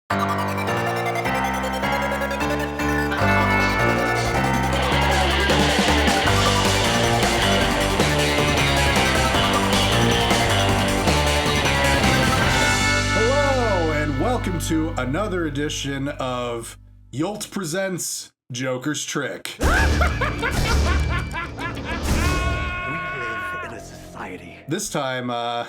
Hello, and welcome to another edition of Yolt Presents Joker's Trick. We live in a society. This time,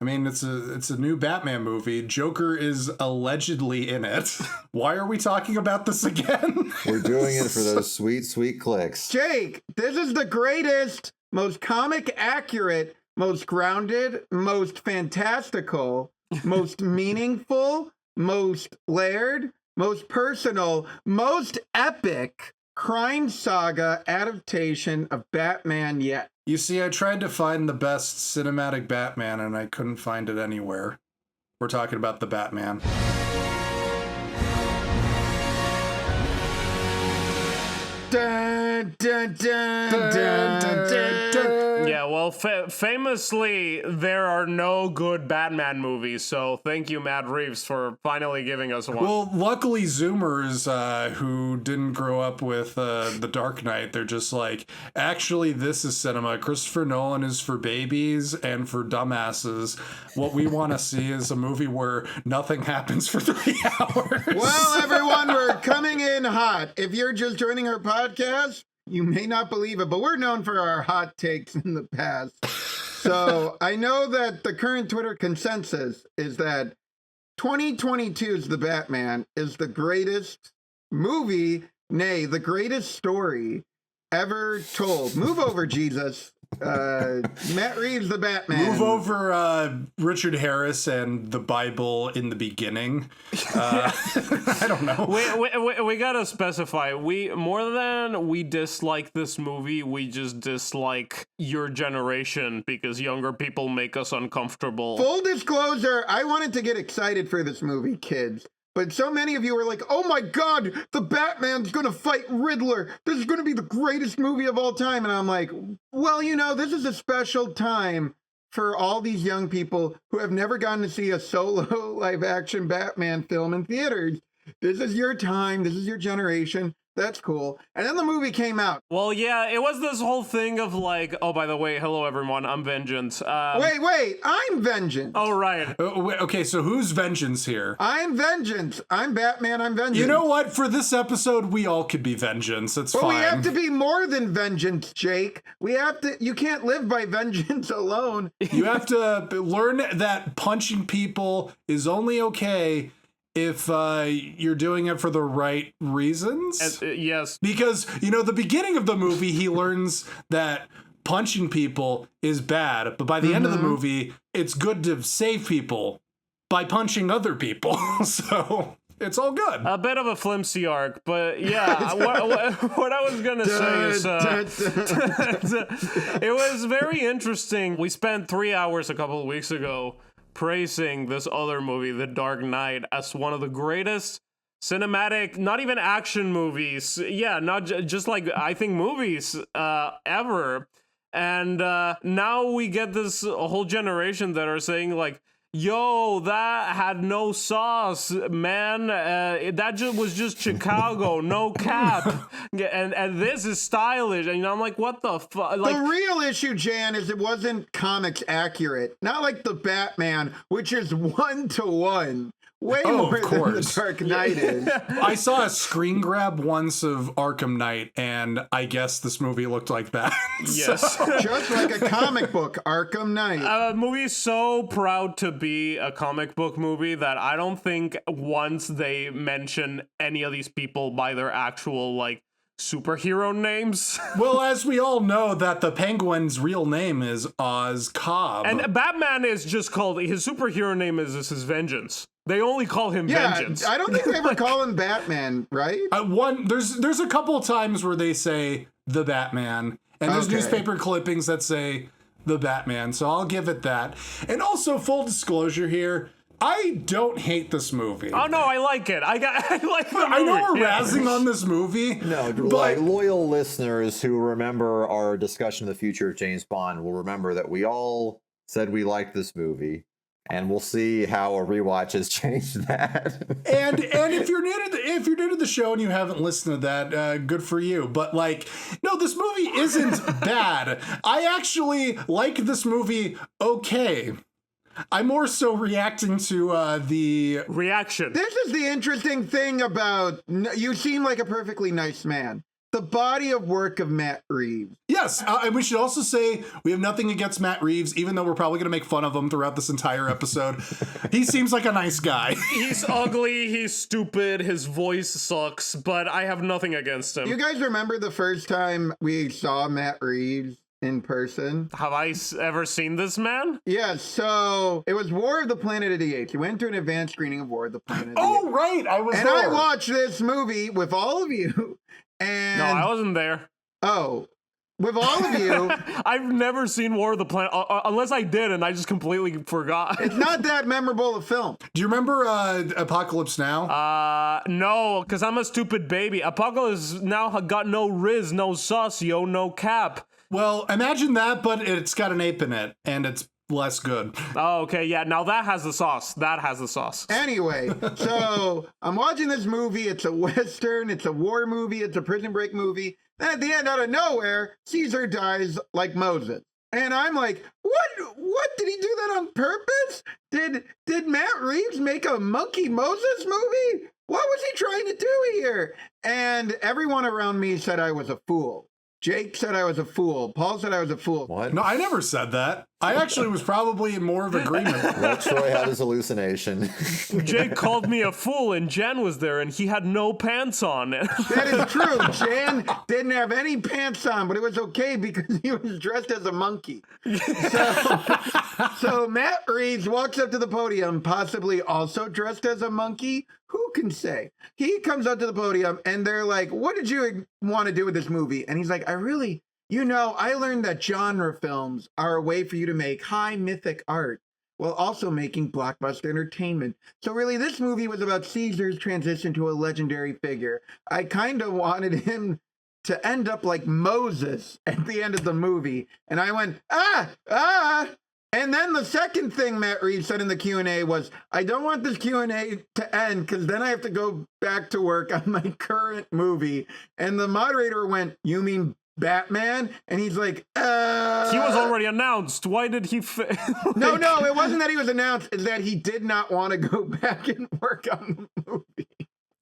it's a new Batman movie. Joker is allegedly in it. Why are we talking about this again? We're doing it for those sweet, sweet clicks. Jake, this is the greatest, most comic accurate, most grounded, most fantastical, most meaningful, most layered, most personal, most epic crime saga adaptation of Batman yet. You see, I tried to find the best cinematic Batman and I couldn't find it anywhere. We're talking about the Batman. Dun, dun, dun, dun, dun, dun. Yeah, well, famously, there are no good Batman movies, so thank you, Matt Reeves, for finally giving us one. Well, luckily, Zoomers who didn't grow up with The Dark Knight, they're just like, actually, this is cinema. Christopher Nolan is for babies and for dumbasses. What we want to see is a movie where nothing happens for 3 hours. Well, everyone, we're coming in hot. If you're just joining our podcast, you may not believe it, but we're known for our hot takes in the past. So I know that the current Twitter consensus is that 2022's The Batman is the greatest movie, nay, the greatest story ever told. Move over, Jesus. Matt Reeves, the Batman. Move over Richard Harris and the Bible in the beginning. I don't know. We gotta specify, more than we dislike this movie, we just dislike your generation because younger people make us uncomfortable. Full disclosure, I wanted to get excited for this movie, kids. But so many of you were like, oh my God, the Batman's going to fight Riddler. This is going to be the greatest movie of all time. And I'm like, well, you know, this is a special time for all these young people who have never gotten to see a solo live action Batman film in theaters. This is your time. This is your generation. That's cool. And then the movie came out. Well, yeah, it was this whole thing of like, oh, by the way, hello everyone, I'm Vengeance. Wait, I'm Vengeance. Oh, right. Okay, so who's Vengeance here? I'm Vengeance. I'm Batman. I'm Vengeance. You know what? For this episode, we all could be Vengeance. It's fine. But we have to be more than Vengeance, Jake. We have to. You can't live by vengeance alone. You have to learn that punching people is only okay if you're doing it for the right reasons. Yes. Because, you know, the beginning of the movie, he learns that punching people is bad. But by the end of the movie, it's good to save people by punching other people. So it's all good. A bit of a flimsy arc, but yeah, what I was gonna say is it was very interesting. We spent 3 hours a couple of weeks ago praising this other movie, The Dark Knight, as one of the greatest cinematic, not even action movies, not just like, I think, movies ever. And now we get this whole generation that are saying like, yo, that had no sauce, man. That was just Chicago, no cap. And this is stylish. And I'm like, what the fuck? Like, the real issue, Jan, is it wasn't comics accurate. Not like the Batman, which is 1-to-1. Way more than the Dark Knight is. I saw a screen grab once of Arkham Knight, and I guess this movie looked like that. Yes. Just like a comic book, Arkham Knight. A movie is so proud to be a comic book movie that I don't think once they mention any of these people by their actual, like, superhero names. Well, as we all know, that the Penguin's real name is Oz Cobb. And Batman is just called, his superhero name is his Vengeance. They only call him Vengeance. I don't think they ever call him Batman, right? There's a couple of times where they say the Batman, and there's newspaper clippings that say the Batman, so I'll give it that. And also, full disclosure here, I don't hate this movie. Oh no, I like it. I like the movie. I know we're razzing on this movie. No, but like loyal listeners who remember our discussion of the future of James Bond will remember that we all said we liked this movie. And we'll see how a rewatch has changed that. And if you're new to the show and you haven't listened to that, good for you. But like, no, this movie isn't bad. I actually like this movie okay. I'm more so reacting to the reaction. This is the interesting thing about you seem like a perfectly nice man. The body of work of Matt Reeves. Yes, and we should also say we have nothing against Matt Reeves, even though we're probably going to make fun of him throughout this entire episode. He seems like a nice guy. He's ugly, he's stupid, his voice sucks, but I have nothing against him. You guys remember the first time we saw Matt Reeves in person? Have I ever seen this man? Yeah, so it was War of the Planet of the Apes. We went to an advanced screening of War of the Planet of the Oh, Apes. right, I was And there. I watched this movie with all of you. And No, I wasn't there. oh, with all of you, I've never seen War of the Planet, unless I did and I just completely forgot. it's not that memorable a film. Do you remember Apocalypse Now? No, because I'm a stupid baby. Apocalypse Now got no riz, no sauce, yo, no cap. Well, imagine that, but it's got an ape in it, and it's less good. Oh, okay, yeah, now that has the sauce. That has the sauce. Anyway, so I'm watching this movie. It's a Western, it's a war movie, it's a prison break movie. Then at the end, out of nowhere, Caesar dies like Moses. And I'm like, what? Did he do that on purpose? Did Matt Reeves make a Monkey Moses movie? What was he trying to do here? And everyone around me said I was a fool. Jake said I was a fool. Paul said I was a fool. What? No, I never said that. I actually was probably in more of agreement. Well, Troy had his hallucination. Jake called me a fool and Jan was there and he had no pants on. That is true. Jan didn't have any pants on, but it was okay because he was dressed as a monkey. So Matt Reeves walks up to the podium, possibly also dressed as a monkey. Who can say? He comes up to the podium and they're like, what did you want to do with this movie? And he's like, I learned that genre films are a way for you to make high mythic art while also making blockbuster entertainment. So really, this movie was about Caesar's transition to a legendary figure. I kind of wanted him to end up like Moses at the end of the movie. And I went, And then the second thing Matt Reeves said in the Q&A was, I don't want this Q&A to end because then I have to go back to work on my current movie. And the moderator went, you mean Batman? And he's like, He was already announced. Why did he No, it wasn't that he was announced. It's that he did not want to go back and work on the movie.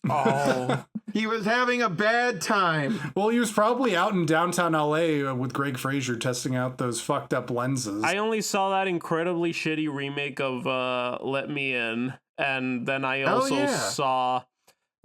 Oh. He was having a bad time. Well, he was probably out in downtown LA with Greg Fraser testing out those fucked up lenses. I only saw that incredibly shitty remake of Let Me In, and then I also saw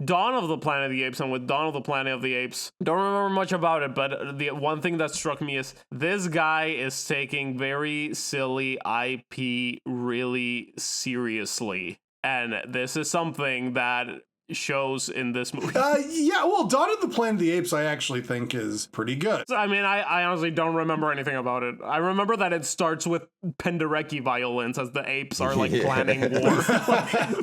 Dawn of the Planet of the Apes, and with Dawn of the Planet of the Apes, don't remember much about it, but the one thing that struck me is this guy is taking very silly IP really seriously, and this is something that shows in this movie. Well, Dawn of the Planet of the Apes I actually think is pretty good. I mean, I honestly don't remember anything about it. I remember that it starts with Penderecki violence as the apes are like planning war.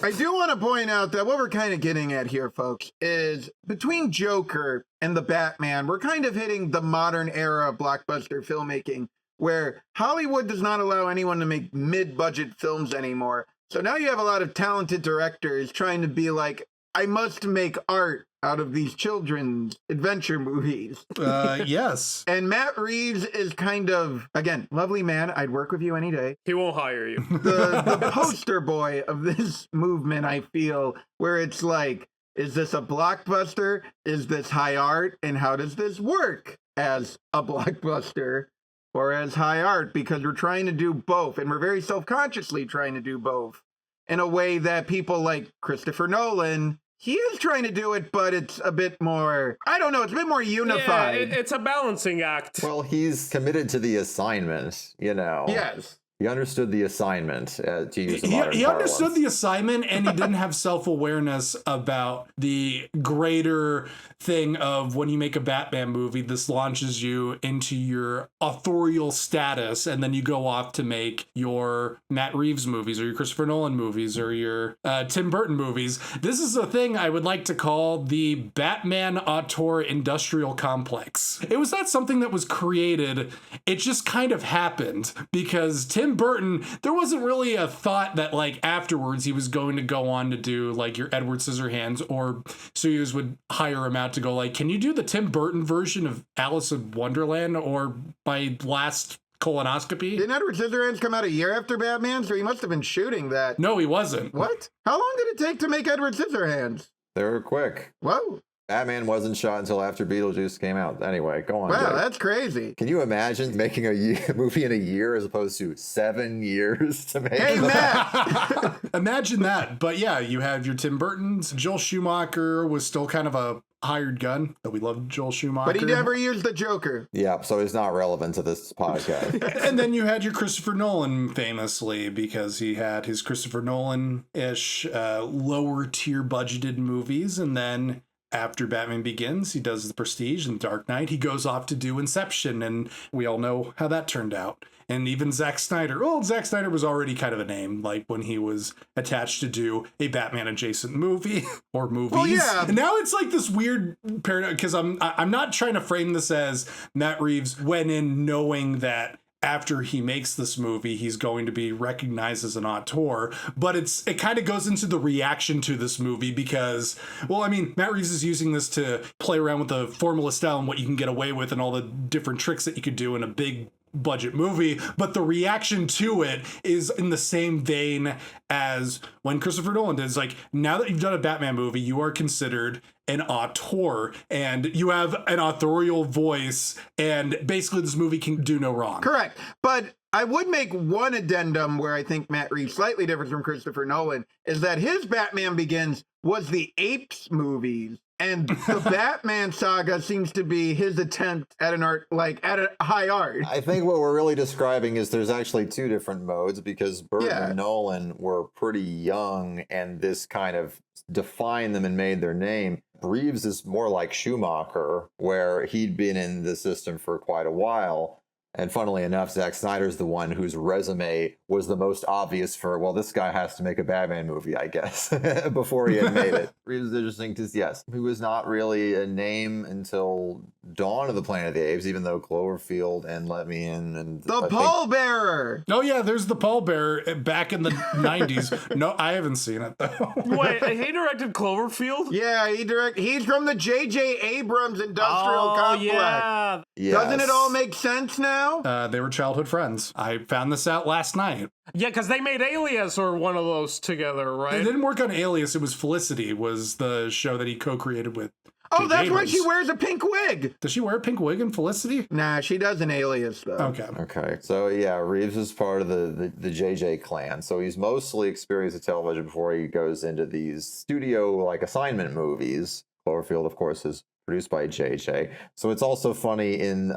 I do want to point out that what we're kind of getting at here, folks, is between Joker and the Batman, we're kind of hitting the modern era of blockbuster filmmaking where Hollywood does not allow anyone to make mid-budget films anymore. So now you have a lot of talented directors trying to be like, I must make art out of these children's adventure movies. Yes. And Matt Reeves is kind of, again, lovely man. I'd work with you any day. He won't hire you. The poster boy of this movement, I feel, where it's like, is this a blockbuster? Is this high art? And how does this work as a blockbuster or as high art? Because we're trying to do both, and we're very self-consciously trying to do both in a way that people like Christopher Nolan, he is trying to do it, but it's a bit more, I don't know, it's a bit more unified. Yeah, it's a balancing act. Well, he's committed to the assignment, you know. Yes. He understood the assignment, to use the modern He understood parlance. the assignment, and he didn't have self-awareness about the greater thing of when you make a Batman movie, this launches you into your authorial status, and then you go off to make your Matt Reeves movies or your Christopher Nolan movies or your Tim Burton movies. This is a thing I would like to call the Batman auteur industrial complex. It was not something that was created. It just kind of happened because Tim Tim Burton, there wasn't really a thought that like afterwards he was going to go on to do like your Edward Scissorhands, or studios would hire him out to go like, can you do the Tim Burton version of Alice in Wonderland or my last colonoscopy? Didn't Edward Scissorhands come out a year after Batman? So he must have been shooting that. No, he wasn't. What? How long did it take to make Edward Scissorhands? They were quick. Whoa. Batman wasn't shot until after Beetlejuice came out. Anyway, go on. Wow, Jake. that's crazy. Can you imagine making a movie in a year as opposed to 7 years to make? Hey, Matt! Imagine that. But yeah, you have your Tim Burtons. Joel Schumacher was still kind of a hired gun, but we love Joel Schumacher. But he never used the Joker. Yeah, so it's not relevant to this podcast. And then you had your Christopher Nolan, famously, because he had his Christopher Nolan-ish lower tier budgeted movies. And then after Batman Begins, he does The Prestige and Dark Knight. He goes off to do Inception, and we all know how that turned out. And even Zack Snyder. Well, Zack Snyder was already kind of a name, like when he was attached to do a Batman-adjacent movie or movies. Well, yeah. And now it's like this weird paradox, because I'm not trying to frame this as Matt Reeves went in knowing that after he makes this movie, he's going to be recognized as an auteur, but it kind of goes into the reaction to this movie because, well, I mean, Matt Reeves is using this to play around with the formula style and what you can get away with and all the different tricks that you could do in a big budget movie, but the reaction to it is in the same vein as when Christopher Nolan did. It's like, now that you've done a Batman movie, you are considered an auteur and you have an authorial voice, and basically this movie can do no wrong. Correct. But I would make one addendum where I think Matt Reeves slightly different from Christopher Nolan is that his Batman Begins was the Apes movies. And the Batman saga seems to be his attempt at an art, like at a high art. I think what we're really describing is there's actually two different modes, because Burton and Nolan were pretty young and this kind of defined them and made their name. Reeves is more like Schumacher, where he'd been in the system for quite a while. And funnily enough, Zack Snyder's the one whose resume was the most obvious for, well, this guy has to make a Batman movie, I guess, before he had made it. Reeves is interesting because, yes, he was not really a name until Dawn of the Planet of the Apes, even though Cloverfield and Let Me In and... The Pallbearer! Oh, yeah, there's The Pallbearer back in the 90s. No, I haven't seen it, though. Wait, he directed Cloverfield? Yeah, he's from the J.J. Abrams industrial complex. Yeah. Yes. Doesn't it all make sense now? They were childhood friends. I found this out last night. Yeah, because they made Alias or one of those together, right? It didn't work on Alias. It was Felicity was the show that he co-created with Oh, J.J. that's why Abrams. she wears a pink wig. Does she wear a pink wig in Felicity? Nah, she does an Alias, though. Okay. Okay, so yeah, Reeves is part of the JJ clan. So he's mostly experienced at television before he goes into these studio-like assignment movies. Cloverfield, of course, is produced by JJ. So it's also funny in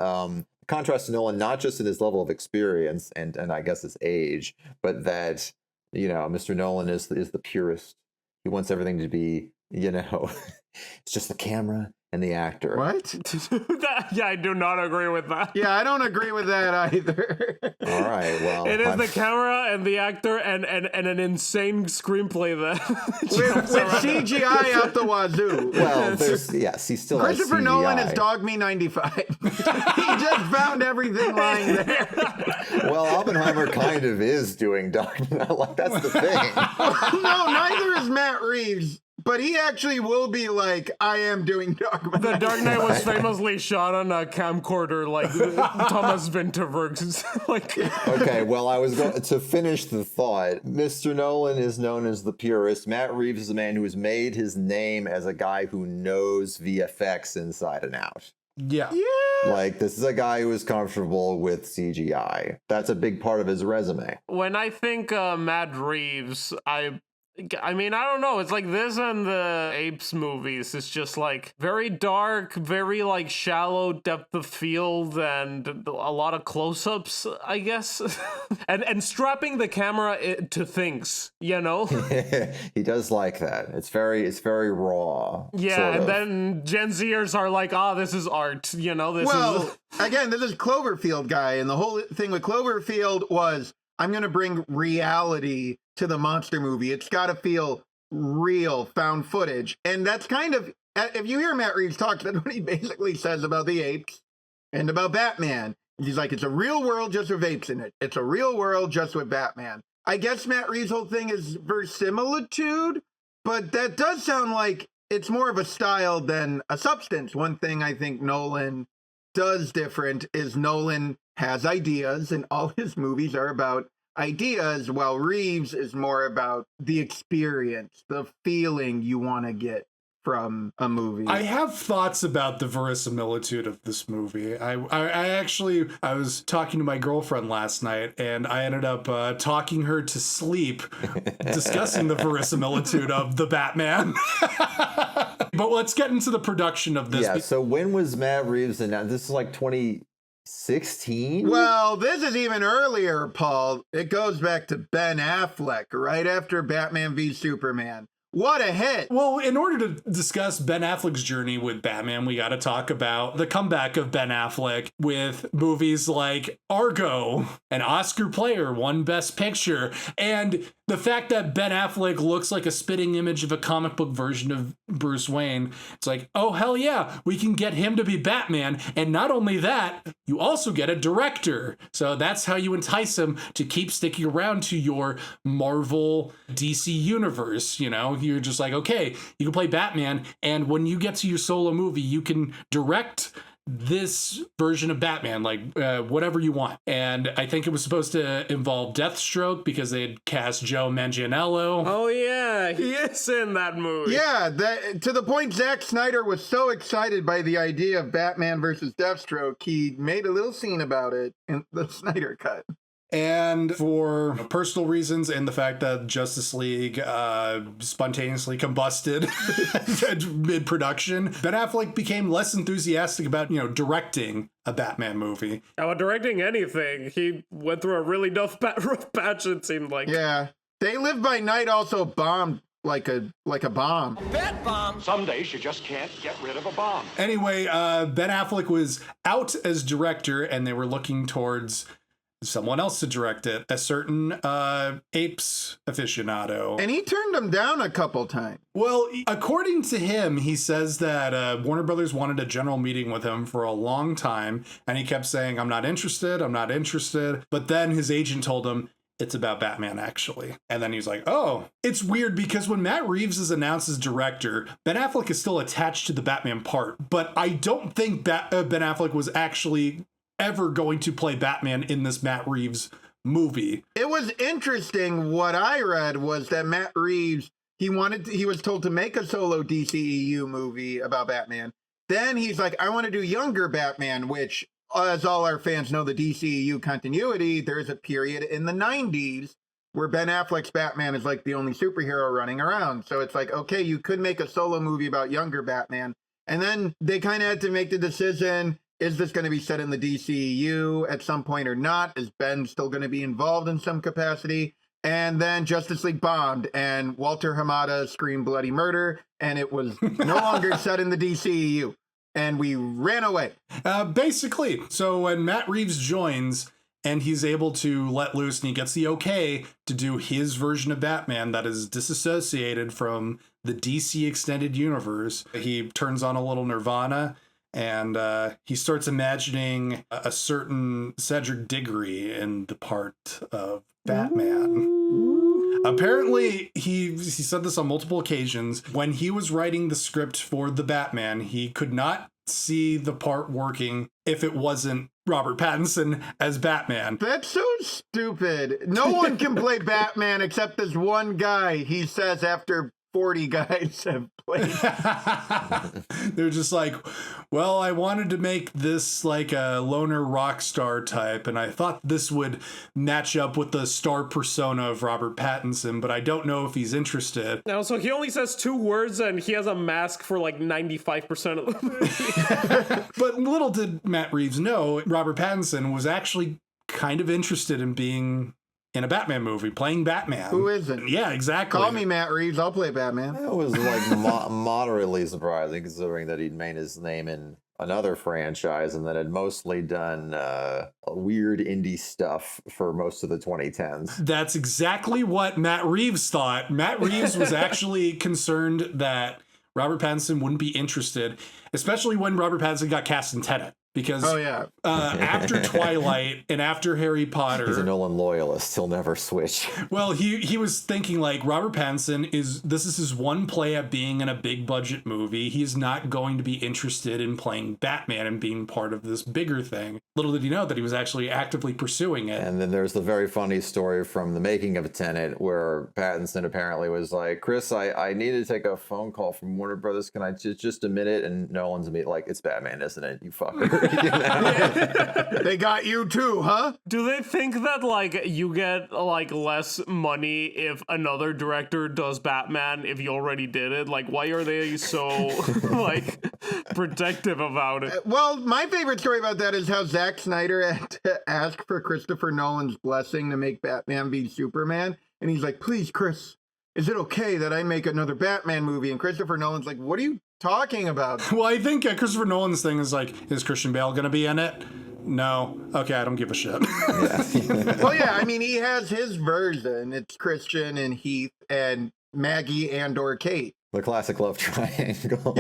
contrast to Nolan, not just in his level of experience and I guess his age, but that, you know, Mr. Nolan is the purist. He wants everything to be, you know, it's just the camera and the actor. What? Yeah, I do not agree with that. Yeah, I don't agree with that either. All right, well. It is the camera and the actor and an insane screenplay that with CGI out the wazoo. Well, yes, he still has Christopher CGI. Nolan is Dog Me 95. He just found everything lying there. Well, Oppenheimer kind of is doing Dark Knight. Like, that's the thing. No, neither is Matt Reeves. But he actually will be like, I am doing Dark Knight. The Dark Knight was famously shot on a camcorder, like Thomas Vinterberg's. Like, Okay, well, I was going to finish the thought. Mr. Nolan is known as the purist. Matt Reeves is a man who has made his name as a guy who knows VFX inside and out. Yeah. Like, this is a guy who is comfortable with CGI. That's a big part of his resume. when I think Matt Reeves, I mean, I don't know. It's like this and the Apes movies. It's just like very dark, very like shallow depth of field and a lot of close-ups, I guess. and strapping the camera to things, you know? He does like that. It's very raw. Yeah, sort and of. then Gen Zers are like, this is art, you know? This is... Again, this is Cloverfield guy, and the whole thing with Cloverfield was, I'm going to bring reality to the monster movie. It's got to feel real, found footage. And that's kind of, if you hear Matt Reeves talk, that's what he basically says about the apes and about Batman. He's like, it's a real world just with apes in it. It's a real world just with Batman. I guess Matt Reeves' whole thing is verisimilitude, but that does sound like it's more of a style than a substance. One thing I think Nolan does different is Nolan has ideas, and all his movies are about ideas, while Reeves is more about the experience, the feeling you want to get from a movie. I have thoughts about the verisimilitude of this movie. I was talking to my girlfriend last night, and I ended up talking her to sleep discussing the verisimilitude of the Batman. But let's get into the production of this. Yeah, so when was Matt Reeves announced? This is like 2016? Well, this is even earlier, Paul. It goes back to Ben Affleck, right after Batman v Superman. What a hit. Well, in order to discuss Ben Affleck's journey with Batman, we got to talk about the comeback of Ben Affleck with movies like Argo, an Oscar player, won Best Picture, and the fact that Ben Affleck looks like a spitting image of a comic book version of Bruce Wayne. It's like, oh, hell yeah, we can get him to be Batman. And not only that, you also get a director. So that's how you entice him to keep sticking around to your Marvel DC universe. You know, you're just like, okay, you can play Batman. And when you get to your solo movie, you can direct this version of Batman, like whatever you want. And I think it was supposed to involve Deathstroke because they had cast Joe Manganiello. Oh yeah, he is in that movie. Yeah, to the point Zack Snyder was so excited by the idea of Batman versus Deathstroke, he made a little scene about it in the Snyder Cut. And for personal reasons and the fact that Justice League spontaneously combusted mid-production, Ben Affleck became less enthusiastic about, directing a Batman movie. About directing anything. He went through a really rough patch, it seemed like. Yeah. They Live by Night also bombed like a bomb. Bat bomb. Some days you just can't get rid of a bomb. Anyway, Ben Affleck was out as director, and they were looking towards someone else to direct it, a certain apes aficionado. And he turned them down a couple times. Well, according to him, he says that Warner Brothers wanted a general meeting with him for a long time, and he kept saying, I'm not interested. But then his agent told him, it's about Batman, actually. And then he's like, oh, it's weird because when Matt Reeves is announced as director, Ben Affleck is still attached to the Batman part. But I don't think Ben Affleck was actually ever going to play Batman in this Matt Reeves movie. It was interesting. What I read was that Matt Reeves, he was told to make a solo DCEU movie about Batman. Then he's like, I want to do younger Batman, which, as all our fans know, the DCEU continuity, there's a period in the 90s where Ben Affleck's Batman is like the only superhero running around. So it's like, okay, you could make a solo movie about younger Batman. And then they kind of had to make the decision, is this going to be set in the DCEU at some point or not? Is Ben still going to be involved in some capacity? And then Justice League bombed, and Walter Hamada screamed bloody murder, and it was no longer set in the DCEU. And we ran away. Basically. So when Matt Reeves joins and he's able to let loose and he gets the okay to do his version of Batman that is disassociated from the DC extended universe, he turns on a little Nirvana. And he starts imagining a certain Cedric Diggory in the part of Batman. Ooh. Apparently, he said this on multiple occasions. When he was writing the script for the Batman, he could not see the part working if it wasn't Robert Pattinson as Batman. That's so stupid. No one can play Batman except this one guy, he says after 40 guys have played. They're just like, well, I wanted to make this like a loner rock star type, and I thought this would match up with the star persona of Robert Pattinson, but I don't know if he's interested. Now, so he only says 2 words, and he has a mask for like 95% of the movie. But little did Matt Reeves know, Robert Pattinson was actually kind of interested in being in a Batman movie, playing Batman. Who isn't? Yeah, exactly. Call me Matt Reeves, I'll play Batman. It was like moderately surprising, considering that he'd made his name in another franchise and that had mostly done weird indie stuff for most of the 2010s. That's exactly what Matt Reeves thought. Matt Reeves was actually concerned that Robert Pattinson wouldn't be interested, especially when Robert Pattinson got cast in Tenet. Because yeah. After Twilight and after Harry Potter, he's a Nolan loyalist. He'll never switch. Well, he was thinking like Robert Pattinson this is his one play at being in a big budget movie. He's not going to be interested in playing Batman and being part of this bigger thing. Little did he know that he was actually actively pursuing it. And then there's the very funny story from the making of Tenet where Pattinson apparently was like, Chris, I need to take a phone call from Warner Brothers. Can I just a minute? And Nolan's like, it's Batman, isn't it? You fucker. They got you too, huh? Do they think that like you get like less money if another director does Batman if you already did it? Like, why are they so like protective about it? Well, my favorite story about that is how Zack Snyder had to ask for Christopher Nolan's blessing to make Batman v Superman, and he's like, "Please, Chris, is it okay that I make another Batman movie?" And Christopher Nolan's like, "What are you talking about?" Well, I think Christopher Nolan's thing is like, is Christian Bale going to be in it? No. Okay, I don't give a shit. Well, yeah, I mean, he has his version. It's Christian and Heath and Maggie and/or Kate. The classic love triangle.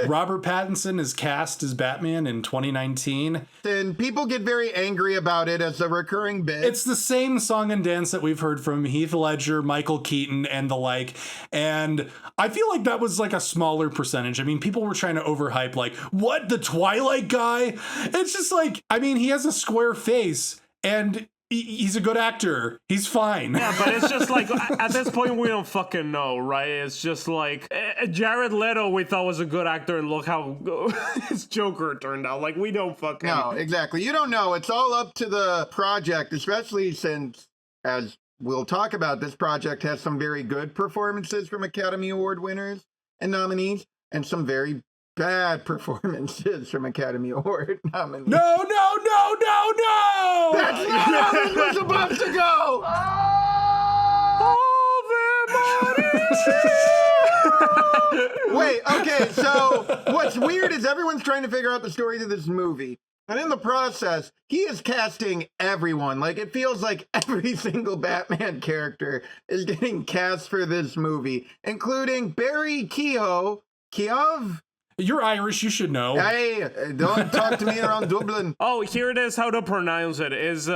Robert Pattinson is cast as Batman in 2019. And people get very angry about it as a recurring bit. It's the same song and dance that we've heard from Heath Ledger, Michael Keaton, and the like. And I feel like that was like a smaller percentage. I mean, people were trying to overhype, like, what, the Twilight guy? It's just like, I mean, he has a square face and he's a good actor. He's fine. Yeah, but it's just like, at this point, we don't fucking know, right? It's just like, Jared Leto we thought was a good actor, and look how his Joker turned out. Like, we don't fucking... No, exactly. You don't know. It's all up to the project, especially since, as we'll talk about, this project has some very good performances from Academy Award winners and nominees, and some very bad performances from Academy Award nominees. No! That's not how this was supposed to go! Wait, okay, so what's weird is everyone's trying to figure out the story to this movie. And in the process, he is casting everyone. Like, it feels like every single Batman character is getting cast for this movie, including Barry Keogh. You're Irish, you should know. Hey, don't talk to me around Dublin. Oh, here it is how to pronounce it. Is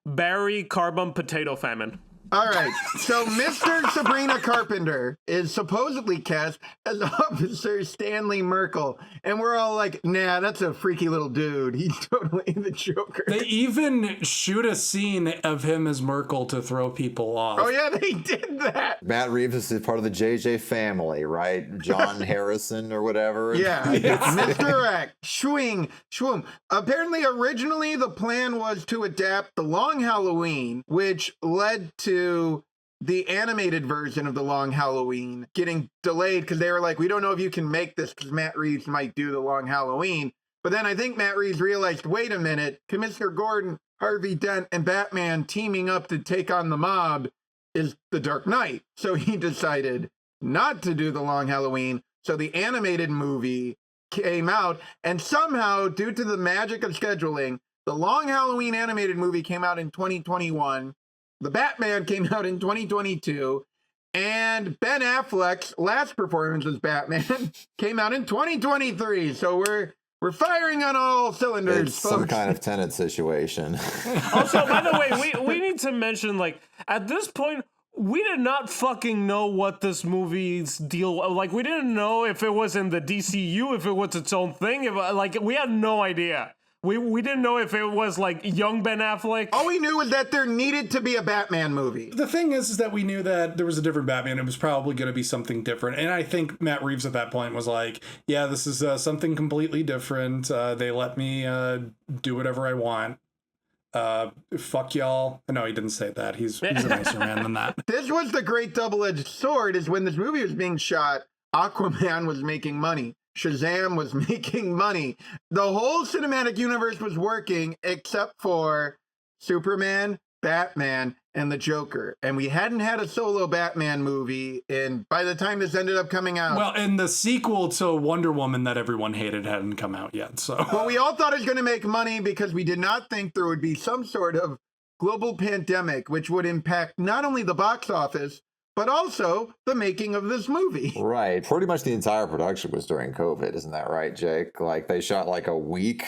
Barry Carbon Potato Famine. All right, so Mr. Sabrina Carpenter is supposedly cast as Officer Stanley Merkel, and we're all like, nah, that's a freaky little dude. He's totally the Joker. They even shoot a scene of him as Merkel to throw people off. Oh yeah, they did that. Matt Reeves is part of the JJ family, right? John Harrison or whatever. Yeah, misdirect, swing, shwoom. Apparently, originally the plan was to adapt The Long Halloween, which led to the animated version of The Long Halloween getting delayed because they were like, we don't know if you can make this because Matt Reeves might do The Long Halloween. But then I think Matt Reeves realized, wait a minute, Commissioner Gordon, Harvey Dent, and Batman teaming up to take on the mob is The Dark Knight. So he decided not to do The Long Halloween. So the animated movie came out, and somehow, due to the magic of scheduling, The Long Halloween animated movie came out in 2021. The Batman came out in 2022, and Ben Affleck's last performance as Batman came out in 2023. So we're firing on all cylinders, It's folks. some kind of Tenet situation. Also, by the way, we need to mention, like, at this point, we did not fucking know what this movie's deal. Like, we didn't know if it was in the DCU, if it was its own thing. We had no idea. We didn't know if it was like young Ben Affleck. All we knew was that there needed to be a Batman movie. The thing is that we knew that there was a different Batman. It was probably going to be something different. And I think Matt Reeves at that point was like, yeah, this is something completely different. They let me do whatever I want. Fuck y'all. No, he didn't say that. He's a nicer man than that. This was the great double-edged sword, is when this movie was being shot, Aquaman was making money. Shazam was making money. The whole cinematic universe was working except for Superman, Batman, and the Joker. And we hadn't had a solo Batman movie, and by the time this ended up coming out... Well, and the sequel to Wonder Woman that everyone hated hadn't come out yet, so... Well, we all thought it was going to make money because we did not think there would be some sort of global pandemic which would impact not only the box office, but also the making of this movie. Right. Pretty much the entire production was during COVID. Isn't that right, Jake? Like they shot like a week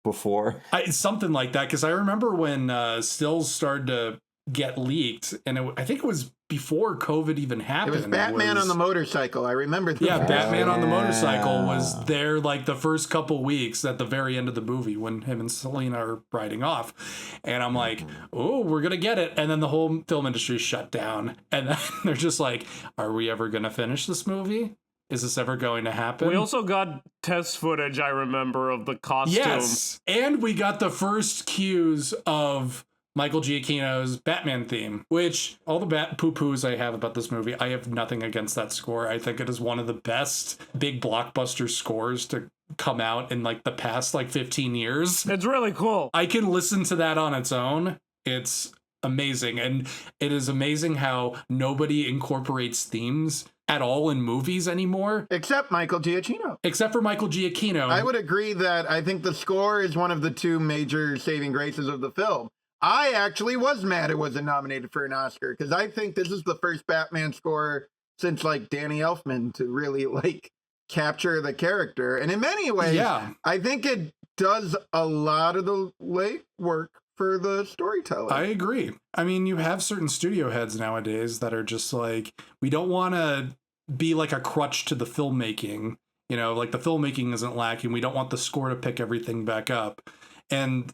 before. Something like that. Because I remember when stills started to get leaked, and I think it was before COVID even happened. It was Batman on the motorcycle. I remember that. Yeah, Batman on the motorcycle was there like the first couple weeks at the very end of the movie when him and Selena are riding off. And I'm like, oh, we're going to get it. And then the whole film industry shut down. And then they're just like, are we ever going to finish this movie? Is this ever going to happen? We also got test footage, I remember, of the costume. Yes. And we got the first cues of Michael Giacchino's Batman theme, which all the bat poo-poos I have about this movie, I have nothing against that score. I think it is one of the best big blockbuster scores to come out in like the past like 15 years. It's really cool. I can listen to that on its own. It's amazing. And it is amazing how nobody incorporates themes at all in movies anymore. Except Michael Giacchino. Except for Michael Giacchino. I would agree that I think the score is one of the two major saving graces of the film. I actually was mad it wasn't nominated for an Oscar because I think this is the first Batman score since like Danny Elfman to really like capture the character. And in many ways, I think it does a lot of the late work for the storytelling. I agree. I mean, you have certain studio heads nowadays that are just like, we don't want to be like a crutch to the filmmaking. You know, like the filmmaking isn't lacking. We don't want the score to pick everything back up. And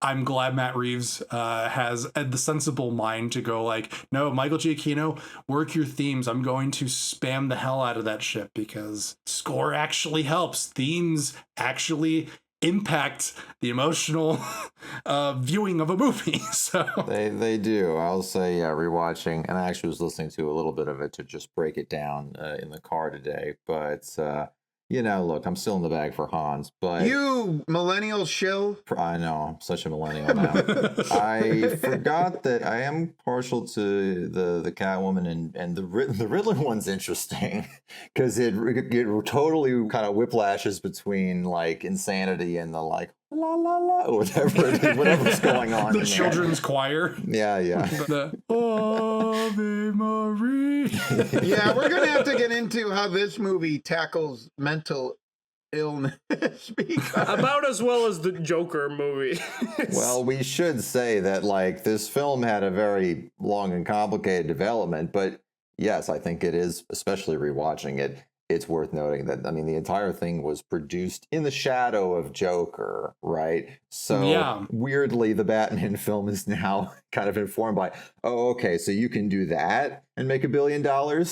I'm glad Matt Reeves has the sensible mind to go like, no, Michael Giacchino, work your themes. I'm going to spam the hell out of that shit because score actually helps. Themes actually impact the emotional viewing of a movie. So they do. I'll say, rewatching, and I actually was listening to a little bit of it to just break it down in the car today. But look, I'm still in the bag for Hans, but you millennial shill. I know, I'm such a millennial now. I forgot that I am partial to the Catwoman and the Riddler one's interesting because it totally kind of whiplashes between like insanity and the like la la la or whatever it is, whatever's going on. The children's choir. Yeah. The Ave Maria. Yeah, we're gonna have to get into how this movie tackles mental illness. About as well as the Joker movie. Well, we should say that like this film had a very long and complicated development, but yes, I think it is, especially rewatching it, it's worth noting that, I mean, the entire thing was produced in the shadow of Joker, right? So weirdly, the Batman film is now kind of informed by, oh, okay, so you can do that and make $1 billion,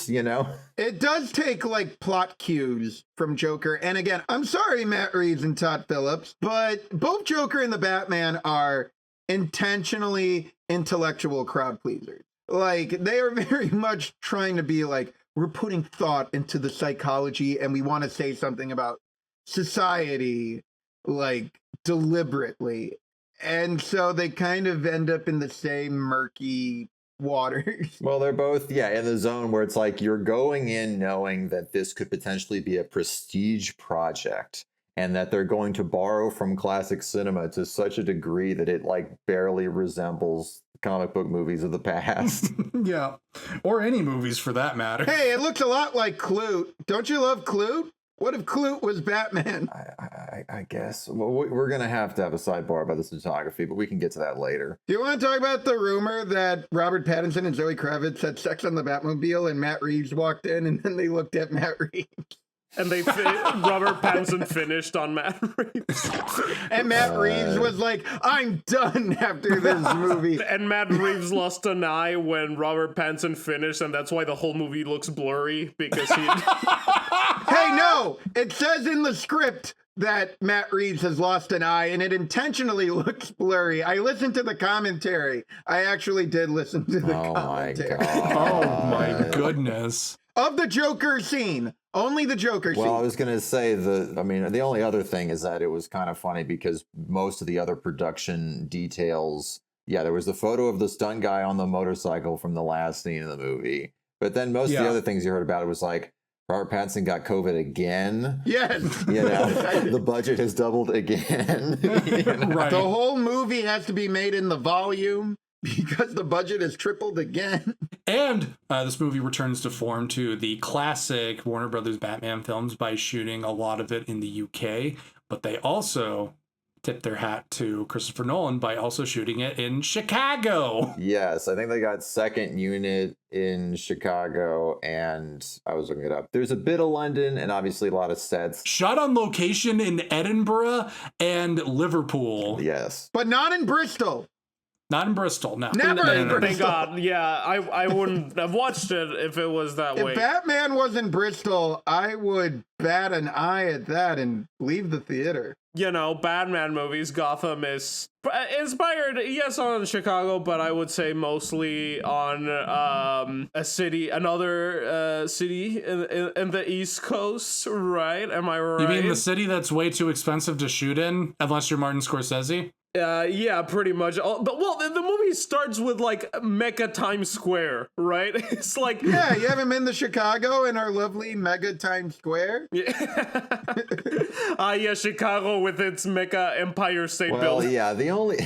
you know? It does take like plot cues from Joker. And again, I'm sorry, Matt Reeves and Todd Phillips, but both Joker and the Batman are intentionally intellectual crowd pleasers. Like, they are very much trying to be like, we're putting thought into the psychology and we want to say something about society, like, deliberately. And so they kind of end up in the same murky waters. Well, they're both, in the zone where it's like you're going in knowing that this could potentially be a prestige project and that they're going to borrow from classic cinema to such a degree that it, like, barely resembles comic book movies of the past. Yeah. Or any movies for that matter. Hey, it looks a lot like Clute. Don't you love Clute? What if Clute was Batman? I guess. Well, we're going to have a sidebar about the cinematography, but we can get to that later. Do you want to talk about the rumor that Robert Pattinson and Zoe Kravitz had sex on the Batmobile and Matt Reeves walked in and then they looked at Matt Reeves? And Robert Pattinson finished on Matt Reeves. And Matt Reeves was like, I'm done after this movie. And Matt Reeves lost an eye when Robert Pattinson finished, and that's why the whole movie looks blurry, because he... Hey, no! It says in the script that Matt Reeves has lost an eye, and it intentionally looks blurry. I listened to the commentary. I actually did listen to the commentary. Oh, my goodness. Of the Joker scene. Only the Joker scene. Well, I was going to say, the only other thing is that it was kind of funny because most of the other production details, there was the photo of the stunt guy on the motorcycle from the last scene of the movie. But then most of the other things you heard about, it was like, Robert Pattinson got COVID again. Yes. The budget has doubled again. Right. The whole movie has to be made in the volume. Because the budget has tripled again. And this movie returns to form to the classic Warner Brothers Batman films by shooting a lot of it in the UK, but they also tip their hat to Christopher Nolan by also shooting it in Chicago. Yes, I think they got second unit in Chicago, and I was looking it up. There's a bit of London and obviously a lot of sets. Shot on location in Edinburgh and Liverpool. Yes. But not in Bristol. Not in Bristol, no. Never in Bristol. Thank God. Yeah, I wouldn't have watched it if it was that way. If Batman was in Bristol, I would bat an eye at that and leave the theater. You know, Batman movies, Gotham is inspired, yes, on Chicago, but I would say mostly on another city in the East Coast, right? Am I right? You mean the city that's way too expensive to shoot in, unless you're Martin Scorsese? Yeah, pretty much. But well, the movie starts with like Mecca Times Square, right? It's like, yeah, you haven't been to Chicago in our lovely Mega Times Square? Yeah, Chicago with its Mecca Empire State Building. Yeah, the only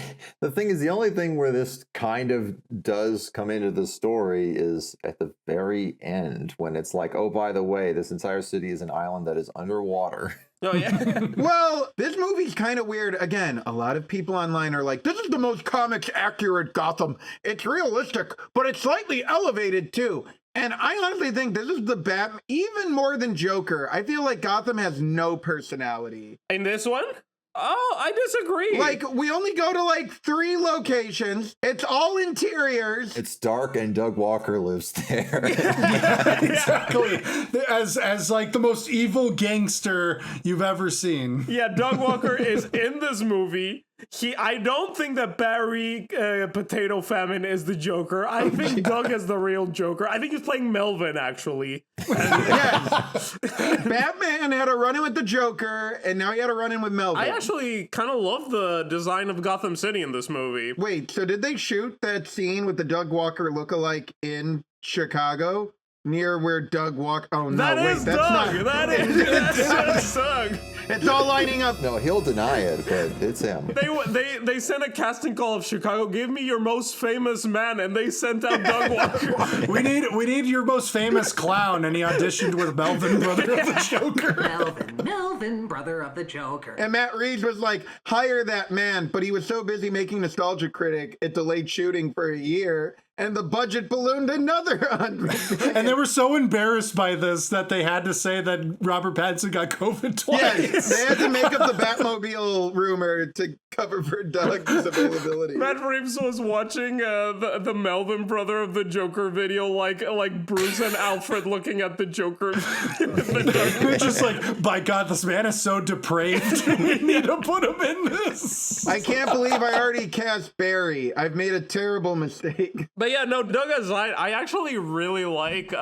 thing where this kind of does come into the story is at the very end when it's like, oh, by the way, this entire city is an island that is underwater. Oh, yeah. Well, this movie's kind of weird. Again, a lot of people online are like, this is the most comics accurate Gotham. It's realistic, but it's slightly elevated too. And I honestly think this is the Batman, even more than Joker. I feel like Gotham has no personality. In this one? Oh, I disagree. Like, we only go to like 3 locations. It's all interiors. It's dark and Doug Walker lives there. Exactly. As like the most evil gangster you've ever seen. Yeah, Doug Walker is in this movie. I don't think that Barry Potato Famine is the Joker. I think Doug is the real Joker. I think he's playing Melvin, actually. Yes. Batman had a run-in with the Joker, and now he had a run-in with Melvin. I actually kind of love the design of Gotham City in this movie. Wait, so did they shoot that scene with the Doug Walker lookalike in Chicago? Near where Doug Walker... Oh, no, that's not... That's Doug. It's all lining up. No, he'll deny it, but it's him. They sent a casting call of Chicago. Give me your most famous man, and they sent out Doug Walker. we need your most famous clown, and he auditioned with Melvin, brother of the Joker. Melvin, brother of the Joker. And Matt Reeves was like, hire that man, but he was so busy making Nostalgia Critic, it delayed shooting for a year. And the budget ballooned another 100. And they were so embarrassed by this that they had to say that Robert Pattinson got COVID twice. Yes, they had to make up the Batmobile rumor to cover for Doug's availability. Matt Reeves was watching the Melvin brother of the Joker video, like Bruce and Alfred looking at the Joker. They're just like, by God, this man is so depraved. We need to put him in this. I can't believe I already cast Barry. I've made a terrible mistake. But yeah, no, Doug Asine, I actually really like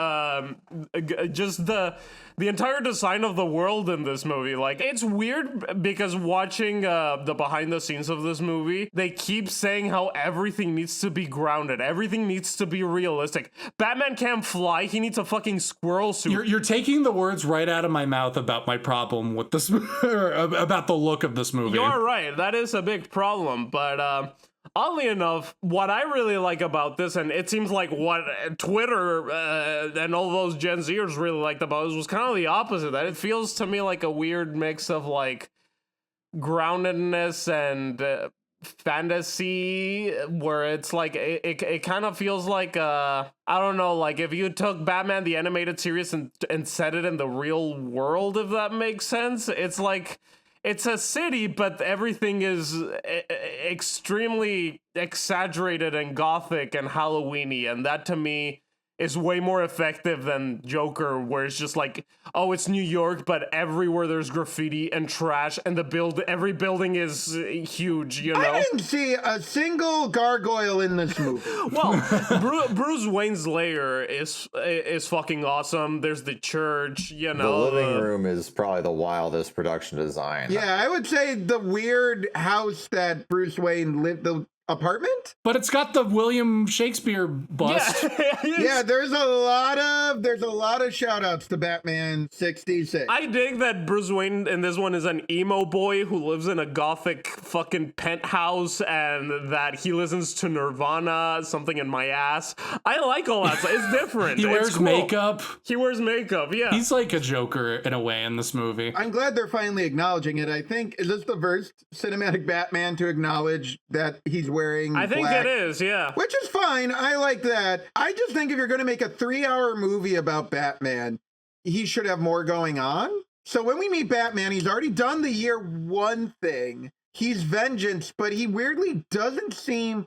just the entire design of the world in this movie. Like, it's weird because watching the behind the scenes of this movie, they keep saying how everything needs to be grounded. Everything needs to be realistic. Batman can't fly. He needs a fucking squirrel suit. You're taking the words right out of my mouth about my problem with this, about the look of this movie. You're right. That is a big problem. But oddly enough, what I really like about this, and it seems like what Twitter and all those Gen Zers really liked about this, was kind of the opposite. That it feels to me like a weird mix of like groundedness and fantasy, where it's like it kind of feels like I don't know, like if you took Batman the animated series and set it in the real world, if that makes sense. It's like, it's a city, but everything is extremely exaggerated and gothic and Halloween-y, and that to me is way more effective than Joker, where it's just like, oh, it's New York, but everywhere there's graffiti and trash, and every building is huge, you know? I didn't see a single gargoyle in this movie. Well, Bruce Wayne's lair is fucking awesome. There's the church, you know. The living room is probably the wildest production design. Yeah, I would say the weird house that Bruce Wayne lived, apartment? But it's got the William Shakespeare bust. Yeah, there's a lot of shout outs to Batman 66. I dig that Bruce Wayne in this one is an emo boy who lives in a gothic fucking penthouse and that he listens to Nirvana, Something in My Ass. I like all that stuff. It's different. He wears makeup. He wears makeup, yeah. He's like a Joker in a way in this movie. I'm glad they're finally acknowledging it. I think, is this the first cinematic Batman to acknowledge that he's wearing I think black? it is, yeah. Which is fine. I like that. I just think if you're going to make a 3-hour movie about Batman, he should have more going on. So when we meet Batman, he's already done the year one thing. He's vengeance, but he weirdly doesn't seem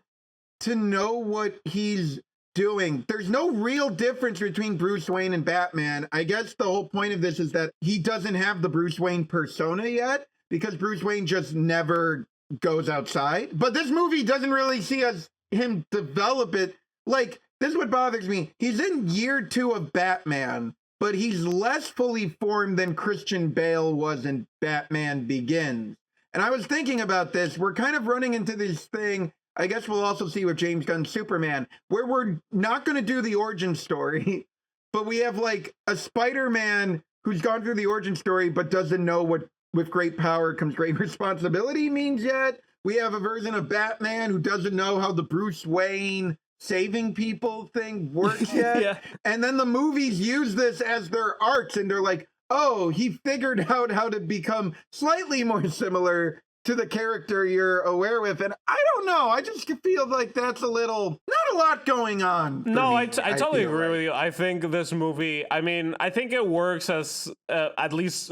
to know what he's doing. There's no real difference between Bruce Wayne and Batman. I guess the whole point of this is that he doesn't have the Bruce Wayne persona yet because Bruce Wayne just never goes outside. But this movie doesn't really see him develop it. Like, this is what bothers me. He's in year 2 of Batman, but he's less fully formed than Christian Bale was in Batman Begins. And I was thinking about this. We're kind of running into this thing, I guess we'll also see with James Gunn's Superman, where we're not going to do the origin story, but we have like a Spider-Man who's gone through the origin story but doesn't know what with great power comes great responsibility means yet. We have a version of Batman who doesn't know how the Bruce Wayne saving people thing works yet. Yeah. And then the movies use this as their arcs, and they're like, oh, he figured out how to become slightly more similar to the character you're aware with. And I don't know. I just feel like that's not a lot going on. No, I totally agree with you. I think this movie, I think it works as, at least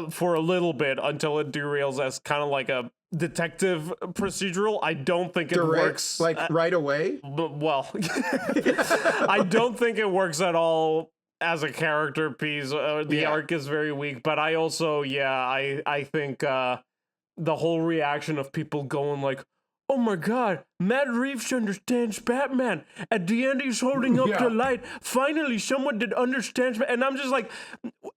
for a little bit until it derails as kind of like a detective procedural. I don't think it works. Like right away? Well, I don't think it works at all as a character piece. The arc is very weak, but I also, I think the whole reaction of people going like, oh my God, Matt Reeves understands Batman. At the end, he's holding up the light. Finally, someone that understands. And I'm just like,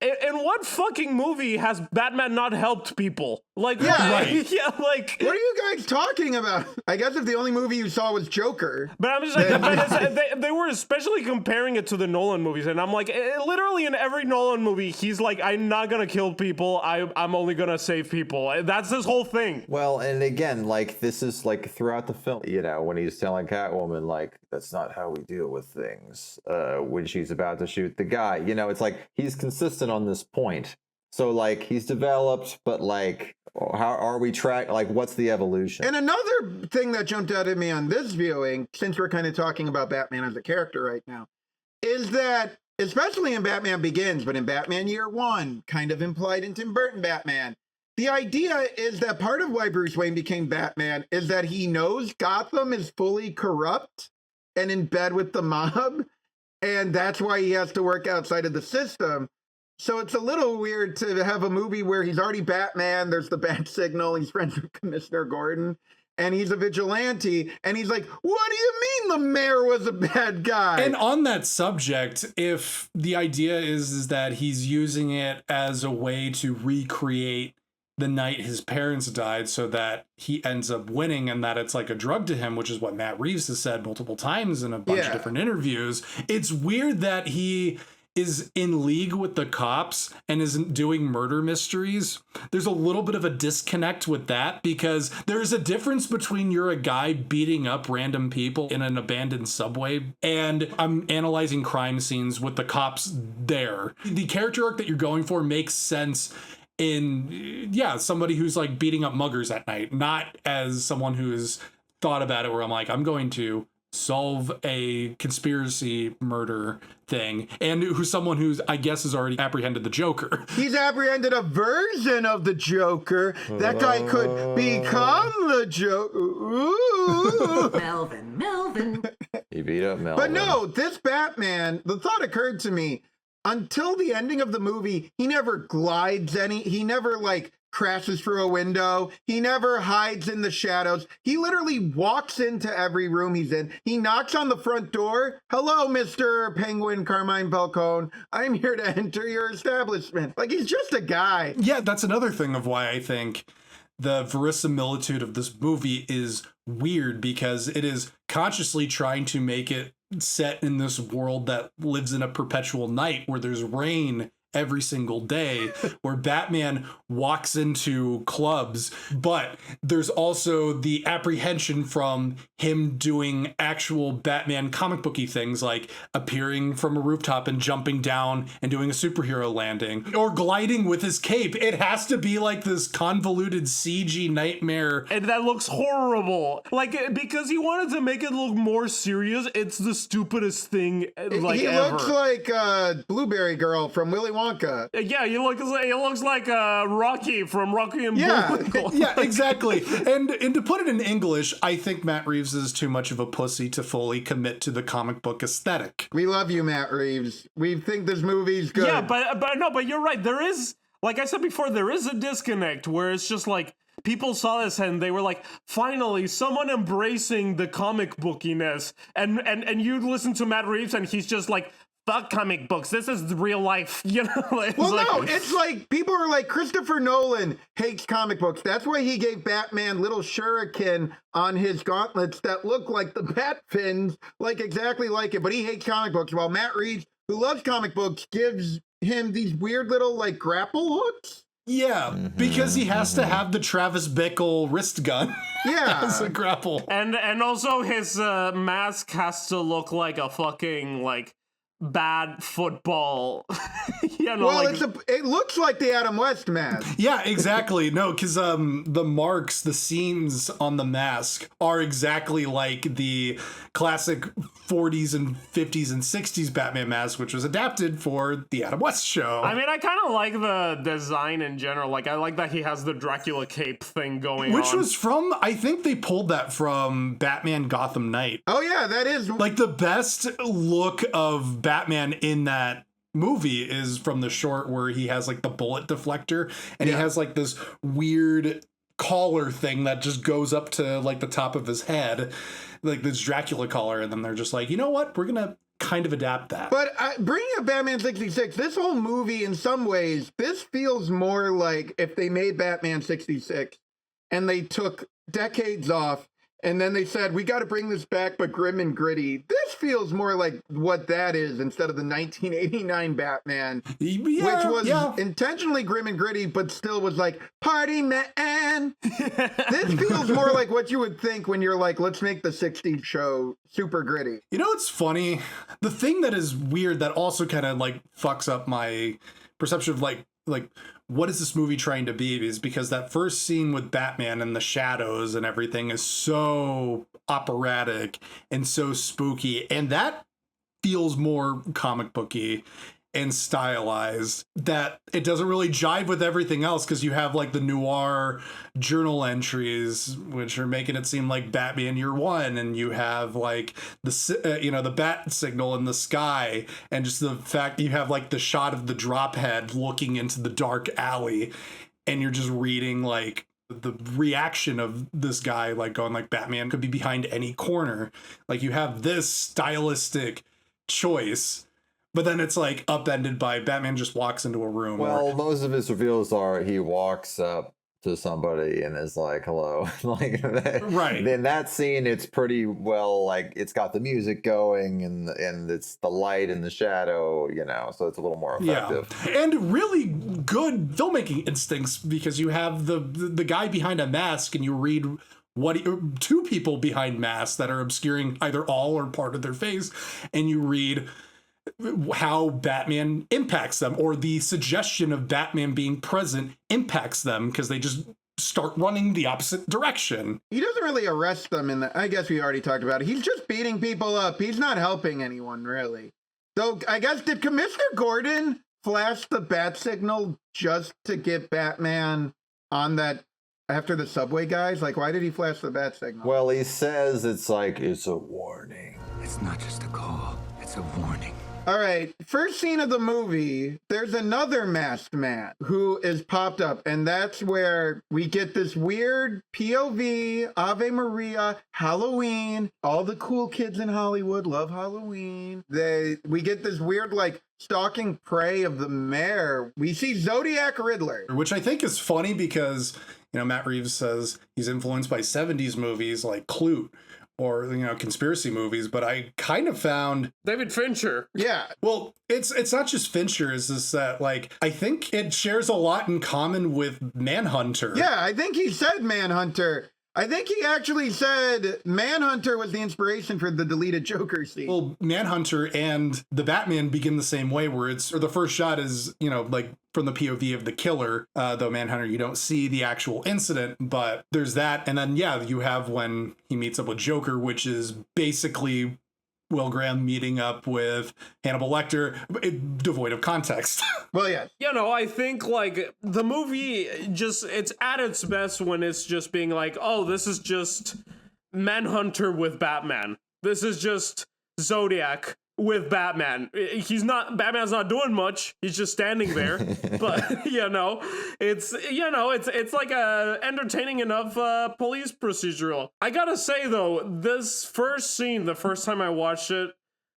in what fucking movie has Batman not helped people? Like, like, what are you guys talking about? I guess if the only movie you saw was Joker. But I'm just like, they were especially comparing it to the Nolan movies. And I'm like, literally in every Nolan movie, he's like, I'm not going to kill people. I'm only going to save people. That's his whole thing. Well, and again, like, this is like throughout the film, you know, when he's telling Catwoman, like, that's not how we deal with things. When she's about to shoot the guy, you know, it's like he's consistent on this point. So, like, he's developed, but, like, how are we like, what's the evolution? And another thing that jumped out at me on this viewing, since we're kind of talking about Batman as a character right now, is that, especially in Batman Begins, but in Batman Year One, kind of implied in Tim Burton Batman, the idea is that part of why Bruce Wayne became Batman is that he knows Gotham is fully corrupt and in bed with the mob, and that's why he has to work outside of the system. So it's a little weird to have a movie where he's already Batman, there's the bat signal, he's friends with Commissioner Gordon, and he's a vigilante, and he's like, what do you mean the mayor was a bad guy? And on that subject, if the idea is that he's using it as a way to recreate the night his parents died so that he ends up winning and that it's like a drug to him, which is what Matt Reeves has said multiple times in a bunch of different interviews, it's weird that he is in league with the cops and isn't doing murder mysteries. There's a little bit of a disconnect with that because there's a difference between you're a guy beating up random people in an abandoned subway and I'm analyzing crime scenes with the cops there. The character arc that you're going for makes sense in, somebody who's like beating up muggers at night, not as someone who's thought about it where I'm like, I'm going to solve a conspiracy murder thing, and who's someone who's, I guess, has already apprehended the Joker. He's apprehended a version of the Joker. That guy could become the Joker. Ooh. Melvin. He beat up Melvin. But no, this Batman, the thought occurred to me, until the ending of the movie, he never glides he never like crashes through a window. He never hides in the shadows. He literally walks into every room he's in. He knocks on the front door. Hello, Mr. Penguin Carmine Falcone. I'm here to enter your establishment. Like, he's just a guy. Yeah, that's another thing of why I think the verisimilitude of this movie is weird because it is consciously trying to make it set in this world that lives in a perpetual night where there's rain every single day, where Batman walks into clubs, but there's also the apprehension from him doing actual Batman comic booky things like appearing from a rooftop and jumping down and doing a superhero landing or gliding with his cape. It has to be like this convoluted CG nightmare. And that looks horrible. Like, because he wanted to make it look more serious, it's the stupidest thing like he ever. looks like Blueberry Girl from Willy Wonka. Yeah, he looks like Rocky from Rocky and Yeah. Bullwinkle. Yeah, exactly. And to put it in English, I think Matt Reeves is too much of a pussy to fully commit to the comic book aesthetic. We love you, Matt Reeves. We think this movie's good. Yeah, but you're right. There is, like I said before, there is a disconnect where it's just like people saw this and they were like, finally, someone embracing the comic bookiness. And you listen to Matt Reeves and he's just like, fuck comic books. This is real life. You know? It's like people are like, Christopher Nolan hates comic books. That's why he gave Batman little shuriken on his gauntlets that look like the bat fins, like exactly like it. But he hates comic books. While Matt Reeves, who loves comic books, gives him these weird little like grapple hooks. Yeah, because he has to have the Travis Bickle wrist gun as a grapple. And also his mask has to look like a fucking like bad football. It looks like the Adam West mask. Yeah, exactly. No, because the marks, the seams on the mask are exactly like the classic 40s and 50s and 60s Batman mask, which was adapted for the Adam West show. I mean, I kind of like the design in general. Like, I like that he has the Dracula cape thing going on. Which was from, I think they pulled that from Batman Gotham Knight. Oh, yeah, that is. Like, the best look of Batman in that movie is from the short where he has like the bullet deflector and he has like this weird collar thing that just goes up to like the top of his head, like this Dracula collar, and then they're just like, you know what, we're gonna kind of adapt that. But bringing up Batman 66, this whole movie in some ways, this feels more like if they made Batman 66 and they took decades off and then they said, we got to bring this back, but grim and gritty. This feels more like what that is instead of the 1989 Batman, which was intentionally grim and gritty, but still was like, party man. This feels more like what you would think when you're like, let's make the 60s show super gritty. You know, it's funny. The thing that is weird that also kind of like fucks up my perception of like what is this movie trying to be is because that first scene with Batman and the shadows and everything is so operatic and so spooky, and that feels more comic booky and stylized, that it doesn't really jive with everything else, because you have like the noir journal entries which are making it seem like Batman Year One, and you have like the bat signal in the sky, and just the fact you have like the shot of the drop head looking into the dark alley, and you're just reading like the reaction of this guy like going like Batman could be behind any corner. Like you have this stylistic choice, but then it's like upended by Batman just walks into a room. Well, most of his reveals are he walks up to somebody and is like, hello. Like right. Then that scene, it's pretty well, like it's got the music going and it's the light and the shadow, you know, so it's a little more effective. Yeah. And really good filmmaking instincts, because you have the guy behind a mask and you read two people behind masks that are obscuring either all or part of their face, and you read how Batman impacts them, or the suggestion of Batman being present impacts them because they just start running the opposite direction. He doesn't really arrest them I guess we already talked about it. He's just beating people up. He's not helping anyone really. So I guess, did Commissioner Gordon flash the bat signal just to get Batman on that after the subway guys? Like, why did he flash the bat signal? Well, he says it's like, it's a warning. It's not just a call, it's a warning. All right, first scene of the movie, there's another masked man who is popped up, and that's where we get this weird POV, Ave Maria, Halloween. All the cool kids in Hollywood love Halloween. We get this weird, like, stalking prey of the mayor. We see Zodiac Riddler. Which I think is funny because Matt Reeves says he's influenced by 70s movies like Clute or, conspiracy movies, but I kind of found David Fincher. Yeah. Well, it's not just Fincher, it's just that, I think it shares a lot in common with Manhunter. Yeah, I think he said Manhunter. I think he actually said Manhunter was the inspiration for the deleted Joker scene. Well, Manhunter and the Batman begin the same way, where the first shot is, from the POV of the killer, though Manhunter, you don't see the actual incident, but there's that. And then, you have when he meets up with Joker, which is basically Will Graham meeting up with Hannibal Lecter, devoid of context. Well, yeah. I think the movie it's at its best when it's just being like, oh, this is just Manhunter with Batman. This is just Zodiac with Batman. Batman's not doing much. He's just standing there. But it's like a entertaining enough police procedural. I gotta say though, this first scene, the first time I watched it,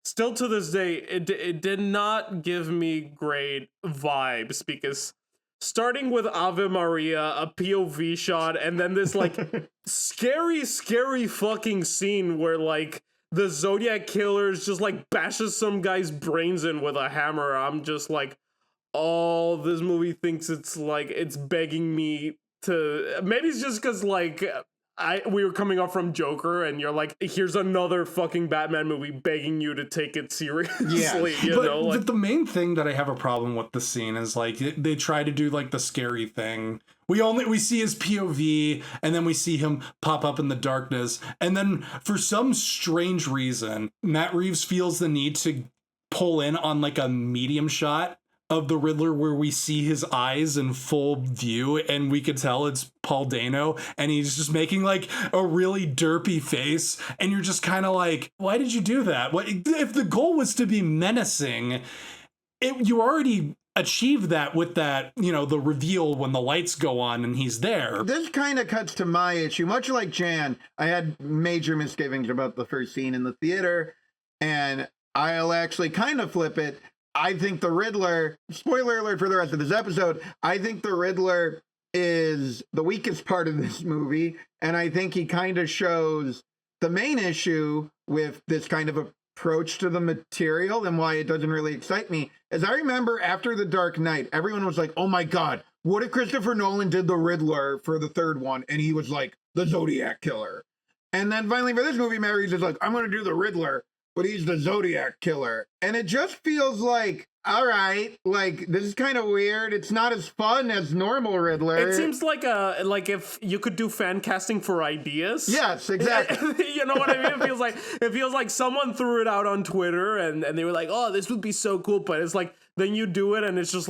still to this day, it did not give me great vibes, because starting with Ave Maria, a POV shot, and then this scary fucking scene where the Zodiac Killers just bashes some guy's brains in with a hammer. I'm just this movie thinks it's begging me to, maybe it's just because we were coming up from Joker, and you're here's another fucking Batman movie begging you to take it seriously. Yeah. But the main thing that I have a problem with the scene is they try to do the scary thing. We see his POV, and then we see him pop up in the darkness, and then for some strange reason, Matt Reeves feels the need to pull in on a medium shot of the Riddler where we see his eyes in full view, and we could tell it's Paul Dano, and he's just making a really derpy face, and you're just kind of why did you do that? If the goal was to be menacing, you already achieved that with that, the reveal when the lights go on and he's there. This kind of cuts to my issue. Much like Jan, I had major misgivings about the first scene in the theater, and I'll actually kind of flip it. I think the Riddler, spoiler alert for the rest of this episode, I think the Riddler is the weakest part of this movie, and I think he kind of shows the main issue with this kind of approach to the material and why it doesn't really excite me. As I remember, after The Dark Knight, everyone was like, oh my God, what if Christopher Nolan did the Riddler for the third one and he was the Zodiac Killer? And then finally for this movie, Matt Reeves is I'm going to do the Riddler, but he's the Zodiac Killer. And it just feels all right, this is kind of weird. It's not as fun as normal Riddler. It seems like if you could do fan casting for ideas. Yes, exactly. You know what I mean? It feels like someone threw it out on Twitter and they were like, oh, this would be so cool. But it's then you do it and it's just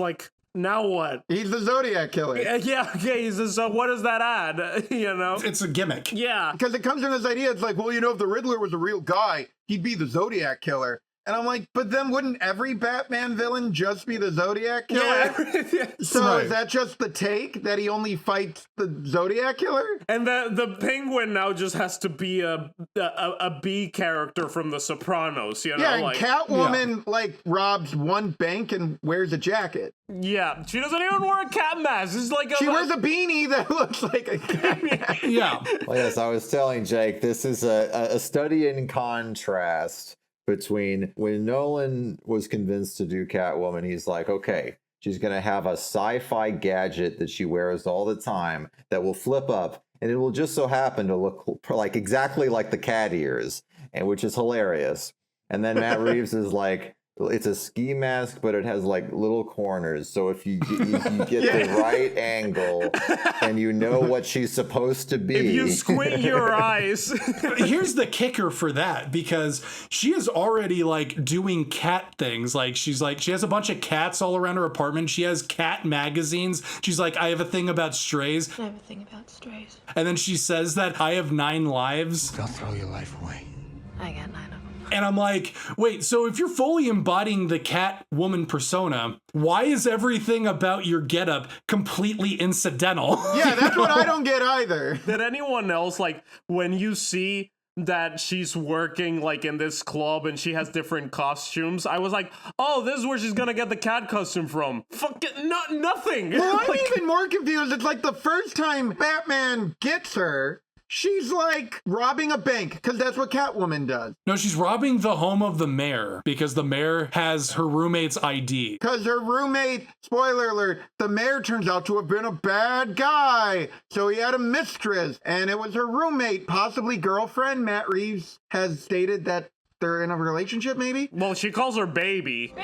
now what? He's the Zodiac Killer. Yeah, okay. So what does that add? It's a gimmick. Yeah. Because it comes from this idea, it's if the Riddler was a real guy, he'd be the Zodiac Killer. And I'm but then wouldn't every Batman villain just be the Zodiac Killer? Yeah. So right. Is that just the take, that he only fights the Zodiac Killer? And the Penguin now just has to be a B character from The Sopranos, Yeah, and Catwoman, robs one bank and wears a jacket. Yeah, she doesn't even wear a cat mask. It's she wears a beanie that looks like a cat mask. Yeah. Well, yes, I was telling Jake, this is a study in contrast between when Nolan was convinced to do Catwoman. He's okay, she's going to have a sci-fi gadget that she wears all the time that will flip up, and it will just so happen to look exactly like the cat ears, and which is hilarious. And then Matt Reeves is it's a ski mask, but it has little corners. So if you get the right angle and you know what she's supposed to be. If you squint your eyes. Here's the kicker for that, because she is already doing cat things. She has a bunch of cats all around her apartment. She has cat magazines. She's I have a thing about strays. I have a thing about strays. And then she says that I have 9 lives. Don't throw your life away. I got 9 of them. And I'm wait, so if you're fully embodying the Catwoman persona, why is everything about your getup completely incidental? Yeah, that's what I don't get either. Did anyone else, when you see that she's working like in this club and she has different costumes, I was like, oh, this is where she's gonna get the cat costume from. Fucking nothing. Well, I'm even more confused. It's like the first time Batman gets her, she's like robbing a bank, because that's what Catwoman does. No, she's robbing the home of the mayor because the mayor has her roommate's ID. Because her roommate, spoiler alert, the mayor turns out to have been a bad guy. So he had a mistress, and it was her roommate, possibly girlfriend. Matt Reeves has stated that they're in a relationship, maybe? Well, she calls her baby.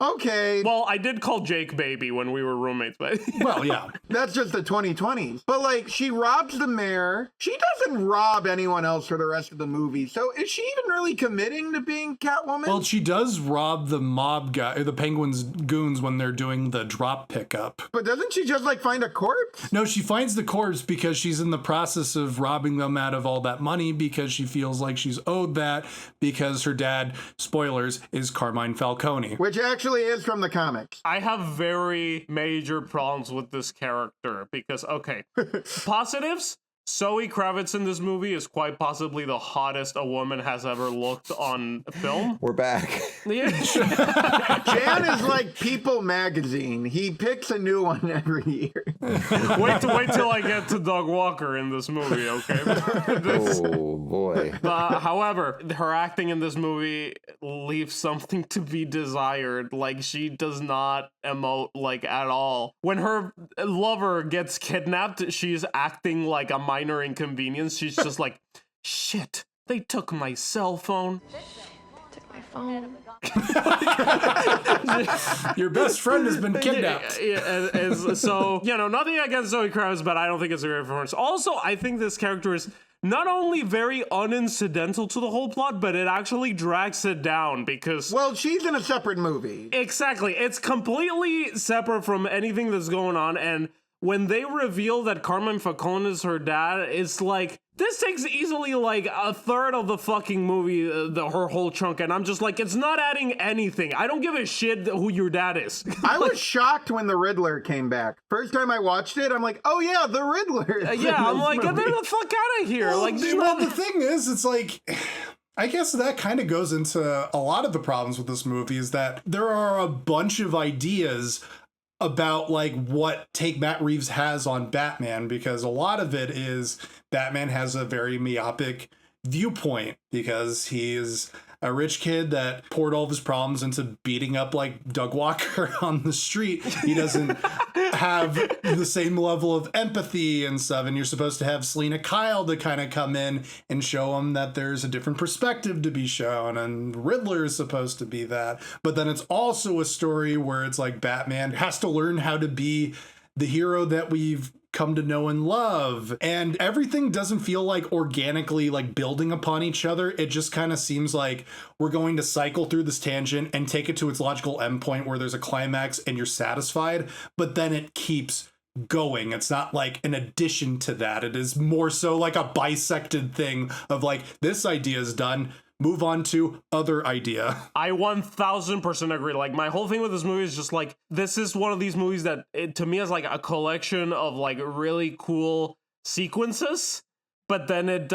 Okay. Well, I did call Jake baby when we were roommates, but Well, yeah. That's just the 2020s. But like, she robs the mayor. She doesn't rob anyone else for the rest of the movie. So is she even really committing to being Catwoman? Well, she does rob the mob guy, the Penguin's goons, when they're doing the drop pickup. But doesn't she just like find a corpse? No, she finds the corpse because she's in the process of robbing them out of all that money because she feels like she's owed that because her dad, spoilers, is Carmine Falcone. Which actually is from the comics. I have very major problems with this character because, okay, positives. Zoe Kravitz in this movie is quite possibly the hottest a woman has ever looked on film. We're back. Yeah. Jan is like People magazine. He picks a new one every year. wait till I get to Doug Walker in this movie, okay? Oh boy. However, her acting in this movie leaves something to be desired. Like, she does not emote like at all. When her lover gets kidnapped, she's acting like a minor inconvenience. She's just like, shit, they took my cell phone. Took my phone. Your best friend has been kidnapped. So, nothing against Zoe Kravitz, but I don't think it's a great performance. Also, I think this character is not only very unincidental to the whole plot, but it actually drags it down because... Well, she's in a separate movie. Exactly. It's completely separate from anything that's going on, and when they reveal that Carmine Falcone is her dad, it's like, this takes easily like a third of the fucking movie, her whole chunk, and I'm just like, it's not adding anything. I don't give a shit who your dad is. I was shocked when the Riddler came back. First time I watched it, I'm like, oh yeah, the Riddler. Yeah, I'm like, get the fuck out of here. Well, Like, the thing is, it's like... I guess that kind of goes into a lot of the problems with this movie is that there are a bunch of ideas about like what take Matt Reeves has on Batman, because a lot of it is Batman has a very myopic viewpoint because he is a rich kid that poured all of his problems into beating up like Doug Walker on the street. He doesn't have the same level of empathy and stuff, and you're supposed to have Selena Kyle to kind of come in and show him that there's a different perspective to be shown, and Riddler is supposed to be that. But then it's also a story where it's like Batman has to learn how to be the hero that we've come to know and love, and everything doesn't feel like organically like building upon each other. It just kind of seems like we're going to cycle through this tangent and take it to its logical endpoint where there's a climax and you're satisfied, but then it keeps going. It's not like an addition to that. It is more so like a bisected thing of like, this idea is done, move on to other idea. I 1000% agree. Like, my whole thing with this movie is just like, this is one of these movies that to me is like a collection of like really cool sequences, but then it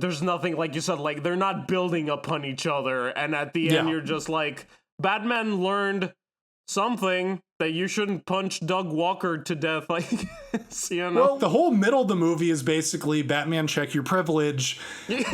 there's nothing, like you said, like they're not building upon each other, and at the end you're just like, Batman learned something that you shouldn't punch Doug Walker to death. Like, Well, the whole middle of the movie is basically Batman check your privilege. Okay, we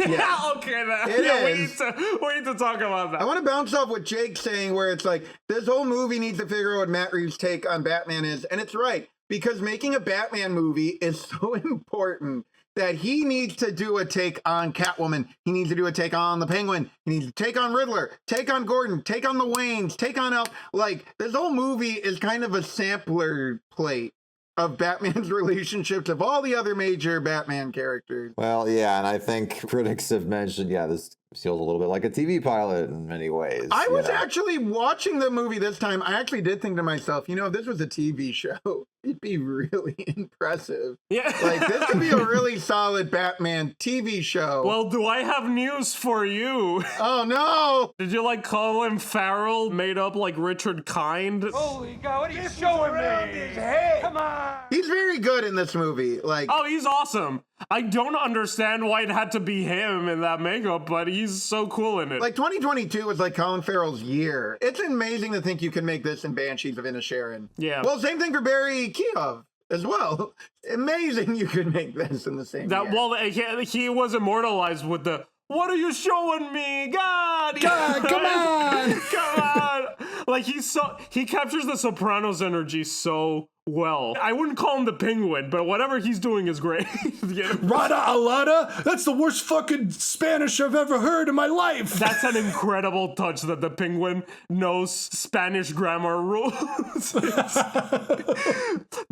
need to talk about that. I want to bounce off what Jake's saying, where it's like, this whole movie needs to figure out what Matt Reeves' take on Batman is. And it's right, because making a Batman movie is so important that he needs to do a take on Catwoman. He needs to do a take on the Penguin. He needs to take on Riddler, take on Gordon, take on the Waynes, take on Elf. Like, this whole movie is kind of a sampler plate of Batman's relationships of all the other major Batman characters. Well, yeah, and I think critics have mentioned, this feels a little bit like a TV pilot in many ways. I was actually watching the movie this time. I actually did think to myself, if this was a TV show, it'd be really impressive. Yeah. Like, this could be a really solid Batman TV show. Well, do I have news for you? Oh, no. Did you like Colin Farrell made up like Richard Kind? Holy God, what are you showing me? His head. Come on. He's very good in this movie. Like, oh, he's awesome. I don't understand why it had to be him in that makeup, but he's so cool in it. Like 2022 was like Colin Farrell's year. It's amazing to think you can make this in Banshees of Inisherin. Yeah. Well, same thing for Barry Keogh as well. Amazing you could make this in the same year. Well, he was immortalized with the, what are you showing me? God, come on. Come on. Like, he captures the Sopranos energy so well. I wouldn't call him the Penguin, but whatever he's doing is great. Rada alada? That's the worst fucking Spanish I've ever heard in my life. That's an incredible touch that the Penguin knows Spanish grammar rules.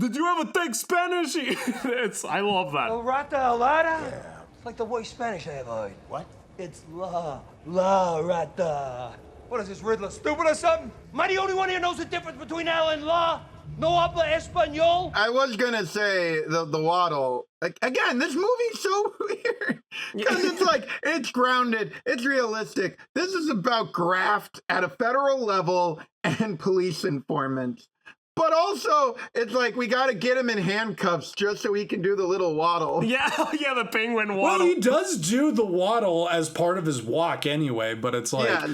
Did you ever take Spanish? I love that. Rata alada? It's like the worst Spanish I ever heard. What? It's la rata. What is this, Riddler, stupid or something? Am I the only one here knows the difference between L and la? No habla español? I was gonna say the waddle. Like, again, this movie's so weird. Because it's like, it's grounded, it's realistic. This is about graft at a federal level and police informants. But also, it's like, we gotta get him in handcuffs just so he can do the little waddle. Yeah, the Penguin waddle. Well, he does do the waddle as part of his walk anyway, but it's like,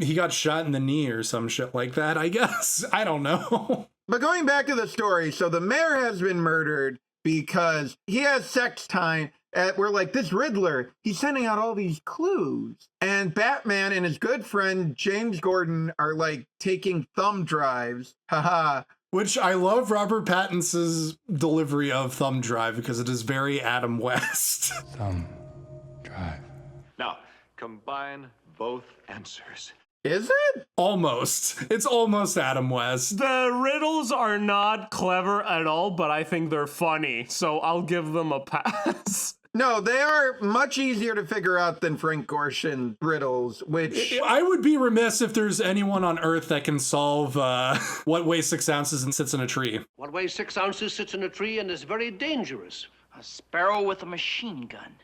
he got shot in the knee or some shit like that, I guess. I don't know. But going back to the story, so the mayor has been murdered because he has sex time. We're like, this Riddler, he's sending out all these clues. And Batman and his good friend James Gordon are like taking thumb drives. Haha. Which I love Robert Pattinson's delivery of thumb drive because it is very Adam West. Thumb drive. Now, combine both answers. Is it? Almost. It's almost Adam West. The riddles are not clever at all, but I think they're funny, so I'll give them a pass. No, they are much easier to figure out than Frank Gorshin riddles, which... I would be remiss if there's anyone on Earth that can solve what weighs 6 ounces and sits in a tree. What weighs 6 ounces, sits in a tree, and is very dangerous? A sparrow with a machine gun.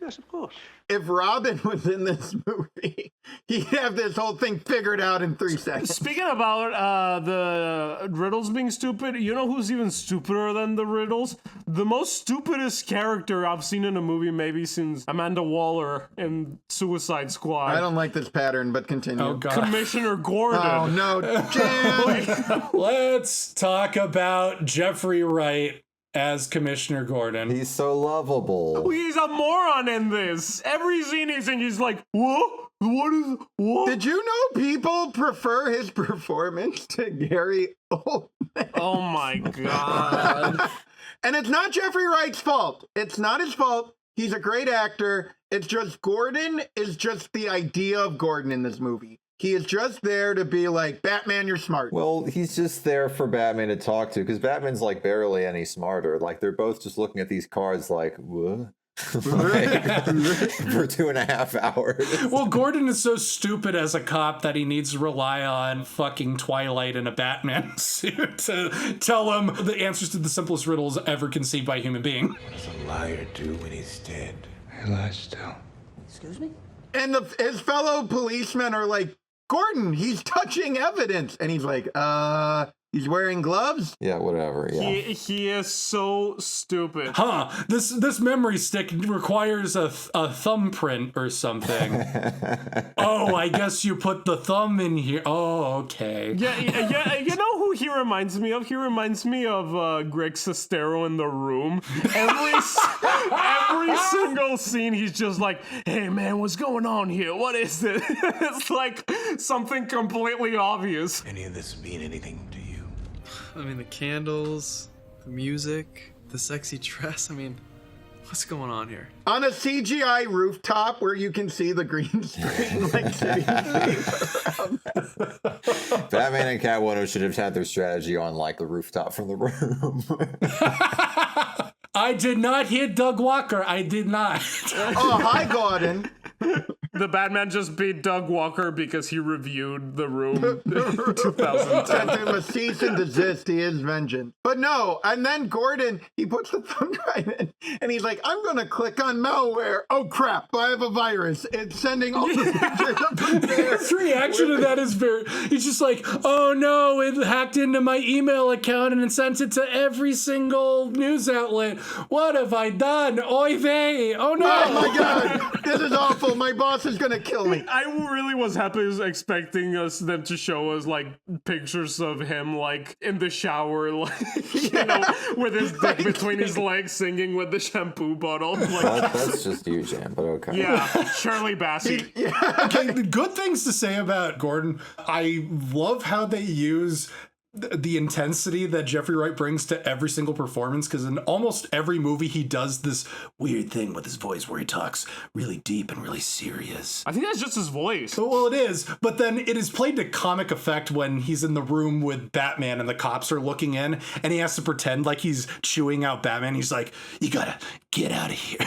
Yes, of course. If Robin was in this movie, he'd have this whole thing figured out in 3 seconds. Speaking about the riddles being stupid, you know who's even stupider than the riddles? The most stupidest character I've seen in a movie maybe since Amanda Waller in Suicide Squad. I don't like this pattern, but continue. Oh, God. Commissioner Gordon. Oh, no, Jan! Let's talk about Jeffrey Wright as Commissioner Gordon. He's so lovable. He's a moron in this. Every scene he's in, he's like, what? What? Did you know people prefer his performance to Gary Oldman? Oh my God. And it's not Jeffrey Wright's fault. It's not his fault. He's a great actor. It's just Gordon is just the idea of Gordon in this movie. He is just there to be like, Batman, you're smart. Well, he's just there for Batman to talk to, because Batman's like barely any smarter. Like, they're both just looking at these cards like, what? Like, for 2.5 hours. Well, Gordon is so stupid as a cop that he needs to rely on fucking Twilight in a Batman suit to tell him the answers to the simplest riddles ever conceived by a human being. What does a liar do when he's dead? He lies still. Excuse me? And his fellow policemen are like, Gordon, he's touching evidence. And he's like, he's wearing gloves? Yeah, whatever. Yeah. He is so stupid. Huh, this memory stick requires a thumbprint or something. Oh, I guess you put the thumb in here. Oh, okay. Yeah, you know who he reminds me of? He reminds me of Greg Sestero in The Room. Every single scene, he's just like, hey man, what's going on here? What is this? It's like something completely obvious. Any of this mean anything to you? I mean, the candles, the music, the sexy dress. I mean, what's going on here? On a CGI rooftop where you can see the green screen, like sitting around that. Batman and Catwoman should have had their strategy on like the rooftop from The Room. I did not hit Doug Walker. I did not. Oh, hi, Gordon. The Batman just beat Doug Walker because he reviewed The Room in 2010. Sent him a cease and desist. He is vengeance. But no, and then Gordon, he puts the thumb drive in, and he's like, I'm going to click on malware. Oh, crap, I have a virus. It's sending all the pictures up in there. His reaction to that is he's just like, oh no, it hacked into my email account and it sent it to every single news outlet. What have I done? Oy vey. Oh no. Oh my God, this is awful. My boss is going to kill me. I really was expecting them to show us like pictures of him like in the shower, like with his dick between his legs, singing with the shampoo bottle. Like, that's just you, Jan. But okay. Yeah, Shirley Bassey. Okay, the good things to say about Gordon. I love how they use the intensity that Jeffrey Wright brings to every single performance, because in almost every movie he does this weird thing with his voice where he talks really deep and really serious. I think that's just his voice. Well, it is, but then it is played to comic effect when he's in the room with Batman and the cops are looking in and he has to pretend like he's chewing out Batman. He's like, you gotta get out of here.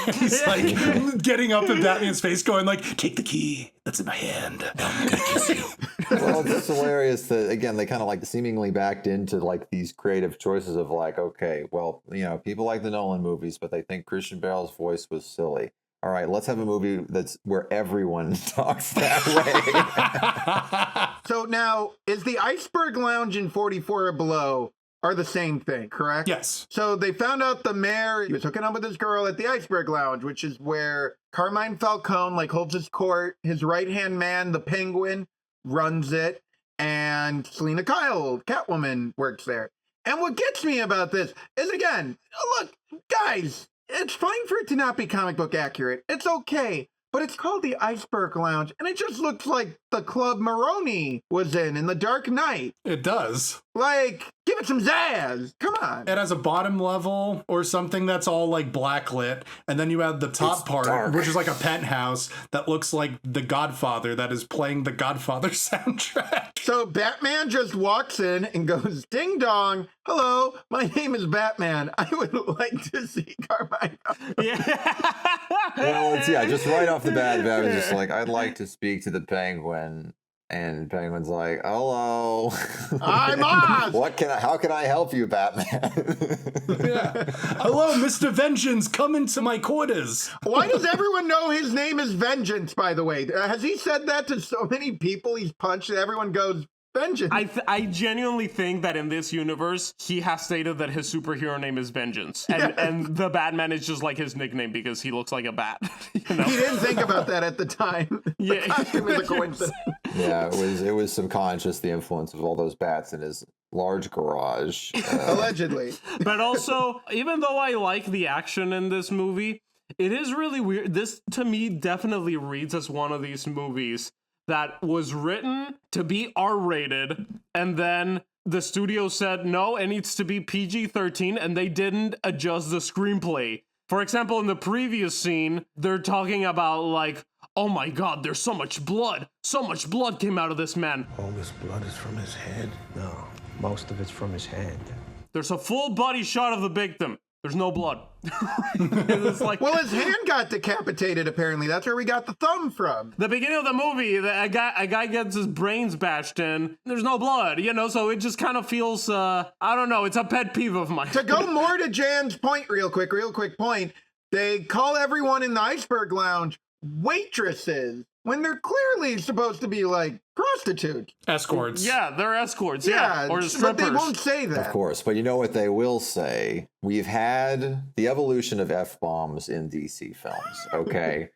And he's like getting up in Batman's face going like, take the key that's in my hand. I'm gonna kiss you. Well, it's hilarious that, again, they kind of like seemingly backed into like these creative choices of like, okay, well, you know, people like the Nolan movies, but they think Christian Bale's voice was silly. All right, let's have a movie that's where everyone talks that way. So now, is the Iceberg Lounge in 44 or Below are the same thing, correct? Yes. So they found out the mayor, he was hooking up with this girl at the Iceberg Lounge, which is where Carmine Falcone like holds his court. His right-hand man, the Penguin, runs it, and Selena Kyle, Catwoman, works there. And what gets me about this is, again, look, guys, it's fine for it to not be comic book accurate. It's okay. But it's called the Iceberg Lounge, and it just looks like the club Maroni was in The Dark Knight. It does. Like, give it some zazz. Come on. It has a bottom level or something that's all like blacklit, and then you have the top part, dark. which is like a penthouse that looks like The Godfather that is playing the Godfather soundtrack. So Batman just walks in and goes, ding dong, hello, my name is Batman. I would like to see Carmine. Well, it's, yeah, just right off the bat, Batman's just like, I'd like to speak to the Penguin. And Penguin's like, hello. I'm Oz. How can I help you, Batman? Yeah. Hello, Mr. Vengeance, come into my quarters. Why does everyone know his name is Vengeance, by the way? Has he said that to so many people he's punched that everyone goes, Vengeance? I genuinely think that in this universe, he has stated that his superhero name is Vengeance. And the Batman is just like his nickname because he looks like a bat. You know? He didn't think about that at the time. The costume is a coincidence. Yeah, it was subconscious, the influence of all those bats in his large garage. Allegedly. But also, even though I like the action in this movie, it is really weird. This, to me, definitely reads as one of these movies that was written to be R-rated, and then the studio said, no, it needs to be PG-13, and they didn't adjust the screenplay. For example, in the previous scene, they're talking about, like, oh my god, there's so much blood. So much blood came out of this man. All this blood is from his head? No, most of it's from his hand. There's a full body shot of the victim. There's no blood. It's like, well, his hand got decapitated, apparently. That's where we got the thumb from. The beginning of the movie, a guy gets his brains bashed in. There's no blood, you know, so it just kind of feels, I don't know, it's a pet peeve of mine. To go more to Jan's point, real quick point, they call everyone in the Iceberg Lounge waitresses when they're clearly supposed to be like prostitutes. Escorts. Yeah, they're escorts. Yeah, or strippers. But they won't say that. Of course, but you know what they will say? We've had the evolution of F-bombs in DC films, okay?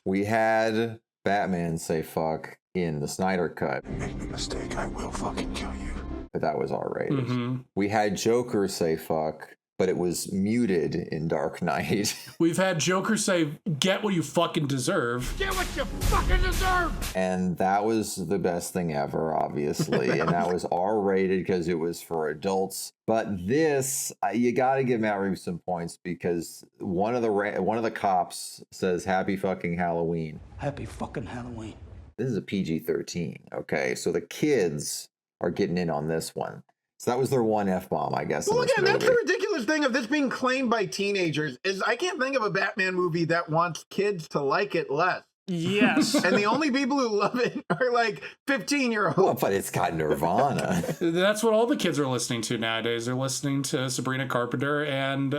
We had Batman say fuck in the Snyder Cut. Make no mistake, I will fucking kill you. But that was R-rated. Mm-hmm. We had Joker say fuck, but it was muted in Dark Knight. We've had Joker say, get what you fucking deserve. Get what you fucking deserve! And that was the best thing ever, obviously. And that was R-rated because it was for adults. But this, you got to give Matt Reeves some points because one of the cops says, happy fucking Halloween. Happy fucking Halloween. This is a PG-13, okay? So the kids are getting in on this one. So that was their one F-bomb, I guess. Well, again, that's the ridiculous thing of this being claimed by teenagers is I can't think of a Batman movie that wants kids to like it less. Yes. And the only people who love it are like 15-year-olds. Well, but it's got Nirvana. That's what all the kids are listening to nowadays. They're listening to Sabrina Carpenter and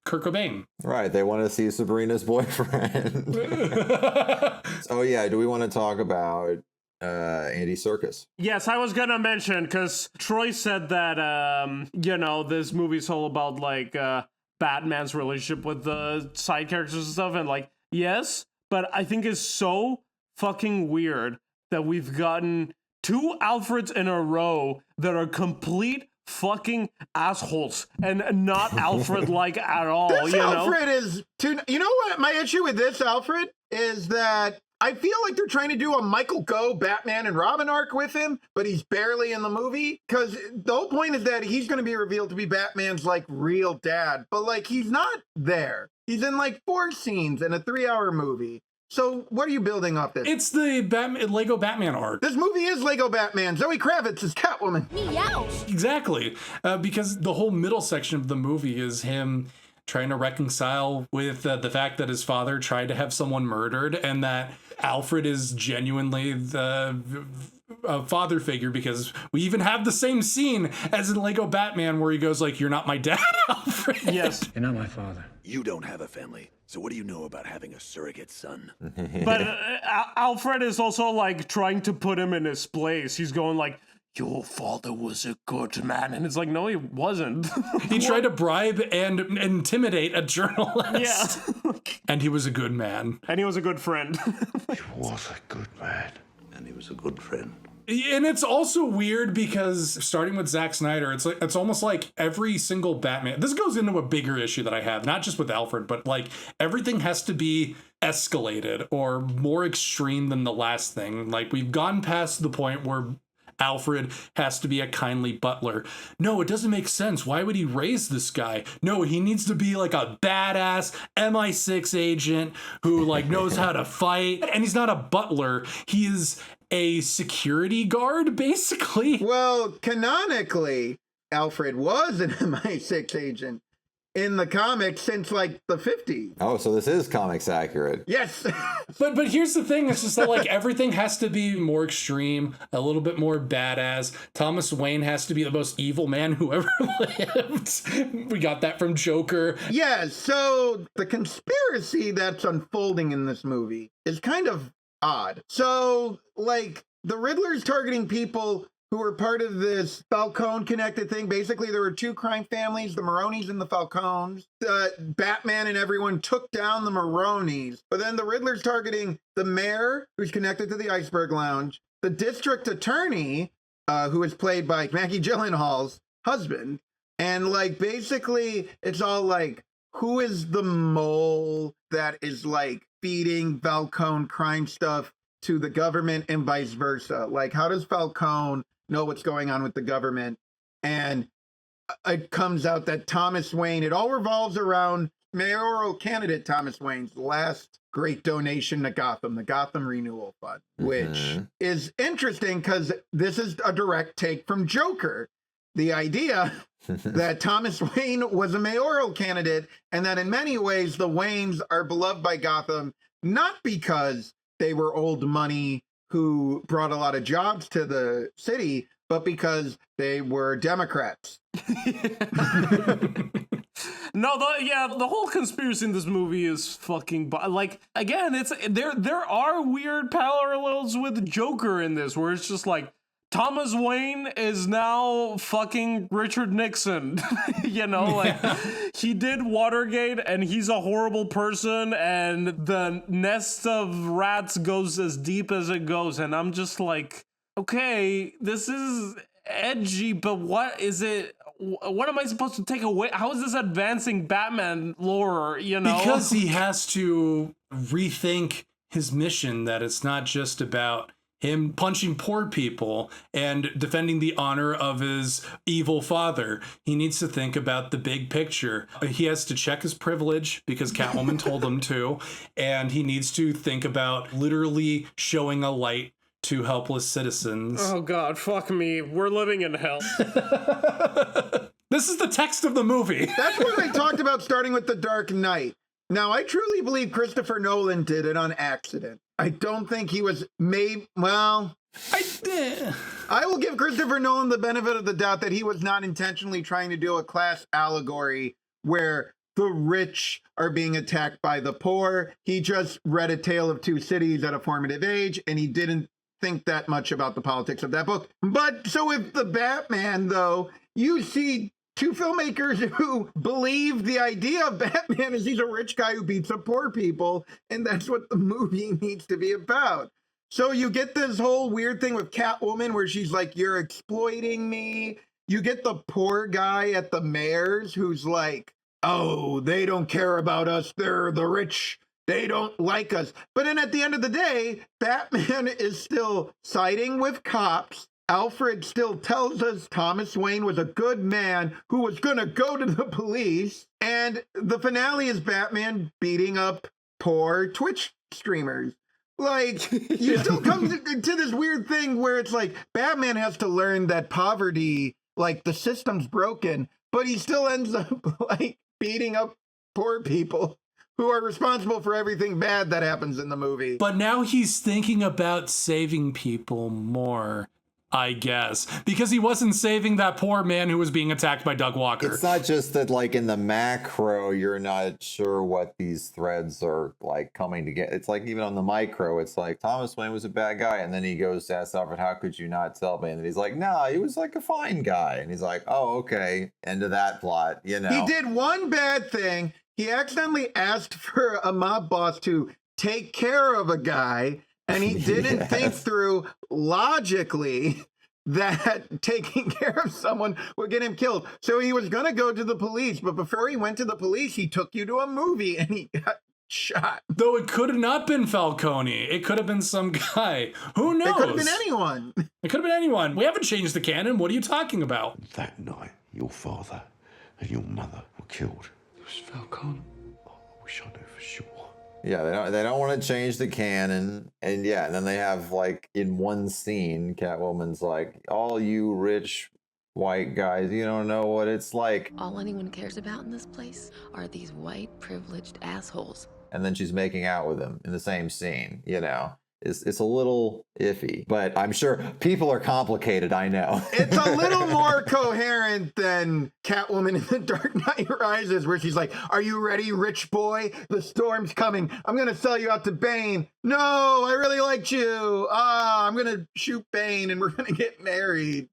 Kurt Cobain. Right, they want to see Sabrina's boyfriend. Oh yeah, do we want to talk about Andy Serkis? Yes, I was gonna mention, because Troy said that, this movie's all about, like, Batman's relationship with the side characters and stuff, and, like, yes, but I think it's so fucking weird that we've gotten 2 Alfreds in a row that are complete fucking assholes and not Alfred-like at all. This Alfred is too... You know what? My issue with this Alfred is that I feel like they're trying to do a Michael Gough Batman and Robin arc with him, but he's barely in the movie. Because the whole point is that he's going to be revealed to be Batman's, like, real dad. But, like, he's not there. He's in, like, 4 scenes in a 3-hour movie. So what are you building off this? It's the Lego Batman arc. This movie is Lego Batman. Zoe Kravitz is Catwoman. Meow. Exactly. Because the whole middle section of the movie is him trying to reconcile with the fact that his father tried to have someone murdered, and that Alfred is genuinely the father figure, because we even have the same scene as in Lego Batman where he goes like, "You're not my dad, Alfred." Yes. You're not my father. You don't have a family, so what do you know about having a surrogate son? But Alfred is also, like, trying to put him in his place. He's going like, "Your father was a good man," and it's like, no, he wasn't. He tried to bribe and intimidate a journalist. Yeah. And he was a good man. And he was a good friend. He was a good man. And he was a good friend. And it's also weird because starting with Zack Snyder, it's almost like every single Batman. This goes into a bigger issue that I have, not just with Alfred, but like everything has to be escalated or more extreme than the last thing. Like we've gone past the point where Alfred has to be a kindly butler. No, it doesn't make sense. Why would he raise this guy? No, he needs to be like a badass MI6 agent who like knows how to fight. And he's not a butler. He is a security guard, basically. Well, canonically, Alfred was an MI6 agent in the comics since like the 50s. Oh, so this is comics accurate. Yes. But here's the thing, it's just that like everything has to be more extreme, a little bit more badass. Thomas Wayne has to be the most evil man who ever lived. We got that from Joker. Yeah, so the conspiracy that's unfolding in this movie is kind of odd. So, like, the Riddler's targeting people who were part of this Falcone connected thing. Basically, there were 2 crime families, the Maronis and the Falcones. Batman and everyone took down the Maronis. But then the Riddler's targeting the mayor, who's connected to the Iceberg Lounge, the district attorney, who is played by Maggie Gyllenhaal's husband. And, like, basically, it's all like, who is the mole that is, like, feeding Falcone crime stuff to the government and vice versa? Like, how does Falcone know what's going on with the government? And it comes out that Thomas Wayne, it all revolves around mayoral candidate Thomas Wayne's last great donation to Gotham, the Gotham Renewal Fund, which is interesting because this is a direct take from Joker. The idea that Thomas Wayne was a mayoral candidate and that in many ways the Waynes are beloved by Gotham, not because they were old money who brought a lot of jobs to the city, but because they were Democrats. No, the whole conspiracy in this movie is fucking like, again, it's there are weird parallels with Joker in this, where it's just like Thomas Wayne is now fucking Richard Nixon. Like he did Watergate and he's a horrible person and the nest of rats goes as deep as it goes, and I'm just like, okay, this is edgy, but what is it? What am I supposed to take away? How is this advancing Batman lore, Because he has to rethink his mission, that it's not just about him punching poor people and defending the honor of his evil father. He needs to think about the big picture. He has to check his privilege because Catwoman told him to, and he needs to think about literally showing a light to helpless citizens. Oh God, fuck me. We're living in hell. This is the text of the movie. That's what I talked about starting with The Dark Knight. Now, I truly believe Christopher Nolan did it on accident. I don't think he was I will give Christopher Nolan the benefit of the doubt that he was not intentionally trying to do a class allegory where the rich are being attacked by the poor. He just read A Tale of Two Cities at a formative age, and he didn't think that much about the politics of that book. But so with the Batman, though, you see two filmmakers who believe the idea of Batman is he's a rich guy who beats up poor people, and that's what the movie needs to be about. So you get this whole weird thing with Catwoman where she's like, you're exploiting me. You get the poor guy at the mayor's who's like, oh, they don't care about us. They're the rich. They don't like us. But then at the end of the day, Batman is still siding with cops. Alfred still tells us Thomas Wayne was a good man who was going to go to the police. And the finale is Batman beating up poor Twitch streamers. Like, you still come to this weird thing where it's like Batman has to learn that poverty, like the system's broken, but he still ends up like beating up poor people who are responsible for everything bad that happens in the movie. But now he's thinking about saving people more, I guess, because he wasn't saving that poor man who was being attacked by Doug Walker. It's not just that, like, in the macro, you're not sure what these threads are, like, coming together. It's like, even on the micro, it's like, Thomas Wayne was a bad guy, and then he goes to ask Alfred, how could you not tell me? And then he's like, no, he was, like, a fine guy. And he's like, oh, okay, end of that plot, you know. He did one bad thing. He accidentally asked for a mob boss to take care of a guy, and he didn't think through logically that taking care of someone would get him killed. So he was going to go to the police, but before he went to the police, he took you to a movie and he got shot. Though it could have not been Falcone. It could have been some guy. Who knows? It could have been anyone. It could have been anyone. We haven't changed the canon. What are you talking about? That night, your father and your mother were killed. It was Falcone. Oh, I wish I knew for sure. Yeah, they don't want to change the canon. And yeah, and then they have, like, in one scene, Catwoman's like, all you rich white guys, you don't know what it's like. All anyone cares about in this place are these white privileged assholes. And then she's making out with him in the same scene, you know. It's a little iffy, but I'm sure people are complicated, I know. It's a little more coherent than Catwoman in The Dark Knight Rises, where she's like, are you ready, rich boy? The storm's coming. I'm going to sell you out to Bane. No, I really liked you. I'm going to shoot Bane and we're going to get married.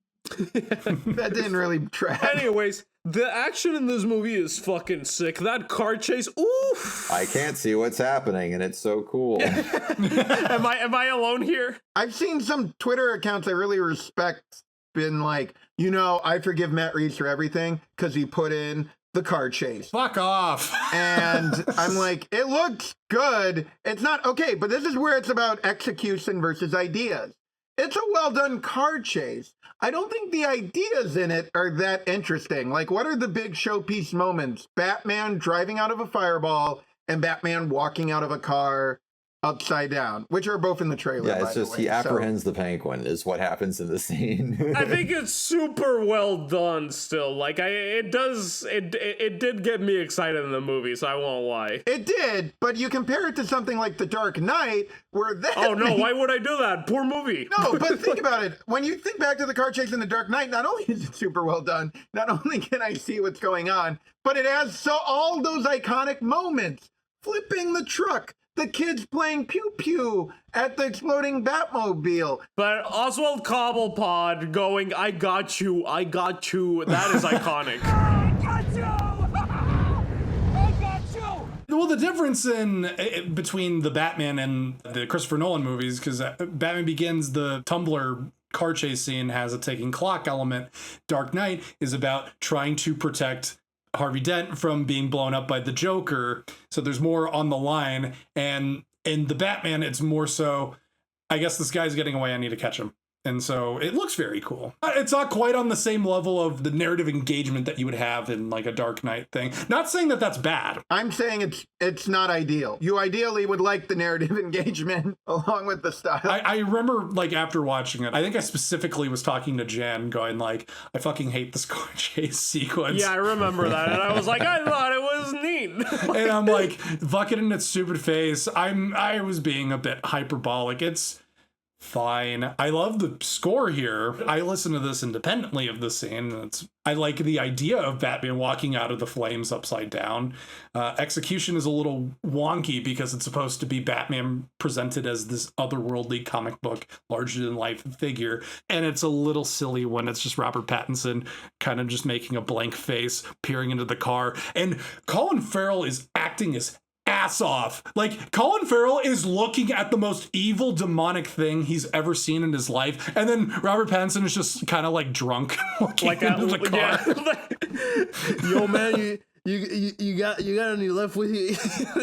That didn't really track. Anyways, the action in this movie is fucking sick. That car chase, oof! I can't see what's happening, and it's so cool. Am I alone here? I've seen some Twitter accounts I really respect been like, you know, I forgive Matt Reeves for everything because he put in the car chase. Fuck off. And I'm like, it looks good. It's not okay, but this is where it's about execution versus ideas. It's a well-done car chase. I don't think the ideas in it are that interesting. Like, what are the big showpiece moments? Batman driving out of a fireball and Batman walking out of a car upside down, which are both in the trailer. Yeah, it's just he apprehends the penguin is what happens in the scene. I think it's super well done still. Like, it did get me excited in the movie, so I won't lie. It did, but you compare it to something like The Dark Knight, where that... Oh, no, why would I do that? Poor movie. No, but think about it. When you think back to the car chase in The Dark Knight, not only is it super well done, not only can I see what's going on, but it has all those iconic moments. Flipping the truck, the kids playing pew-pew at the exploding Batmobile. But Oswald Cobblepot going, I got you, that is iconic. I got you! I got you! Well, the difference between the Batman and the Christopher Nolan movies, because Batman Begins, the Tumblr car chase scene has a ticking clock element. Dark Knight is about trying to protect Harvey Dent from being blown up by the Joker. So there's more on the line. And in the Batman, it's more so, I guess this guy's getting away, I need to catch him. And so it looks very cool. It's not quite on the same level of the narrative engagement that you would have in like a Dark Knight thing. Not saying that that's bad. I'm saying it's not ideal. You ideally would like the narrative engagement along with the style. I remember like after watching it, I think I specifically was talking to Jan going like, I fucking hate this car chase sequence. Yeah, I remember that. And I was like, I thought it was neat. And I'm like, fuck it in its stupid face. I was being a bit hyperbolic. It's fine. I love the score here. I listen to this independently of the scene. I like the idea of Batman walking out of the flames upside down. Execution is a little wonky because it's supposed to be Batman presented as this otherworldly comic book, larger than life figure. And it's a little silly when it's just Robert Pattinson kind of just making a blank face, peering into the car. And Colin Farrell is acting as ass off. Like, Colin Farrell is looking at the most evil demonic thing he's ever seen in his life, and then Robert Pattinson is just kind of like drunk looking Like into the car. Yeah. Yo, man, you got any left with you?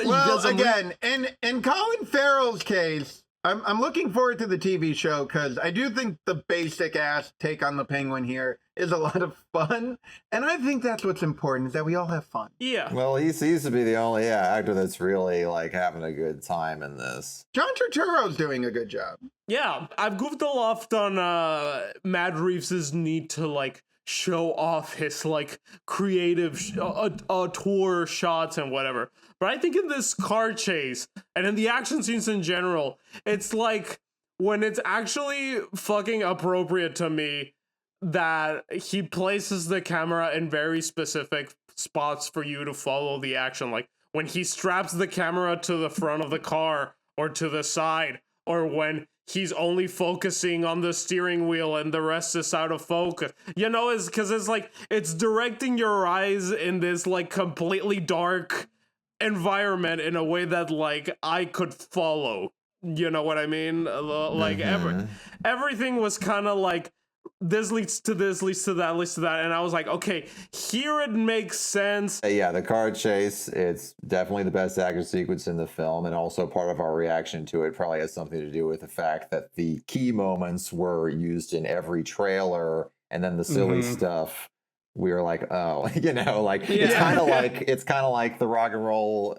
Well, again, in Colin Farrell's case, I'm looking forward to the TV show because I do think the basic ass take on the Penguin here is a lot of fun, and I think that's what's important, is that we all have fun. Yeah. Well, he seems to be the only actor that's really like having a good time in this. John Turturro's doing a good job. Yeah, I've goofed a lot on Matt Reeves' need to like show off his like creative tour shots and whatever. But I think in this car chase and in the action scenes in general, it's like when it's actually fucking appropriate to me that he places the camera in very specific spots for you to follow the action. Like when he straps the camera to the front of the car or to the side, or when he's only focusing on the steering wheel and the rest is out of focus. You know, it's because it's like it's directing your eyes in this like completely dark environment in a way that like I could follow. You know what I mean? Like everything was kind of like this leads to this, leads to that, leads to that, and I was like, okay, here it makes sense. Yeah, the car chase, it's definitely the best action sequence in the film, and also part of our reaction to it probably has something to do with the fact that the key moments were used in every trailer, and then the silly stuff, we were like, oh, you know, like it's kind of like the rock and roll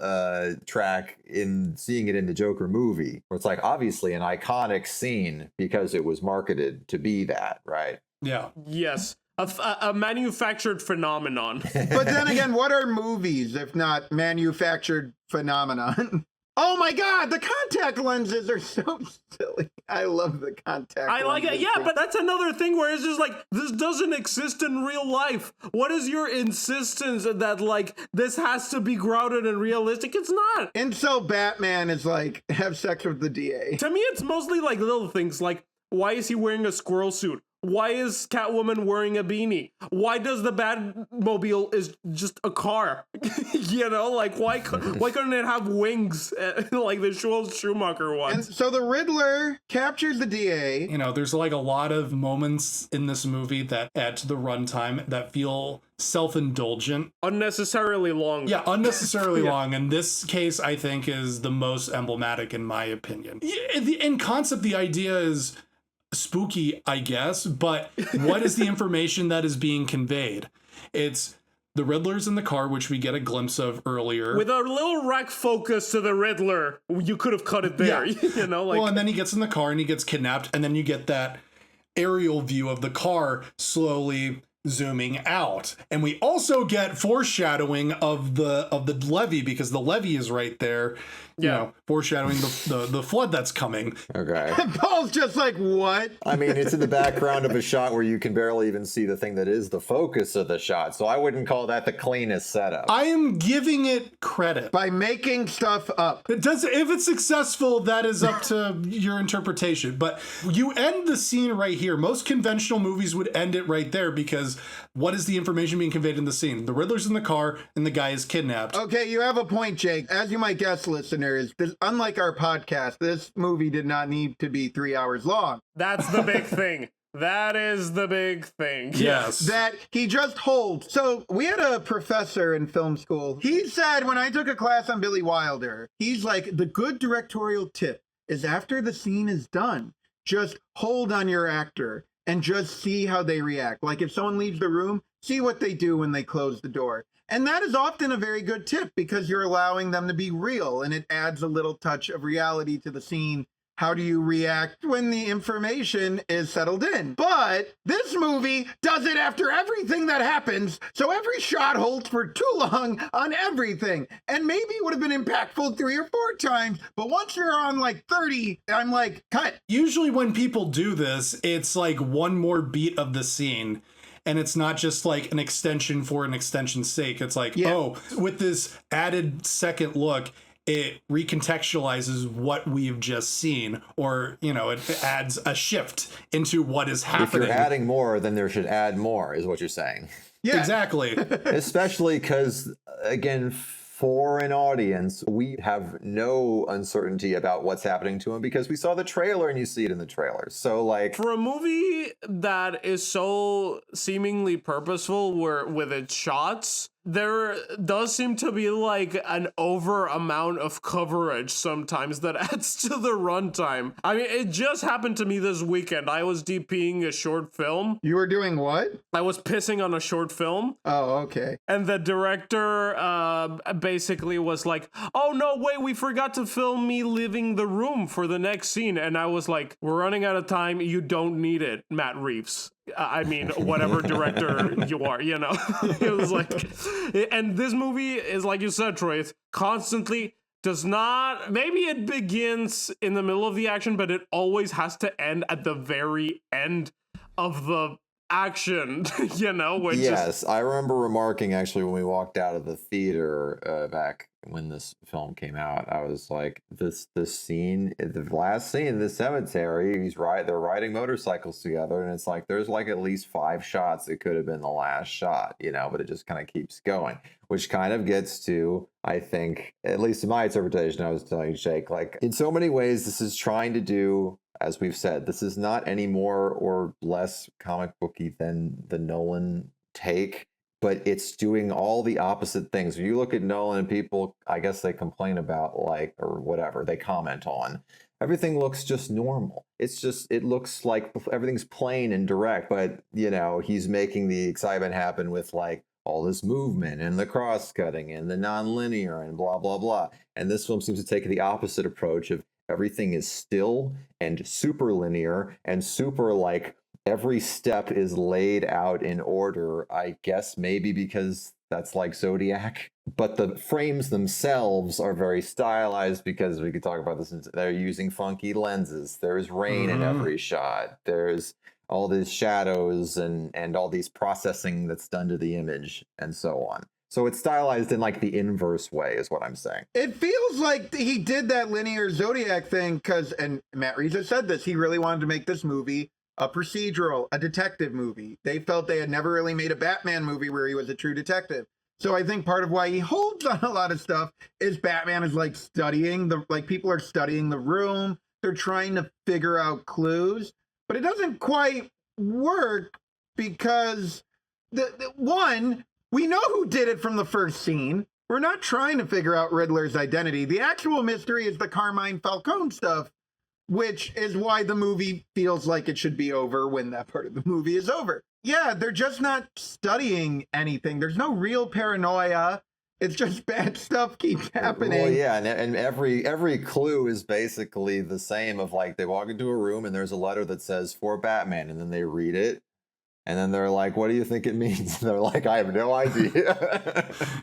track in seeing it in the Joker movie, where it's like obviously an iconic scene because it was marketed to be that, right? Yeah. Yes. A manufactured phenomenon. But then again, what are movies if not manufactured phenomenon? Oh my God, the contact lenses are so silly. I love the contact I like it. Yeah, but that's another thing where it's just like, this doesn't exist in real life. What is your insistence that like this has to be grounded and realistic? It's not. And so Batman is like, have sex with the DA. To me, it's mostly like little things like, why is he wearing a squirrel suit? Why is Catwoman wearing a beanie? Why does the Batmobile is just a car? You know, like why couldn't it have wings like the Joel Schumacher ones? And so the Riddler captures the DA. You know, there's like a lot of moments in this movie that add to the runtime that feel self-indulgent. Unnecessarily long. Yeah, unnecessarily long. And this case, I think, is the most emblematic in my opinion. In concept, the idea is spooky, I guess, but what is the information that is being conveyed? It's the Riddler's in the car, which we get a glimpse of earlier. With a little rack focus to the Riddler, you could have cut it there. Yeah. You know, like, well, and then he gets in the car and he gets kidnapped, and then you get that aerial view of the car slowly zooming out. And we also get foreshadowing of the levee, because the levee is right there. You know, foreshadowing the flood that's coming. Okay. And Paul's just like, what? I mean, it's in the background of a shot where you can barely even see the thing that is the focus of the shot. So I wouldn't call that the cleanest setup. I am giving it credit. By making stuff up. It does. If it's successful, that is up to your interpretation. But you end the scene right here. Most conventional movies would end it right there, because what is the information being conveyed in the scene? The Riddler's in the car and the guy is kidnapped. Okay, you have a point, Jake. As you might guess, listeners, unlike our podcast, this movie did not need to be 3 hours long. That's the big thing. That is the big thing. Yes. That he just holds. So we had a professor in film school. He said, when I took a class on Billy Wilder, he's like, the good directorial tip is after the scene is done, just hold on your actor and just see how they react. Like if someone leaves the room, see what they do when they close the door. And that is often a very good tip because you're allowing them to be real and it adds a little touch of reality to the scene. How do you react when the information is settled in? But this movie does it after everything that happens, so every shot holds for too long on everything. And maybe it would have been impactful 3 or 4 times, but once you're on like 30, I'm like, cut. Usually when people do this, it's like one more beat of the scene. And it's not just like an extension for an extension's sake. It's like, oh, with this added second look, it recontextualizes what we've just seen, or, you know, it adds a shift into what is happening. If you're adding more, then there should add more, is what you're saying. Yeah, exactly. Especially because, again, for an audience, we have no uncertainty about what's happening to him because we saw the trailer and you see it in the trailer. So, like, for a movie that is so seemingly purposeful with its shots, there does seem to be like an over amount of coverage sometimes that adds to the runtime. I mean, it just happened to me this weekend. I was DPing a short film. You were doing what? I was pissing on a short film. Oh, okay. And the director basically was like, oh, no, wait, we forgot to film me leaving the room for the next scene. And I was like, we're running out of time. You don't need it, Matt Reeves. I mean, whatever director you are, you know. It was like, and this movie is, like you said, Troy, it's constantly does not, maybe it begins in the middle of the action, but it always has to end at the very end of the action, you know? Which yes, I remember remarking actually when we walked out of the theater back when this film came out, I was like, this scene, the last scene in the cemetery, they're riding motorcycles together, and it's like there's like at least 5 shots that could have been the last shot, you know, but it just kind of keeps going, which kind of gets to, I think, at least in my interpretation, I was telling you, Jake, like in so many ways, this is trying to do, as we've said, this is not any more or less comic booky than the Nolan take, but it's doing all the opposite things. When you look at Nolan and people, I guess they complain about, like, or whatever, they comment on, everything looks just normal. It's just, it looks like everything's plain and direct, but, you know, he's making the excitement happen with, like, all this movement and the cross-cutting and the non-linear and blah, blah, blah. And this film seems to take the opposite approach of everything is still and super linear and super, like, every step is laid out in order, I guess maybe because that's like Zodiac. But the frames themselves are very stylized because we could talk about this. They're using funky lenses. There's rain in every shot. There's all these shadows and all these processing that's done to the image and so on. So it's stylized in like the inverse way is what I'm saying. It feels like he did that linear Zodiac thing because, and Matt Reeves has said this, he really wanted to make this movie a procedural, a detective movie. They felt they had never really made a Batman movie where he was a true detective. So I think part of why he holds on a lot of stuff is Batman is like studying people are studying the room. They're trying to figure out clues, but it doesn't quite work because one, we know who did it from the first scene. We're not trying to figure out Riddler's identity. The actual mystery is the Carmine Falcone stuff, which is why the movie feels like it should be over when that part of the movie is over. Yeah, they're just not studying anything. There's no real paranoia. It's just bad stuff keeps happening. Well, yeah, and every clue is basically the same of like they walk into a room and there's a letter that says for Batman, and then they read it. And then they're like, what do you think it means? And they're like, I have no idea.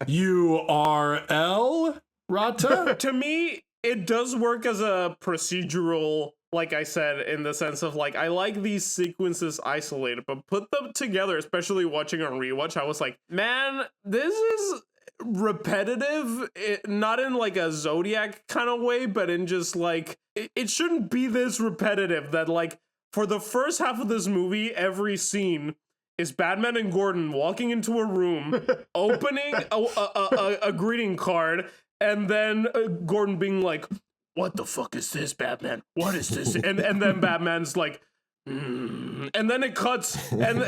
URL, Rata? To me, it does work as a procedural, like I said, in the sense of like, I like these sequences isolated, but put them together, especially watching on rewatch, I was like, man, this is repetitive, not in like a Zodiac kind of way, but in just like, it shouldn't be this repetitive that like, for the first half of this movie, every scene is Batman and Gordon walking into a room, opening a greeting card, and then Gordon being like, what the fuck is this, Batman? What is this? And then Batman's like, and then it cuts, and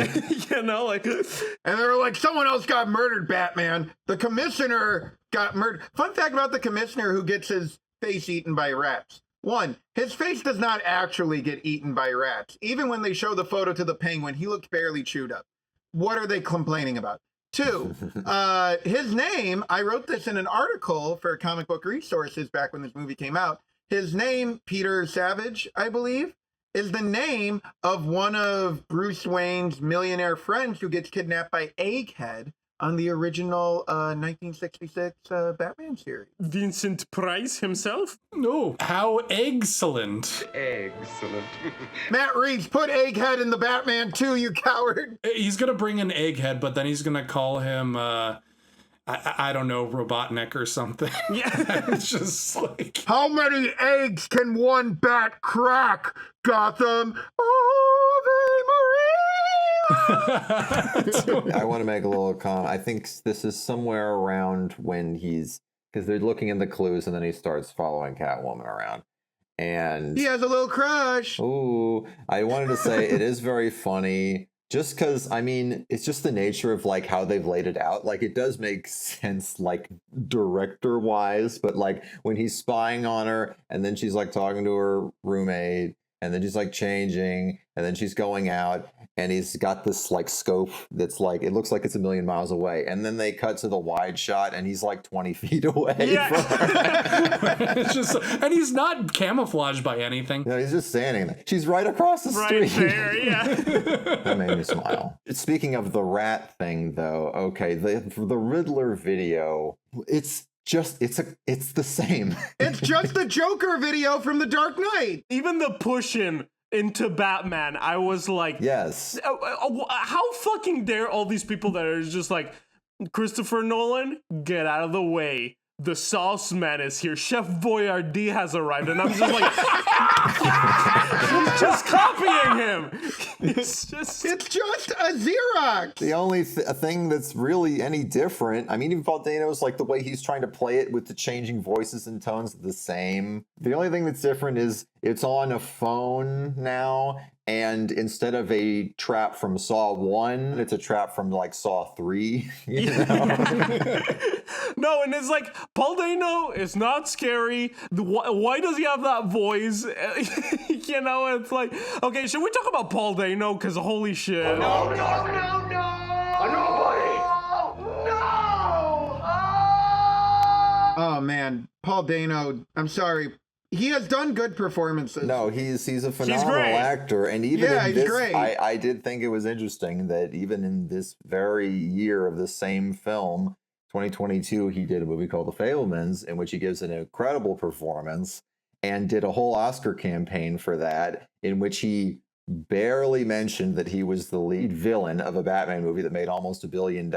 you know, like, and they're like, someone else got murdered, Batman. The commissioner got murdered. Fun fact about the commissioner who gets his face eaten by rats. One, his face does not actually get eaten by rats. Even when they show the photo to the Penguin, he looks barely chewed up. What are they complaining about? Two, his name, I wrote this in an article for Comic Book Resources back when this movie came out. His name, Peter Savage, I believe, is the name of one of Bruce Wayne's millionaire friends who gets kidnapped by Egghead on the original 1966 Batman series. Vincent Price himself? No. How excellent. Excellent. Matt Reeves, put Egghead in the Batman 2, you coward. He's going to bring in Egghead, but then he's going to call him, I don't know, Robotnik or something. Yeah. It's just like... How many eggs can one bat crack, Gotham? I want to make a little comment. I think this is somewhere around when because they're looking in the clues and then he starts following Catwoman around. And he has a little crush. Ooh, I wanted to say it is very funny. Just because, I mean, it's just the nature of like how they've laid it out. Like it does make sense, like director wise, but like when he's spying on her and then she's like talking to her roommate and then she's like changing and then she's going out and he's got this like scope that's like, it looks like it's 1,000,000 miles away. And then they cut to the wide shot and he's like 20 feet away. Yeah. It's just, and he's not camouflaged by anything. No, he's just standing there. She's right across the street. Right there, yeah. That made me smile. Speaking of the rat thing though, okay, the Riddler video, it's the same. It's just the Joker video from The Dark Knight. Even the push-in into Batman, I was like, yes. How fucking dare all these people that are just like, Christopher Nolan, get out of the way. The sauce man is here. Chef Boyardee has arrived. And I'm just like, he's just copying him. It's just a Xerox. The only thing that's really any different, I mean, even Paul Dano's like the way he's trying to play it with the changing voices and tones the same. The only thing that's different is it's on a phone now. And instead of a trap from Saw 1, it's a trap from like Saw 3. You know? No, and it's like, Paul Dano is not scary. Why does he have that voice? You know, it's like, okay, should we talk about Paul Dano? Because holy shit. No! Nobody! No! Oh, man. Paul Dano, I'm sorry. He has done good performances. No, he's a phenomenal actor, and even in this, I did think it was interesting that even in this very year of the same film, 2022, he did a movie called The Fabelmans, in which he gives an incredible performance, and did a whole Oscar campaign for that, in which he barely mentioned that he was the lead villain of a Batman movie that made almost $1 billion.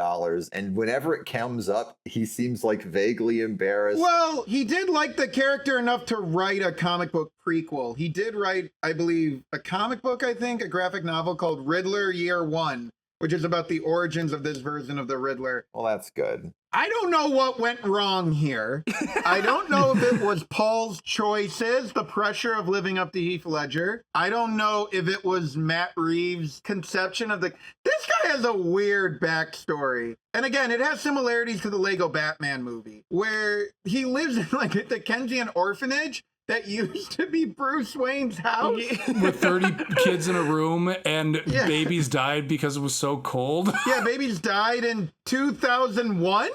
And whenever it comes up, he seems like vaguely embarrassed. Well, he did like the character enough to write a comic book prequel. He did write, I believe, a comic book, a graphic novel called Riddler Year One, which is about the origins of this version of the Riddler. Well, that's good. I don't know what went wrong here. I don't know if it was Paul's choices, the pressure of living up to Heath Ledger. I don't know if it was Matt Reeves' conception of this guy has a weird backstory. And again, it has similarities to the Lego Batman movie, where he lives in like a Dickensian orphanage that used to be Bruce Wayne's house. With 30 kids in a room and babies died because it was so cold. Yeah, babies died in 2001?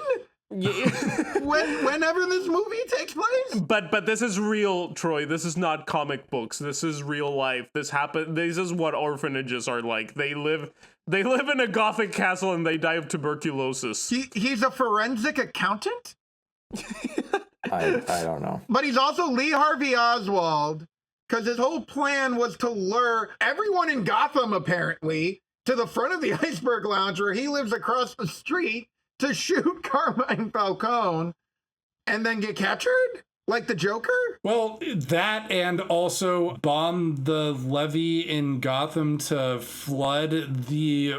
Whenever this movie takes place. But this is real, Troy. This is not comic books. This is real life. This is what orphanages are like. They live in a gothic castle and they die of tuberculosis. He's a forensic accountant? I don't know. But he's also Lee Harvey Oswald, because his whole plan was to lure everyone in Gotham, apparently, to the front of the Iceberg Lounge where he lives across the street to shoot Carmine Falcone and then get captured? Like the Joker? Well, that and also bomb the levee in Gotham to flood the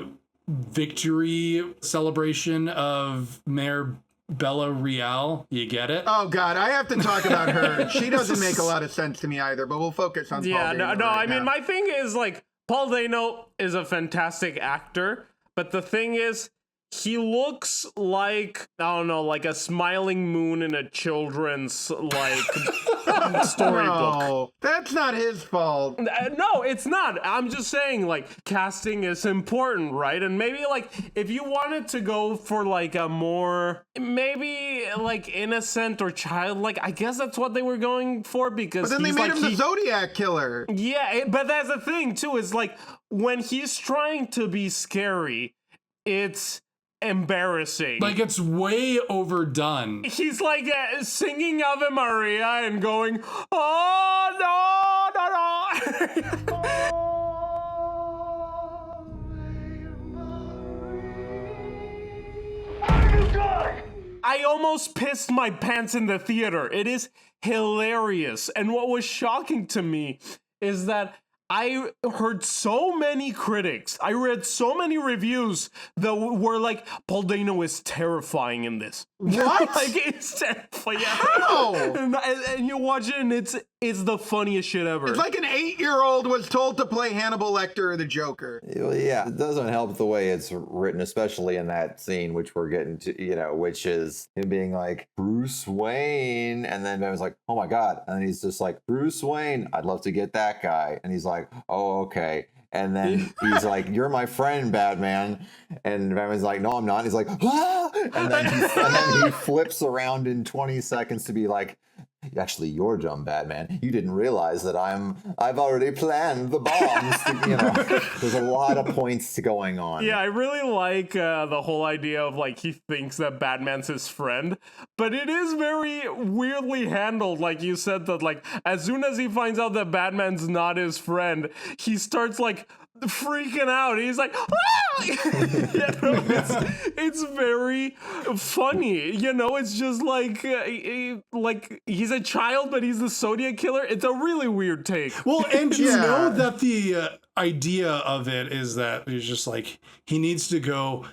victory celebration of Mayor Bella Real. You get it? Oh, God, I have to talk about her. She doesn't make a lot of sense to me either, but we'll focus on Paul Dano I mean, now. my thing is, like, Paul Dano is a fantastic actor, but the thing is, he looks like, I don't know, like a smiling moon in a children's, like, storybook. No, that's not his fault. No, it's not. I'm just saying, like, casting is important, right? And maybe, like, if you wanted to go for, like, a more, maybe, like, innocent or childlike, I guess that's what they were going for, because But then they made him the Zodiac Killer. Yeah, but that's the thing, too, is, like, when he's trying to be scary, it's embarrassing. Like, it's way overdone. He's like singing Ave Maria and going, oh no, no, no. I almost pissed my pants in the theater. It is hilarious. And what was shocking to me is that I heard so many critics, I read so many reviews that were like, Paul Dano is terrifying in this. What? Like, it's terrifying. How? And you watch it and it's the funniest shit ever. It's like an 8-year-old was told to play Hannibal Lecter or the Joker. Yeah, it doesn't help the way it's written, especially in that scene, which we're getting to, which is him being like, Bruce Wayne. And then I was like, oh my God. And he's just like, Bruce Wayne, I'd love to get that guy. And he's like, oh, okay. And then he's like, you're my friend, Batman. And Batman's like, no, I'm not. And he's like, ah! And then he flips around in 20 seconds to be like, actually, you're dumb, Batman. You didn't realize that I've already planned the bombs. There's a lot of points going on. Yeah, I really like the whole idea of like he thinks that Batman's his friend, but it is very weirdly handled. Like you said, that like as soon as he finds out that Batman's not his friend, he starts like freaking out. He's like, ah! It's very funny. It's just like he's a child, but he's the Zodiac Killer. It's a really weird take. Well, and you know that the idea of it is that he's just like, he needs to go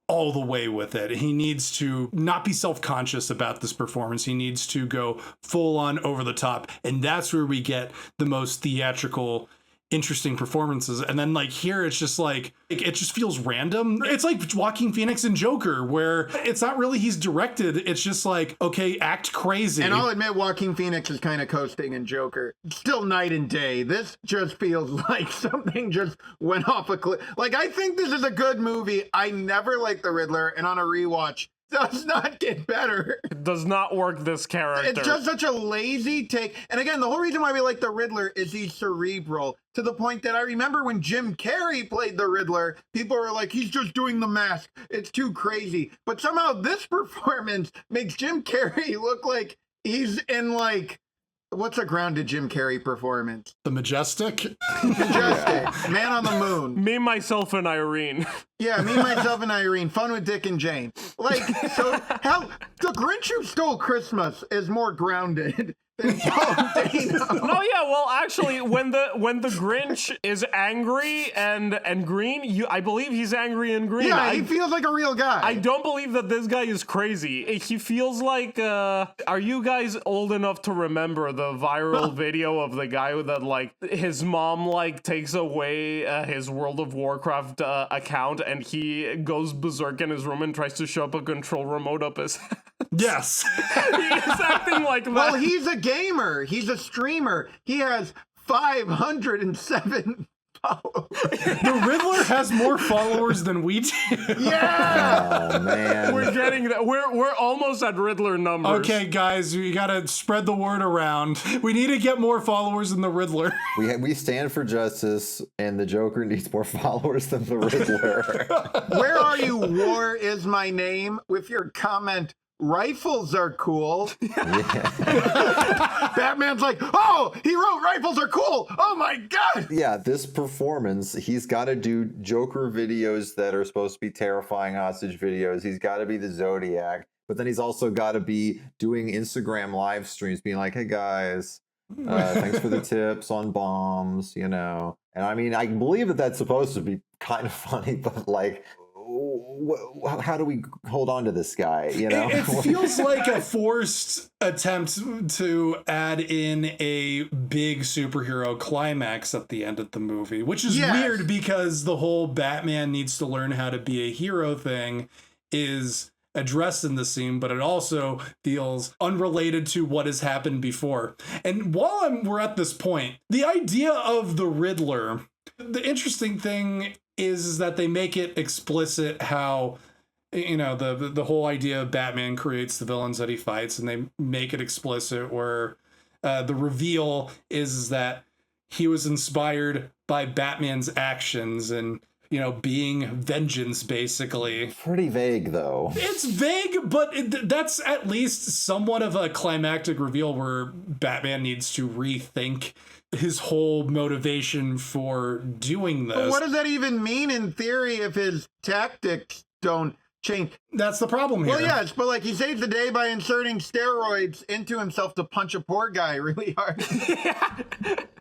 all the way with it. He needs to not be self-conscious about this performance. He needs to go full on over the top. And that's where we get the most theatrical, interesting performances. And then like here it's just like it just feels random. It's like Joaquin Phoenix and Joker, where it's not really he's directed, it's just like, okay, act crazy. And I'll admit Joaquin Phoenix is kind of coasting in Joker. Still night and day. This just feels like something just went off a cliff. Like, I think this is a good movie. I never liked the Riddler, and on a rewatch does not get better. It does not work this character. It's just such a lazy take. And again, the whole reason why we like the Riddler is he's cerebral, to the point that I remember when Jim Carrey played the Riddler, people were like, he's just doing the mask. It's too crazy. But somehow this performance makes Jim Carrey look like he's in like, what's a grounded Jim Carrey performance? The Majestic? Majestic. Man on the Moon. Me, Myself, and Irene. Yeah, Me, Myself, and Irene. Fun with Dick and Jane. Like, so hell, The Grinch Who Stole Christmas is more grounded than Paul Dano. No, yeah, well, actually, when the Grinch is angry and green, I believe he's angry and green. Yeah, he feels like a real guy. I don't believe that this guy is crazy. He feels like, are you guys old enough to remember the viral video of the guy that, like, his mom, like, takes away his World of Warcraft account and he goes berserk in his room and tries to shove a control remote up his ass? Yes. He's acting like that. Well, he's a gamer. He's a streamer. He has 507 followers. The Riddler has more followers than we do. Yeah. Oh man. We're getting that. We're almost at Riddler numbers. Okay, guys, we gotta spread the word around. We need to get more followers than the Riddler. We stand for justice, and the Joker needs more followers than the Riddler. Where are you, War is my name, with your comment, rifles are cool. Yeah. Batman's like, oh, he wrote rifles are cool. Oh my God. Yeah, this performance, he's got to do Joker videos that are supposed to be terrifying hostage videos. He's got to be the Zodiac, but then he's also got to be doing Instagram live streams, being like, hey guys, thanks for the tips on bombs, And I mean, I believe that that's supposed to be kind of funny, but like, how do we hold on to this guy? It feels like a forced attempt to add in a big superhero climax at the end of the movie, which is weird because the whole Batman needs to learn how to be a hero thing is addressed in the scene, but it also feels unrelated to what has happened before. And while we're at this point, the idea of the Riddler, the interesting thing is that they make it explicit how, you know, the whole idea of Batman creates the villains that he fights, and they make it explicit where the reveal is that he was inspired by Batman's actions and, you know, being vengeance, basically. Pretty vague, though. It's vague, but that's at least somewhat of a climactic reveal where Batman needs to rethink his whole motivation for doing this. But what does that even mean in theory if his tactics don't change? That's the problem here. Well, yes, but like he saves the day by inserting steroids into himself to punch a poor guy really hard.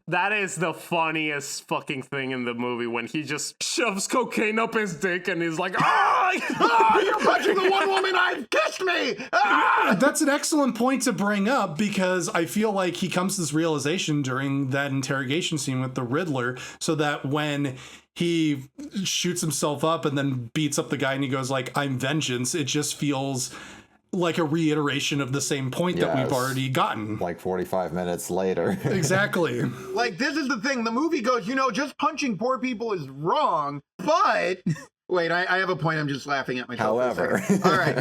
That is the funniest fucking thing in the movie when he just shoves cocaine up his dick and he's like, you're punching the one woman I've kissed me! Ah! That's an excellent point to bring up, because I feel like he comes to this realization during that interrogation scene with the Riddler, so that when he shoots himself up and then beats up the guy and he goes like, I'm vengeance, it just feels like a reiteration of the same point that we've already gotten. Like 45 minutes later. Exactly. Like, this is the thing. The movie goes, you know, just punching poor people is wrong, but... Wait, I have a point. I'm just laughing at myself. However. All right.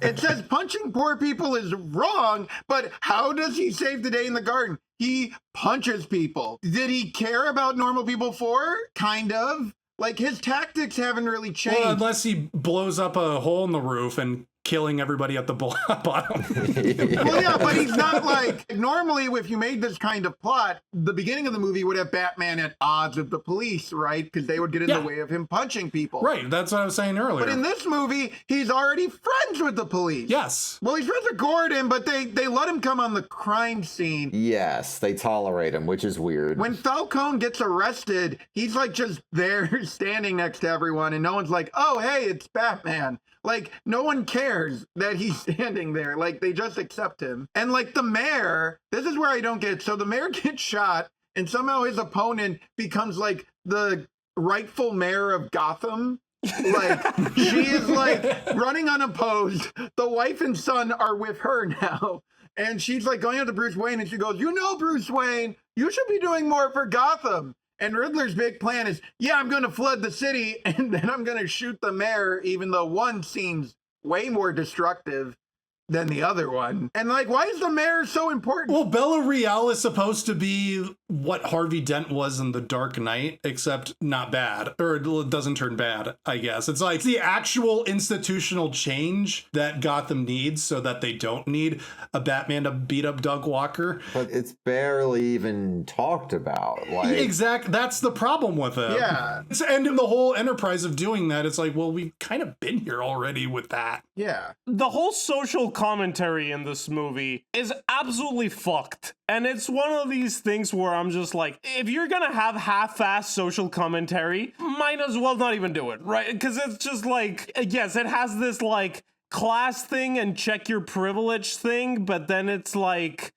It says punching poor people is wrong, but how does he save the day in the garden? He punches people. Did he care about normal people for? Kind of. Like, his tactics haven't really changed. Well, unless he blows up a hole in the roof and killing everybody at the bottom. Well, yeah, but he's not like, normally if you made this kind of plot, the beginning of the movie would have Batman at odds with the police, right? Because they would get in the way of him punching people. Right, that's what I was saying earlier. But in this movie, he's already friends with the police. Yes. Well, he's friends with Gordon, but they let him come on the crime scene. Yes, they tolerate him, which is weird. When Falcone gets arrested, he's like just there standing next to everyone, and no one's like, oh, hey, it's Batman. Like, no one cares that he's standing there. Like, they just accept him. And, like, the mayor, this is where I don't get. So the mayor gets shot, and somehow his opponent becomes, like, the rightful mayor of Gotham. Like, she is, like, running unopposed. The wife and son are with her now. And she's, like, going out to Bruce Wayne, and she goes, you know, Bruce Wayne, you should be doing more for Gotham. And Riddler's big plan is, yeah, I'm going to flood the city, and then I'm going to shoot the mayor, even though one seems way more destructive than the other one. And, like, why is the mayor so important? Well, Bella Real is supposed to be what Harvey Dent was in The Dark Knight, except not bad. Or it doesn't turn bad, I guess. It's like the actual institutional change that Gotham needs so that they don't need a Batman to beat up Doug Walker. But it's barely even talked about. Like, exactly. That's the problem with it. Yeah. And in the whole enterprise of doing that, it's like, well, we've kind of been here already with that. Yeah. The whole social commentary in this movie is absolutely fucked. And it's one of these things where I'm just like, if you're gonna have half-assed social commentary, might as well not even do it, right? Because it's just like, yes, it has this like class thing and check your privilege thing, but then it's like,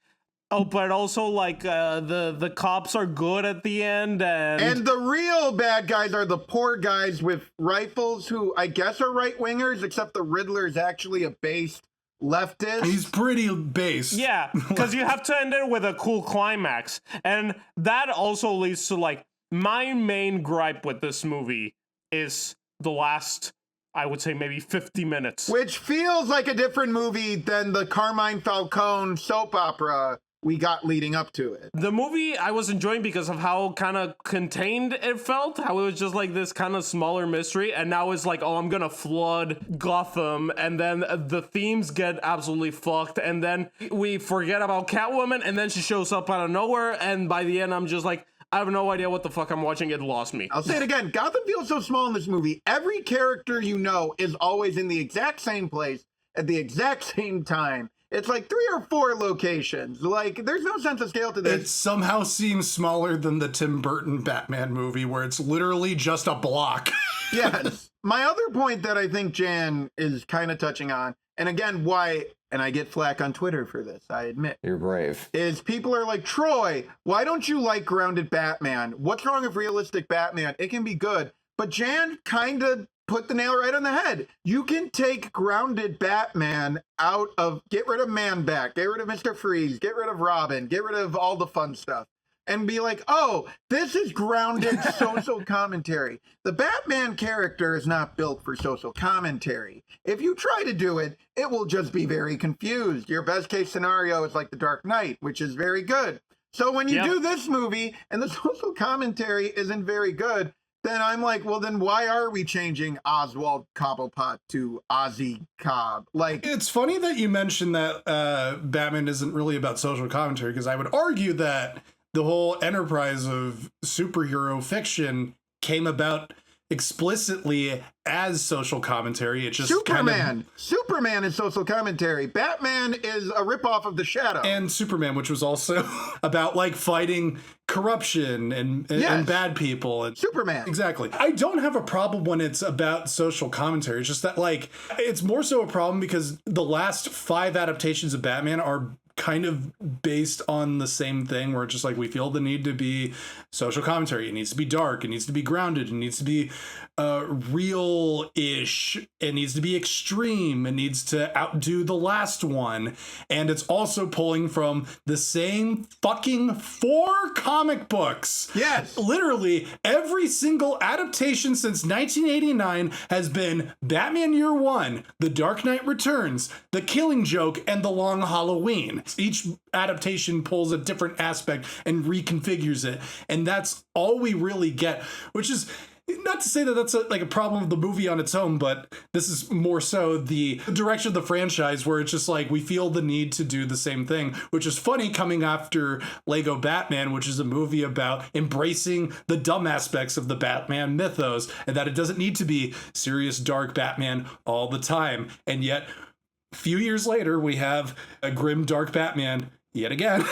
oh, but also like the cops are good at the end, and the real bad guys are the poor guys with rifles who I guess are right-wingers, except the Riddler is actually a based leftist. He's pretty based. Yeah, because you have to end it with a cool climax. And that also leads to like, my main gripe with this movie is the last, I would say maybe 50 minutes. Which feels like a different movie than the Carmine Falcone soap opera we got leading up to it. The movie I was enjoying because of how kind of contained it felt, how it was just like this kind of smaller mystery, and now it's like, oh, I'm gonna flood Gotham, and then the themes get absolutely fucked, and then we forget about Catwoman, and then she shows up out of nowhere, and by the end I'm just like, I have no idea what the fuck I'm watching. It lost me. I'll say it again. Gotham feels so small in this movie. Every character you know is always in the exact same place at the exact same time. It's like 3 or 4 locations. Like, there's no sense of scale to this. It somehow seems smaller than the Tim Burton Batman movie, where it's literally just a block. Yes. My other point that I think Jan is kind of touching on, and again, why, and I get flack on Twitter for this, I admit. You're brave. Is people are like, Troy, why don't you like grounded Batman? What's wrong with realistic Batman? It can be good. But Jan kind of put the nail right on the head. You can take grounded Batman out of, get rid of Man-Bat, get rid of Mr. Freeze, get rid of Robin, get rid of all the fun stuff, and be like, oh, this is grounded social commentary. The Batman character is not built for social commentary. If you try to do it, it will just be very confused. Your best case scenario is like The Dark Knight, which is very good. So when you do this movie and the social commentary isn't very good, then I'm like, well, then why are we changing Oswald Cobblepot to Ozzy Cobb? Like, it's funny that you mentioned that Batman isn't really about social commentary, because I would argue that the whole enterprise of superhero fiction came about explicitly as social commentary. It just Superman is social commentary. Batman is a ripoff of The Shadow. And Superman, which was also about like fighting corruption and bad people. And Superman. Exactly. I don't have a problem when it's about social commentary. It's just that like it's more so a problem because the last 5 adaptations of Batman are kind of based on the same thing, where it's just like we feel the need to be social commentary. It needs to be dark. It needs to be grounded. It needs to be real-ish. It needs to be extreme. It needs to outdo the last one. And it's also pulling from the same fucking 4 comic books. Yes. Literally every single adaptation since 1989 has been Batman Year One, The Dark Knight Returns, The Killing Joke, and The Long Halloween. Each adaptation pulls a different aspect and reconfigures it. And that's all we really get, which is not to say that that's a problem of the movie on its own, but this is more so the direction of the franchise, where it's just like we feel the need to do the same thing, which is funny coming after Lego Batman, which is a movie about embracing the dumb aspects of the Batman mythos, and that it doesn't need to be serious, dark Batman all the time. And yet, a few years later, we have a grim, dark Batman yet again.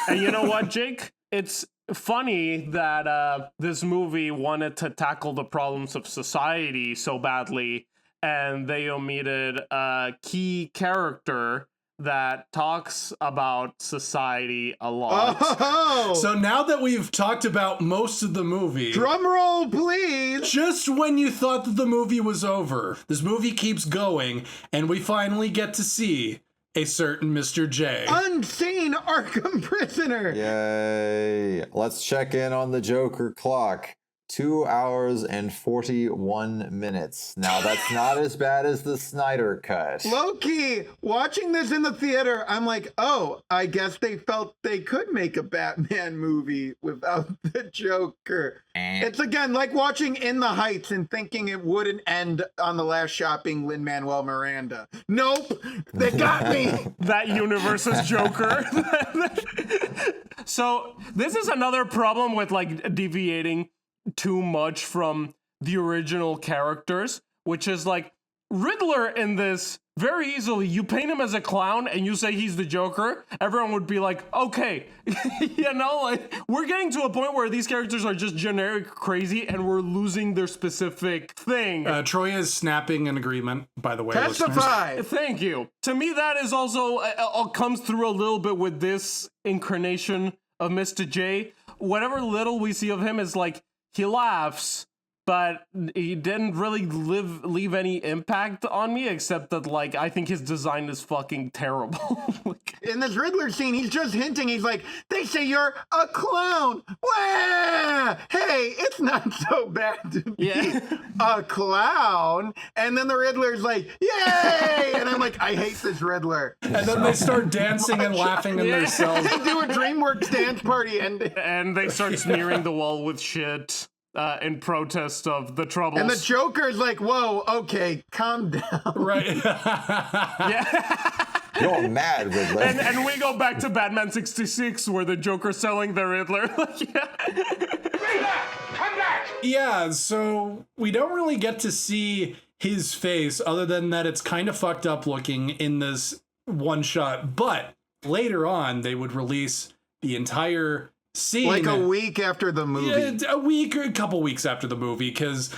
And you know what, Jake? It's funny that this movie wanted to tackle the problems of society so badly, and they omitted a key character that talks about society a lot. Oh! So now that we've talked about most of the movie, drum roll, please. Just when you thought that the movie was over, this movie keeps going, and we finally get to see a certain Mr. J. Unseen Arkham prisoner. Yay. Let's check in on the Joker clock. 2 hours and 41 minutes. Now, that's not as bad as the Snyder cut. Low-key, watching this in the theater, I'm like, oh, I guess they felt they could make a Batman movie without the Joker. It's, again, like watching In the Heights and thinking it wouldn't end on The Last Shopping Lin-Manuel Miranda. Nope, they got me. That universe's Joker. So, this is another problem with, like, deviating too much from the original characters, which is like Riddler in this, very easily you paint him as a clown and you say he's the Joker, everyone would be like, okay. You know, like we're getting to a point where these characters are just generic crazy and we're losing their specific thing. Troy is snapping an agreement, by the way. Testify. Listeners. Thank you. To me, that is also comes through a little bit with this incarnation of Mr. J. Whatever little we see of him is like, he laughs, but he didn't really leave any impact on me, except that, like, I think his design is fucking terrible. In this Riddler scene, he's just hinting. He's like, they say you're a clown. Wah! Hey, it's not so bad to be a clown. And then the Riddler's like, yay! And I'm like, I hate this Riddler. And then they start dancing and laughing in their cells. They do a DreamWorks dance party. And they start smearing the wall with shit. In protest of the troubles. And the Joker's like, whoa, okay, calm down. Right. Yeah. You're mad, Riddler. And we go back to Batman 66, where the Joker's selling the Riddler. Come back! Yeah, so we don't really get to see his face, other than that it's kind of fucked up looking in this one shot. But later on, they would release the entire scene. Like a week after the movie. Yeah, a couple weeks after the movie, because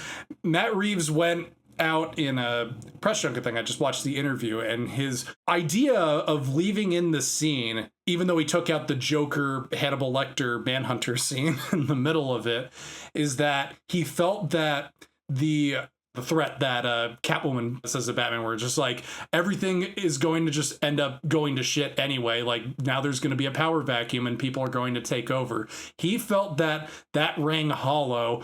Matt Reeves went out in a press junket thing. I just watched the interview, and his idea of leaving in the scene, even though he took out the Joker, Hannibal Lecter, Manhunter scene in the middle of it, is that he felt that the the threat that Catwoman says to Batman, where it's just like everything is going to just end up going to shit anyway. Like now there's going to be a power vacuum and people are going to take over. He felt that rang hollow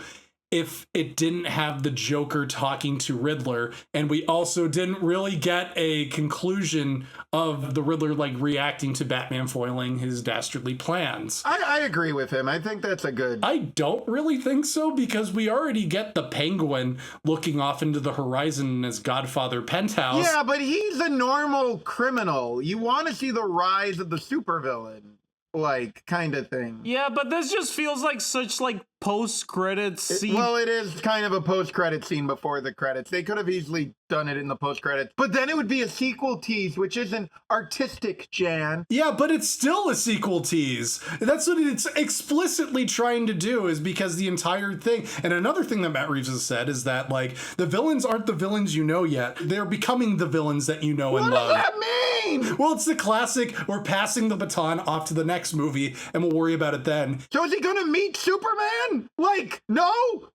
if it didn't have the Joker talking to Riddler, and we also didn't really get a conclusion of the Riddler like reacting to Batman foiling his dastardly plans. I agree with him. I think that's a good... I don't really think so, because we already get the Penguin looking off into the horizon in his Godfather penthouse. Yeah, but he's a normal criminal. You want to see the rise of the supervillain, like, kind of thing. Yeah, but this just feels like such, like, post-credits scene. Well, it is kind of a post-credit scene before the credits. They could have easily done it in the post-credits, but then it would be a sequel tease, which isn't artistic, Jan. Yeah, but it's still a sequel tease. That's what it's explicitly trying to do, is because the entire thing, and another thing that Matt Reeves has said is that, like, the villains aren't the villains you know yet. They're becoming the villains that you know and love. What does that mean? Well, it's the classic, we're passing the baton off to the next movie, and we'll worry about it then. So is he gonna meet Superman? Like, no?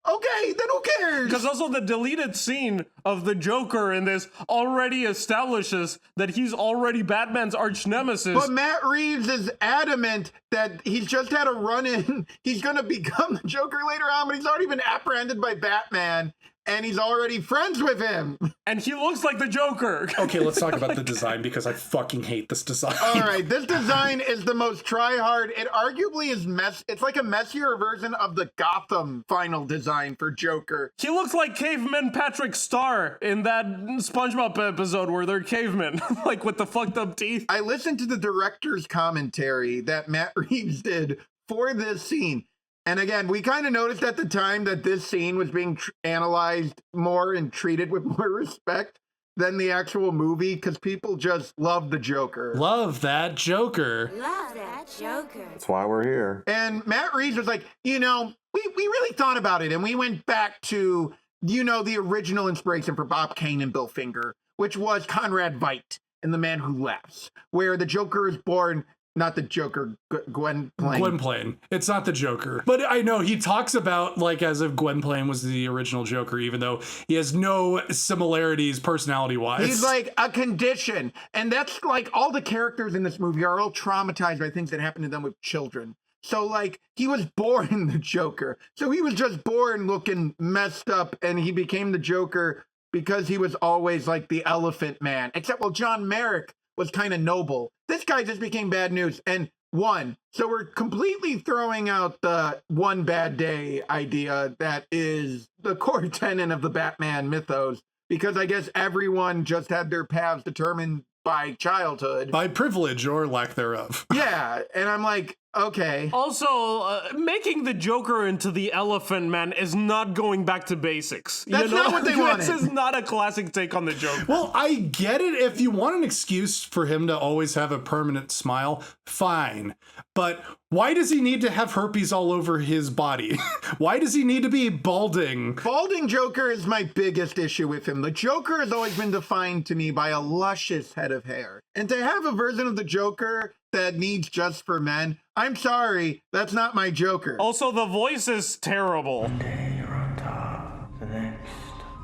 Okay, then who cares? Because also the deleted scene of the Joker in this already establishes that he's already Batman's arch nemesis. But Matt Reeves is adamant that he's just had a run-in. He's gonna become the Joker later on, but he's already been apprehended by Batman, and he's already friends with him. And he looks like the Joker. Okay, let's talk about the design, because I fucking hate this design. All right, this design is the most try-hard. It arguably is it's like a messier version of the Gotham final design for Joker. He looks like caveman Patrick Star in that SpongeBob episode where they're cavemen, like with the fucked up teeth. I listened to the director's commentary that Matt Reeves did for this scene. And again, we kind of noticed at the time that this scene was being analyzed more and treated with more respect than the actual movie, because people just love the Joker. Love that Joker. Love that Joker. That's why we're here. And Matt Reeves was like, you know, we really thought about it, and we went back to, you know, the original inspiration for Bob Kane and Bill Finger, which was Conrad Veidt in The Man Who Laughs, where the Joker is born... Not the Joker, Gwynplaine. Gwynplaine. It's not the Joker. But I know he talks about, like, as if Gwynplaine was the original Joker, even though he has no similarities personality-wise. He's like a condition. And that's like all the characters in this movie are all traumatized by things that happened to them with children. So, like, he was born the Joker. So he was just born looking messed up, and he became the Joker because he was always like the Elephant Man. Except, well, John Merrick was kind of noble. This guy just became bad news and won. So we're completely throwing out the one bad day idea that is the core tenet of the Batman mythos, because I guess everyone just had their paths determined by childhood. By privilege or lack thereof. Yeah, and I'm like, okay. Also, making the Joker into the Elephant Man is not going back to basics. That's not what they wanted. This is not a classic take on the Joker. Well, I get it. If you want an excuse for him to always have a permanent smile, fine. But why does he need to have herpes all over his body? Why does he need to be balding? Balding Joker is my biggest issue with him. The Joker has always been defined to me by a luscious head of hair. And to have a version of the Joker that needs just for men, I'm sorry, that's not my Joker. Also, the voice is terrible. One day you're on top, the next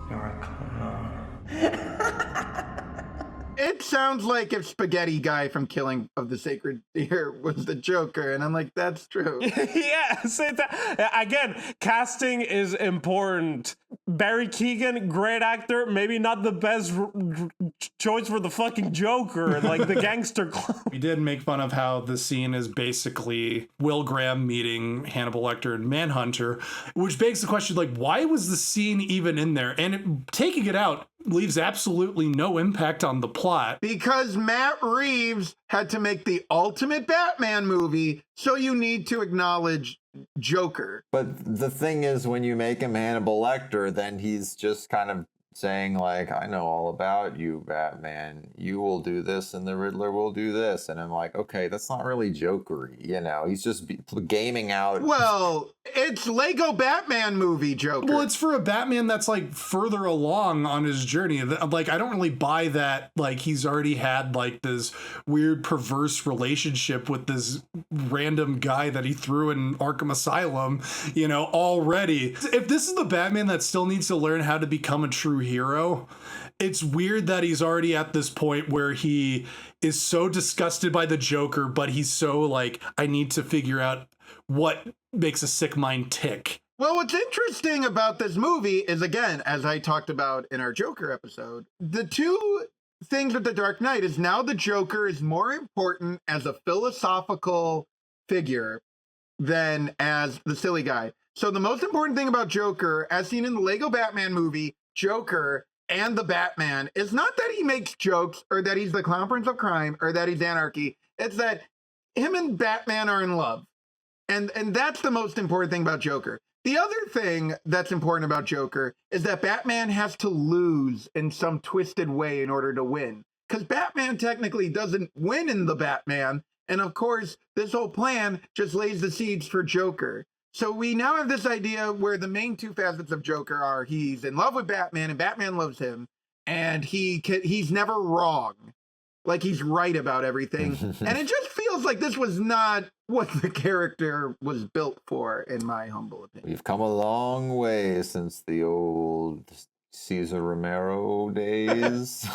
you're a clown. It sounds like if Spaghetti Guy from Killing of the Sacred Deer was the Joker, and I'm like, that's true. Yeah, say that. Again, casting is important. Barry Keoghan, great actor, maybe not the best choice for the fucking Joker, like the gangster clown. We did make fun of how the scene is basically Will Graham meeting Hannibal Lecter and Manhunter, which begs the question, like, why was the scene even in there? And taking it out leaves absolutely no impact on the plot. Because Matt Reeves had to make the ultimate Batman movie, so you need to acknowledge Joker. But the thing is, when you make him Hannibal Lecter, then he's just kind of saying like, I know all about you, Batman. You will do this and the Riddler will do this. And I'm like, okay, that's not really Joker-y, you know? He's just gaming out. Well, it's Lego Batman movie Joker. Well, it's for a Batman that's like further along on his journey. Like, I don't really buy that. Like, he's already had like this weird perverse relationship with this random guy that he threw in Arkham Asylum, you know, already. If this is the Batman that still needs to learn how to become a true hero, it's weird that he's already at this point where he is so disgusted by the Joker, but he's so like, I need to figure out what makes a sick mind tick. Well, what's interesting about this movie is, again, as I talked about in our Joker episode, the two things with the Dark Knight is now the Joker is more important as a philosophical figure than as the silly guy. So the most important thing about Joker, as seen in the Lego Batman movie, Joker and the Batman, is not that he makes jokes or that he's the clown prince of crime or that he's anarchy. It's that him and Batman are in love. And that's the most important thing about Joker. The other thing that's important about Joker is that Batman has to lose in some twisted way in order to win. Because Batman technically doesn't win in the Batman. And of course, this whole plan just lays the seeds for Joker. So we now have this idea where the main two facets of Joker are he's in love with Batman and Batman loves him. And he's never wrong. Like he's right about everything. And it just feels like this was not what the character was built for, in my humble opinion. We've come a long way since the old Cesar Romero days.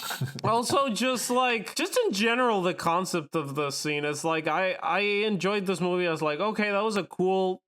Also, just in general, the concept of the scene is like, I enjoyed this movie. I was like, okay, that was a cool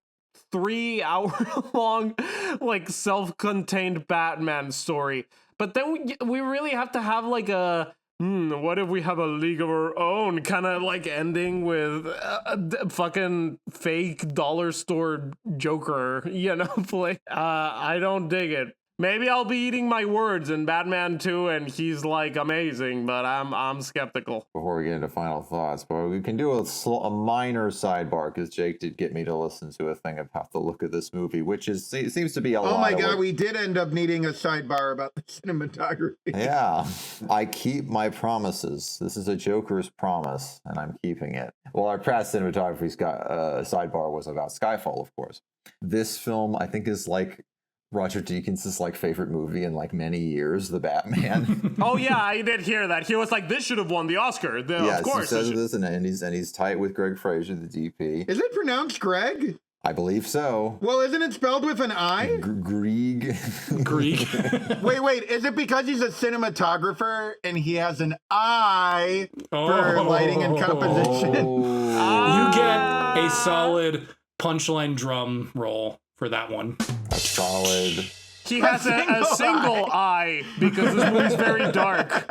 3-hour long, like self-contained Batman story. But then we really have to have like a, what if we have a league of our own kind of like ending with a fucking fake dollar store Joker, you know, play. I don't dig it. Maybe I'll be eating my words in Batman 2 and he's like amazing, but I'm skeptical. Before we get into final thoughts, but we can do a minor sidebar because Jake did get me to listen to a thing about the look of this movie, which seems to be a lot. Oh my God, we did end up needing a sidebar about the cinematography. Yeah, I keep my promises. This is a Joker's promise, and I'm keeping it. Well, our past cinematography sidebar was about Skyfall, of course. This film, I think, is like Roger Deakins' like favorite movie in like many years, The Batman. Oh yeah, I did hear that. He was like, "This should have won the Oscar." Yes, of course. He says this, and he's tight with Greg Fraser, the DP. Is it pronounced Greg? I believe so. Well, isn't it spelled with an I? Grieg. Wait. Is it because he's a cinematographer and he has an eye for lighting and composition? You get a solid punchline drum roll for that one. A solid. He has a single eye because this movie's very dark.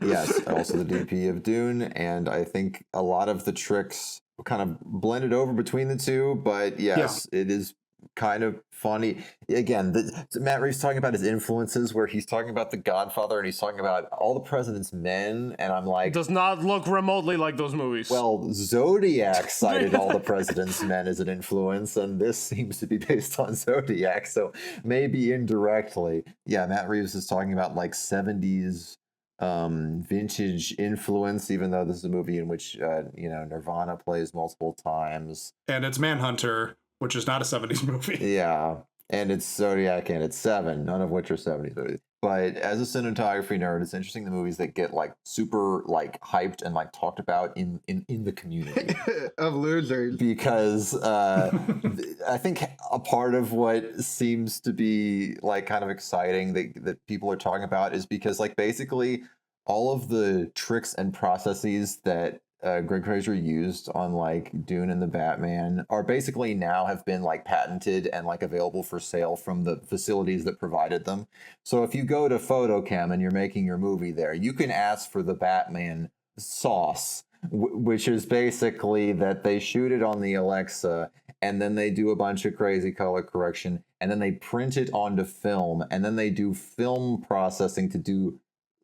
Yes, also the DP of Dune, and I think a lot of the tricks kind of blended over between the two, but yes, It is kind of funny. Again, Matt Reeves talking about his influences, where he's talking about The Godfather and he's talking about All the President's Men, and I'm like, does not look remotely like those movies. Well, Zodiac cited All the President's Men as an influence, and this seems to be based on Zodiac, so maybe indirectly. Yeah, Matt Reeves is talking about like 70s vintage influence, even though this is a movie in which Nirvana plays multiple times, and it's Manhunter, which is not a 70s movie. Yeah, and it's Zodiac and it's Seven, none of which are 70s movies. But as a cinematography nerd, it's interesting the movies that get like super like hyped and like talked about in the community of losers. Because I think a part of what seems to be like kind of exciting that people are talking about is because like basically all of the tricks and processes that Greg Fraser used on like Dune and the Batman are basically now have been like patented and like available for sale from the facilities that provided them. So if you go to Photochem and you're making your movie there, you can ask for the Batman sauce, which is basically that they shoot it on the Alexa and then they do a bunch of crazy color correction and then they print it onto film and then they do film processing to do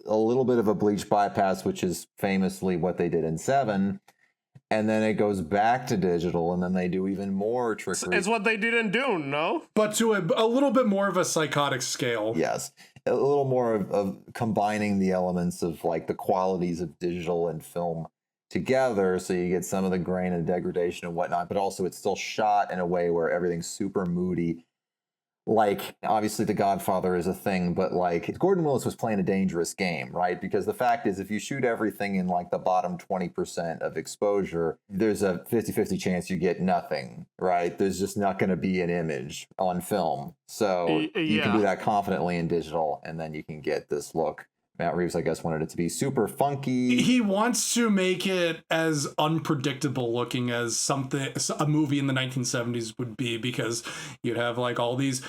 a little bit of a bleach bypass, which is famously what they did in Seven, and then it goes back to digital, and then they do even more trickery. It's what they did in Dune, no? But to a little bit more of a psychotic scale. Yes. a little more of combining the elements of like the qualities of digital and film together, so you get some of the grain and degradation and whatnot, but also it's still shot in a way where everything's super moody. Like, obviously The Godfather is a thing, but like Gordon Willis was playing a dangerous game, right? Because the fact is, if you shoot everything in like the bottom 20% of exposure, there's a 50-50 chance you get nothing, right? There's just not going to be an image on film. So you can do that confidently in digital, and then you can get this look. Matt Reeves, I guess, wanted it to be super funky. He wants to make it as unpredictable looking as a movie in the 1970s would be, because you'd have like all these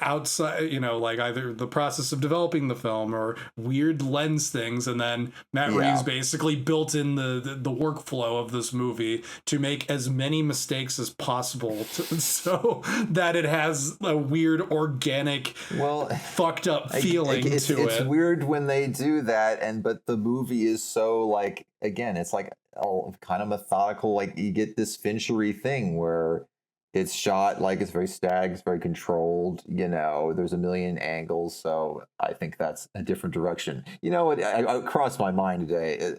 outside, like either the process of developing the film or weird lens things, and then Matt Reeves basically built in the workflow of this movie to make as many mistakes as possible so that it has a weird organic fucked up feeling to it. It's weird when they do that, but the movie is so like, again, it's like kind of methodical. Like you get this Finchery thing where it's shot like it's very stagged, it's very controlled, there's a million angles. So I think that's a different direction. It crossed my mind today,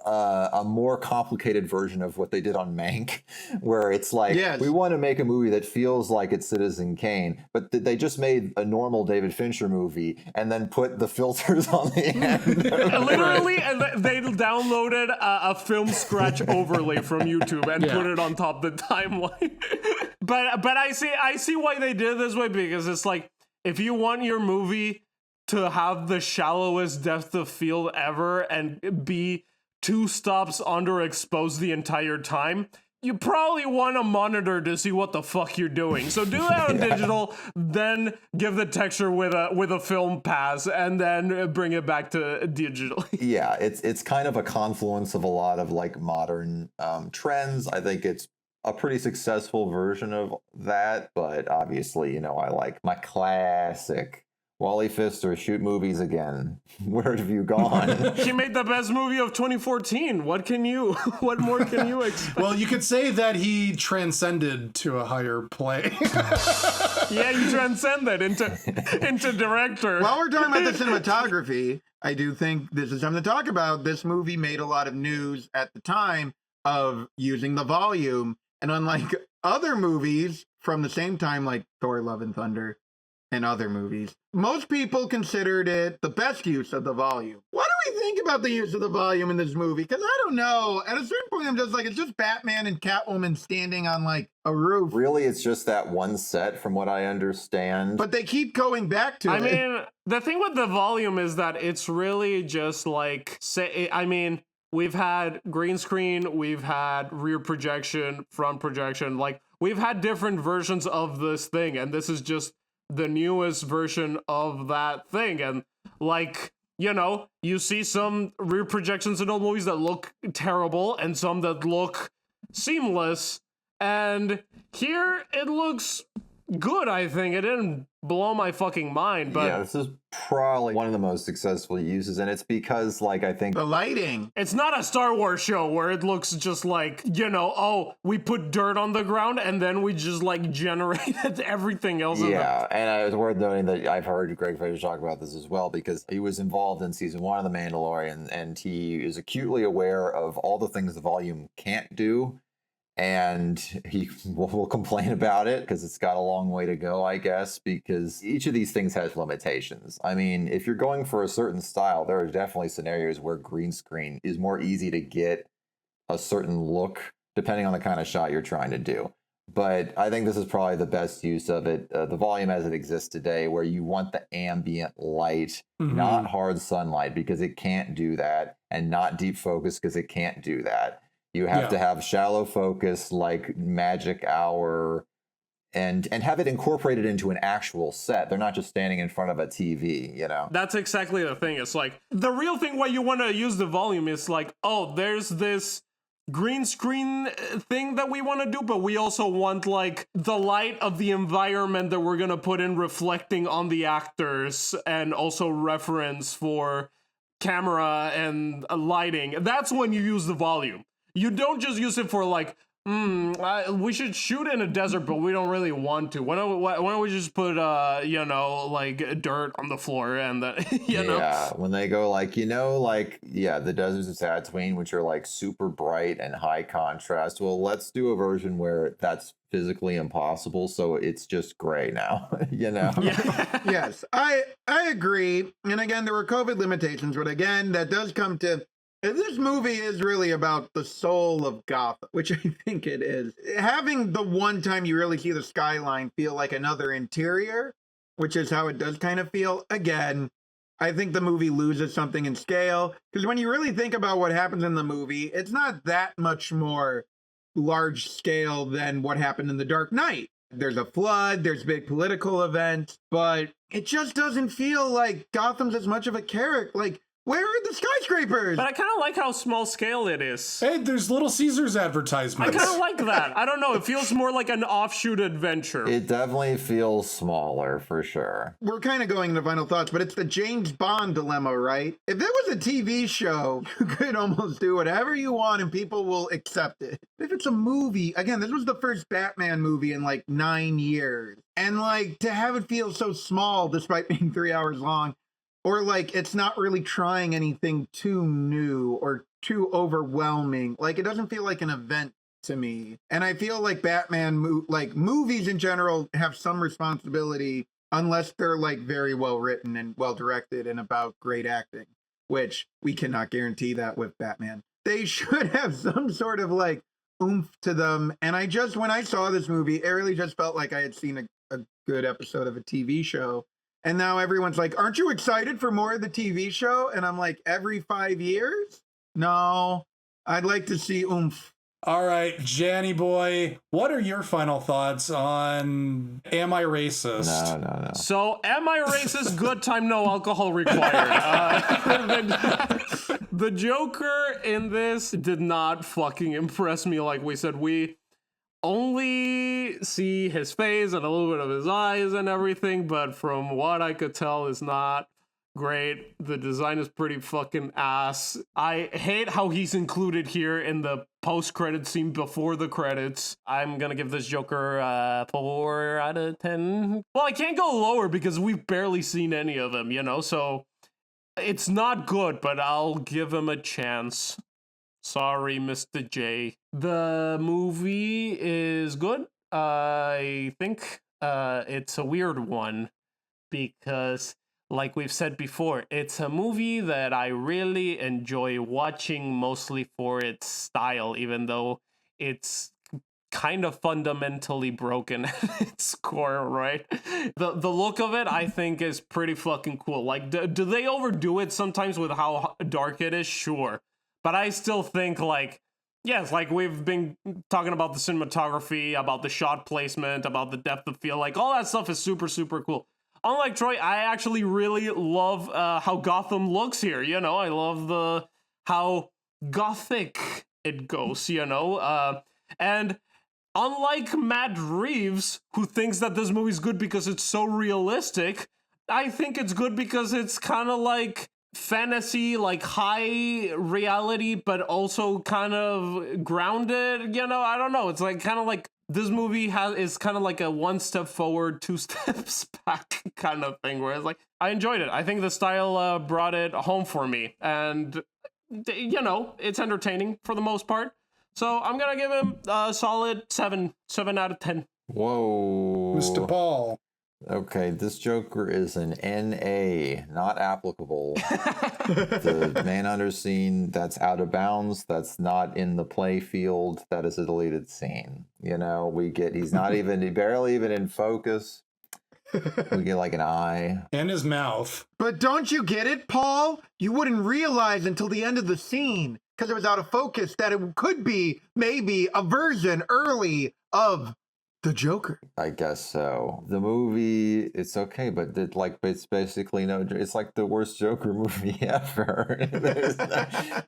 a more complicated version of what they did on Mank, where it's like, we want to make a movie that feels like it's Citizen Kane, but they just made a normal David Fincher movie and then put the filters on the end. Literally, and they downloaded a film scratch overlay from YouTube and put it on top of the timeline. But I see why they did it this way, because it's like, if you want your movie to have the shallowest depth of field ever and be 2 stops underexposed the entire time, you probably want a monitor to see what the fuck you're doing. So do that on digital, then give the texture with a film pass, and then bring it back to digital. Yeah, it's kind of a confluence of a lot of like modern trends. I think it's a pretty successful version of that, but obviously, I like my classic Wally Pfister, shoot movies again. Where have you gone? He made the best movie of 2014. What more can you expect? Well, you could say that he transcended to a higher plane. Yeah, you transcended into director. While we're talking about the cinematography, I do think this is something to talk about. This movie made a lot of news at the time of using the volume. And unlike other movies from the same time, like Thor, Love and Thunder, and other movies, most people considered it the best use of the volume. What do we think about the use of the volume in this movie? Because I don't know. At a certain point, I'm just like, it's just Batman and Catwoman standing on like a roof. Really, it's just that one set, from what I understand. But they keep going back to it. I mean, the thing with the volume is that it's really just like, we've had green screen, we've had rear projection, front projection. Like, we've had different versions of this thing, and this is just the newest version of that thing. And like, you see some rear projections in old movies that look terrible and some that look seamless, and here it looks good. I think it didn't blow my fucking mind, but yeah, this is probably one of the most successful uses, and it's because, like, I think the lighting. It's not a Star Wars show where it looks just like, we put dirt on the ground and then we just like generated everything else. Yeah, and it's worth noting that I've heard Greg Fraser talk about this as well, because he was involved in season 1 of The Mandalorian, and he is acutely aware of all the things the volume can't do. And he will complain about it because it's got a long way to go, I guess, because each of these things has limitations. I mean, if you're going for a certain style, there are definitely scenarios where green screen is more easy to get a certain look, depending on the kind of shot you're trying to do. But I think this is probably the best use of it. The volume as it exists today, where you want the ambient light, not hard sunlight, because it can't do that, and not deep focus because it can't do that. You have to have shallow focus, like magic hour, and have it incorporated into an actual set. They're not just standing in front of a TV, That's exactly the thing. It's like, the real thing why you want to use the volume is like, oh, there's this green screen thing that we want to do, but we also want like the light of the environment that we're going to put in reflecting on the actors, and also reference for camera and lighting. That's when you use the volume. You don't just use it for like, We should shoot in a desert, but we don't really want to. Why don't we just put, like dirt on the floor and then, know? Yeah, when they go like, the deserts of Tatooine, which are like super bright and high contrast. Well, let's do a version where that's physically impossible, so it's just gray now, Yes, I agree. And again, there were COVID limitations, but again, that does come to... This movie is really about the soul of Gotham, which I think it is. Having the one time you really see the skyline feel like another interior, which is how it does kind of feel. Again, I think the movie loses something in scale, because when you really think about what happens in the movie, it's not that much more large scale than what happened in The Dark Knight. There's a flood, there's big political events, but it just doesn't feel like Gotham's as much of a character. Like, where are the skyscrapers? But I kind of like how small scale it is. Hey, there's Little Caesars advertisements. I kind of like that. I don't know. It feels more like an offshoot adventure. It definitely feels smaller for sure. We're kind of going into final thoughts, but it's the James Bond dilemma, right? If there was a TV show, you could almost do whatever you want and people will accept it. If it's a movie, again, this was the first Batman movie in like 9 years. And like to have it feel so small despite being 3 hours long, or like it's not really trying anything too new or too overwhelming. Like it doesn't feel like an event to me. And I feel like Batman, movies in general have some responsibility unless they're like very well written and well directed and about great acting, which we cannot guarantee that with Batman. They should have some sort of like oomph to them. And when I saw this movie, it really just felt like I had seen a good episode of a TV show. And now everyone's like, aren't you excited for more of the TV show? And I'm like, every 5 years? No, I'd like to see oomph. All right, Janny boy, what are your final thoughts on Am I Racist? No. So, Am I Racist? Good time, no alcohol required. The Joker in this did not fucking impress me. Like we said, we only see his face and a little bit of his eyes and everything, but from what I could tell is not great. The design is pretty fucking ass. I hate how he's included here in the post-credit scene before the credits. I'm gonna give this Joker 4 out of 10. Well, I can't go lower because we've barely seen any of him, so it's not good, but I'll give him a chance. Sorry, Mr. J. The movie is good. I think it's a weird one because, like we've said before, it's a movie that I really enjoy watching mostly for its style, even though it's kind of fundamentally broken at its core, right? The look of it, I think, is pretty fucking cool. Like, do they overdo it sometimes with how dark it is? Sure. But I still think, yes, we've been talking about the cinematography, about the shot placement, about the depth of field, all that stuff is super, super cool. Unlike Troy, I actually really love how Gotham looks here, I love how gothic it goes, and unlike Matt Reeves, who thinks that this movie's good because it's so realistic, I think it's good because it's kind of like fantasy, high reality, but also kind of grounded, I don't know. It's kind of like this movie is kind of like a 1 step forward, 2 steps back kind of thing, where it's I enjoyed it. I think the style brought it home for me, and it's entertaining for the most part. So I'm gonna give him a solid 7 out of 10. Whoa, Mr. Paul. Okay, this Joker is an NA, not applicable. The Manhunter scene, that's out of bounds. That's not in the play field. That is a deleted scene. He's not even, barely even in focus. We get an eye. And his mouth. But don't you get it, Paul? You wouldn't realize until the end of the scene, because it was out of focus, that it could be maybe a version early of the Joker. I guess so. The movie, it's okay, but it's basically it's like the worst Joker movie ever. There's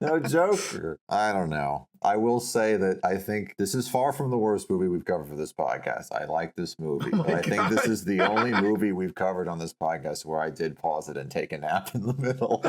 no Joker. I don't know. I will say that I think this is far from the worst movie we've covered for this podcast. I like this movie, but I think this is the only movie we've covered on this podcast where I did pause it and take a nap in the middle.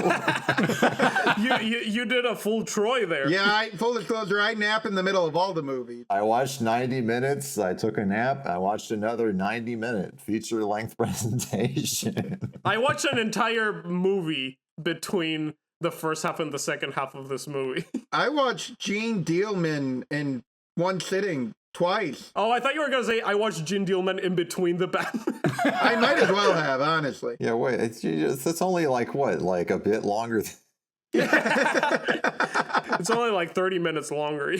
you did a full Troy there. Yeah, full disclosure, I nap in the middle of all the movies. I watched 90 minutes, I took a nap, I watched another 90-minute feature-length presentation. I watched an entire movie between the first half and the second half of this movie. I watched Gene Dealman in one sitting twice. Oh, I thought you were going to say I watched Gene Dealman in between the Batman. I might as well have, honestly. Yeah, wait, it's only like what? Like a bit longer than... It's only like 30 minutes longer.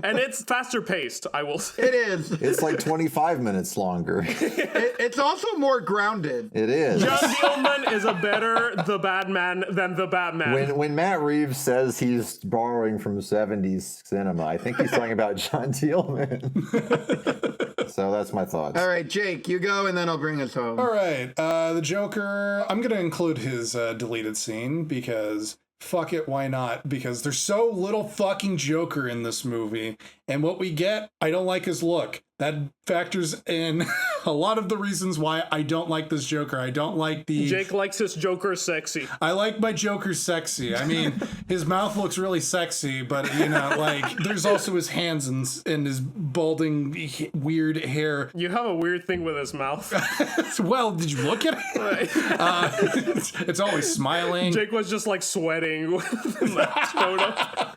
And it's faster paced, I will say. It is. It's like 25 minutes longer. It's also more grounded. It is. John Dillman is a better The Batman than The Batman. When Matt Reeves says he's borrowing from 70s cinema, I think he's talking about John Dillman. So that's my thoughts. All right, Jake, you go, and then I'll bring us home. All right, the Joker, I'm going to include his deleted scene because fuck it, why not? Because there's so little fucking Joker in this movie. And what we get, I don't like his look. That factors in a lot of the reasons why I don't like this Joker. I don't like the... Jake likes his Joker sexy. I like my Joker sexy. I mean, his mouth looks really sexy, but, you know, like, there's also his hands and his balding, weird hair. You have a weird thing with his mouth. Well, did you look at it? Right. It's always smiling. Jake was just, like, sweating when that showed up.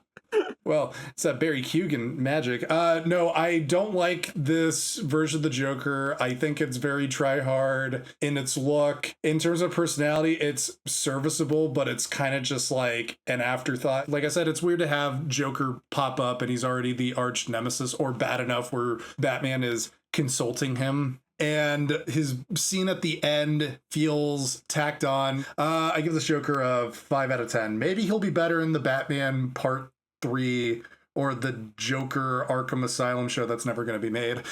Well, it's that Barry Keoghan magic. No, I don't like this version of the Joker. I think it's very try-hard in its look. In terms of personality, it's serviceable, but it's kind of just like an afterthought. Like I said, it's weird to have Joker pop up and he's already the arch nemesis, or bad enough where Batman is consulting him. And his scene at the end feels tacked on. I give this Joker a 5 out of 10. Maybe he'll be better in the Batman Part 3 or the Joker Arkham Asylum show that's never going to be made.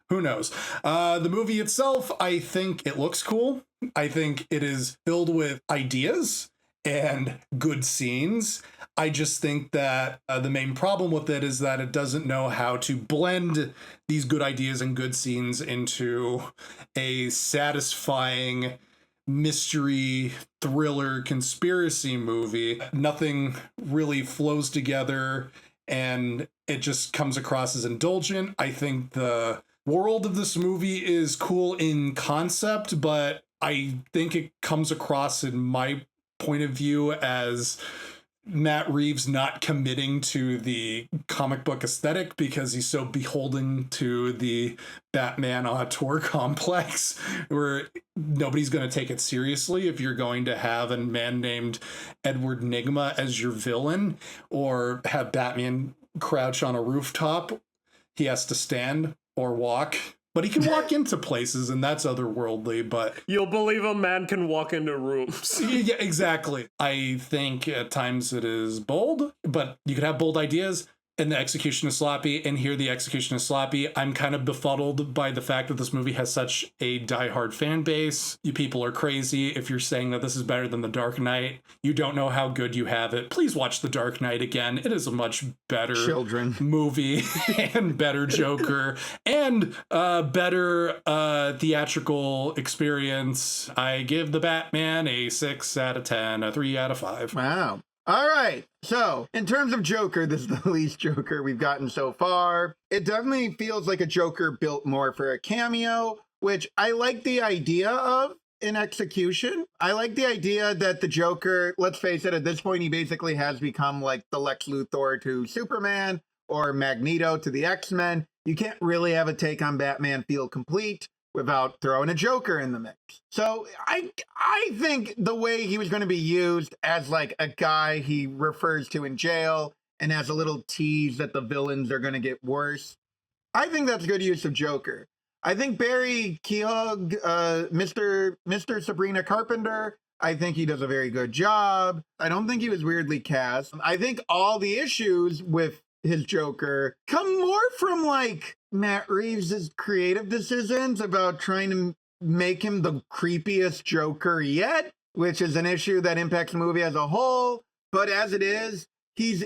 Who knows? The movie itself, I think it looks cool. I think it is filled with ideas and good scenes. I just think that the main problem with it is that it doesn't know how to blend these good ideas and good scenes into a satisfying mystery thriller conspiracy movie. Nothing really flows together and it just comes across as indulgent. I think the world of this movie is cool in concept, but I think it comes across in my point of view as Matt Reeves not committing to the comic book aesthetic because he's so beholden to the Batman auteur complex where nobody's going to take it seriously if you're going to have a man named Edward Nygma as your villain or have Batman crouch on a rooftop. He has to stand or walk. But he can walk into places, and that's otherworldly, but... You'll believe a man can walk into rooms. Yeah, exactly. I think at times it is bold, but you could have bold ideas, and the execution is sloppy, and here the execution is sloppy. I'm kind of befuddled by the fact that this movie has such a diehard fan base. You people are crazy if you're saying that this is better than The Dark Knight. You don't know how good you have it. Please watch The Dark Knight again. It is a much better movie and better Joker and better theatrical experience. I give The Batman a 6 out of 10, a 3 out of 5. Wow. All right. So, in terms of Joker, this is the least Joker we've gotten so far. It definitely feels like a Joker built more for a cameo, which I like the idea of in execution. I like the idea that the Joker, let's face it, at this point, he basically has become like the Lex Luthor to Superman or Magneto to the X-Men. You can't really have a take on Batman feel complete without throwing a Joker in the mix. So I think the way he was going to be used as like a guy he refers to in jail and as a little tease that the villains are going to get worse, I think that's good use of Joker. I think Barry Keoghan, Mr. Sabrina Carpenter, I think he does a very good job. I don't think he was weirdly cast. I think all the issues with his Joker come more from like Matt Reeves' creative decisions about trying to make him the creepiest Joker yet, which is an issue that impacts the movie as a whole. But as it is, he's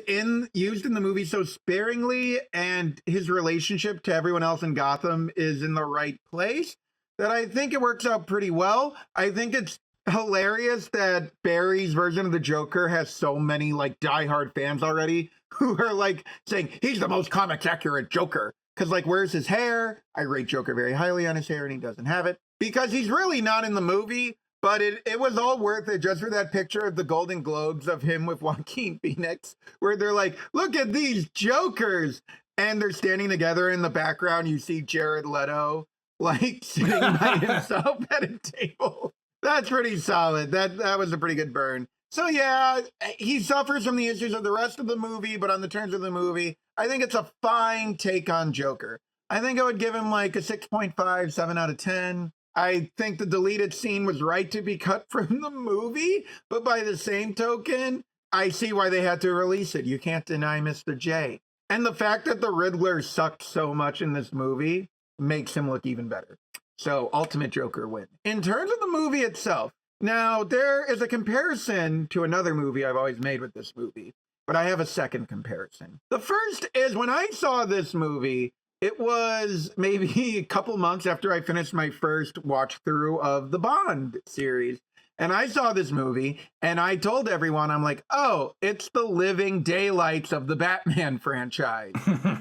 used in the movie so sparingly, and his relationship to everyone else in Gotham is in the right place, that I think it works out pretty well. I think it's hilarious that Barry's version of the Joker has so many like diehard fans already who are like saying he's the most comics accurate Joker. Because like, where's his hair? I rate Joker very highly on his hair, and he doesn't have it. Because he's really not in the movie. But it was all worth it just for that picture of the Golden Globes of him with Joaquin Phoenix, where they're like, look at these Jokers. And they're standing together in the background. You see Jared Leto, like, sitting by himself at a table. That's pretty solid. That was a pretty good burn. So, yeah, he suffers from the issues of the rest of the movie, but on the terms of the movie, I think it's a fine take on Joker. I think I would give him like a 6.5, 7 out of 10. I think the deleted scene was right to be cut from the movie, but by the same token, I see why they had to release it. You can't deny Mr. J. And the fact that the Riddler sucked so much in this movie makes him look even better. So, ultimate Joker win. In terms of the movie itself, now there is a comparison to another movie I've always made with this movie, but I have a second comparison. The first is when I saw this movie, it was maybe a couple months after I finished my first watch through of the Bond series. And I saw this movie and I told everyone, I'm like, oh, it's the living daylights of the Batman franchise.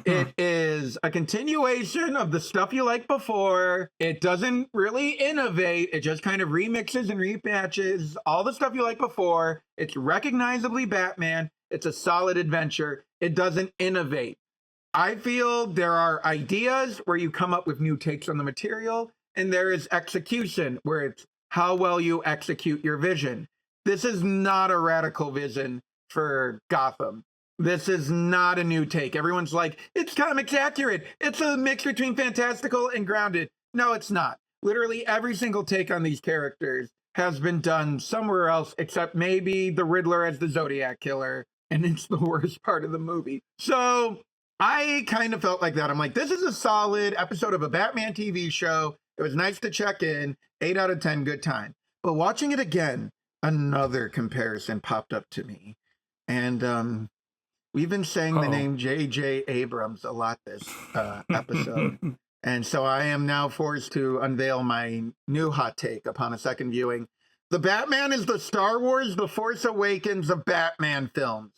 It is a continuation of the stuff you liked before. It doesn't really innovate. It just kind of remixes and repatches all the stuff you liked before. It's recognizably Batman. It's a solid adventure. It doesn't innovate. I feel there are ideas where you come up with new takes on the material, and there is execution where it's how well you execute your vision. This is not a radical vision for Gotham. This is not a new take. Everyone's like, it's comics accurate. It's a mix between fantastical and grounded. No, it's not. Literally every single take on these characters has been done somewhere else, except maybe the Riddler as the Zodiac Killer, and it's the worst part of the movie. So I kind of felt like that. I'm like, this is a solid episode of a Batman TV show. It was nice to check in. 8 out of 10, good time. But watching it again, another comparison popped up to me. And we've been saying the name J.J. Abrams a lot this episode. And so I am now forced to unveil my new hot take upon a second viewing. The Batman is the Star Wars The Force Awakens of Batman films.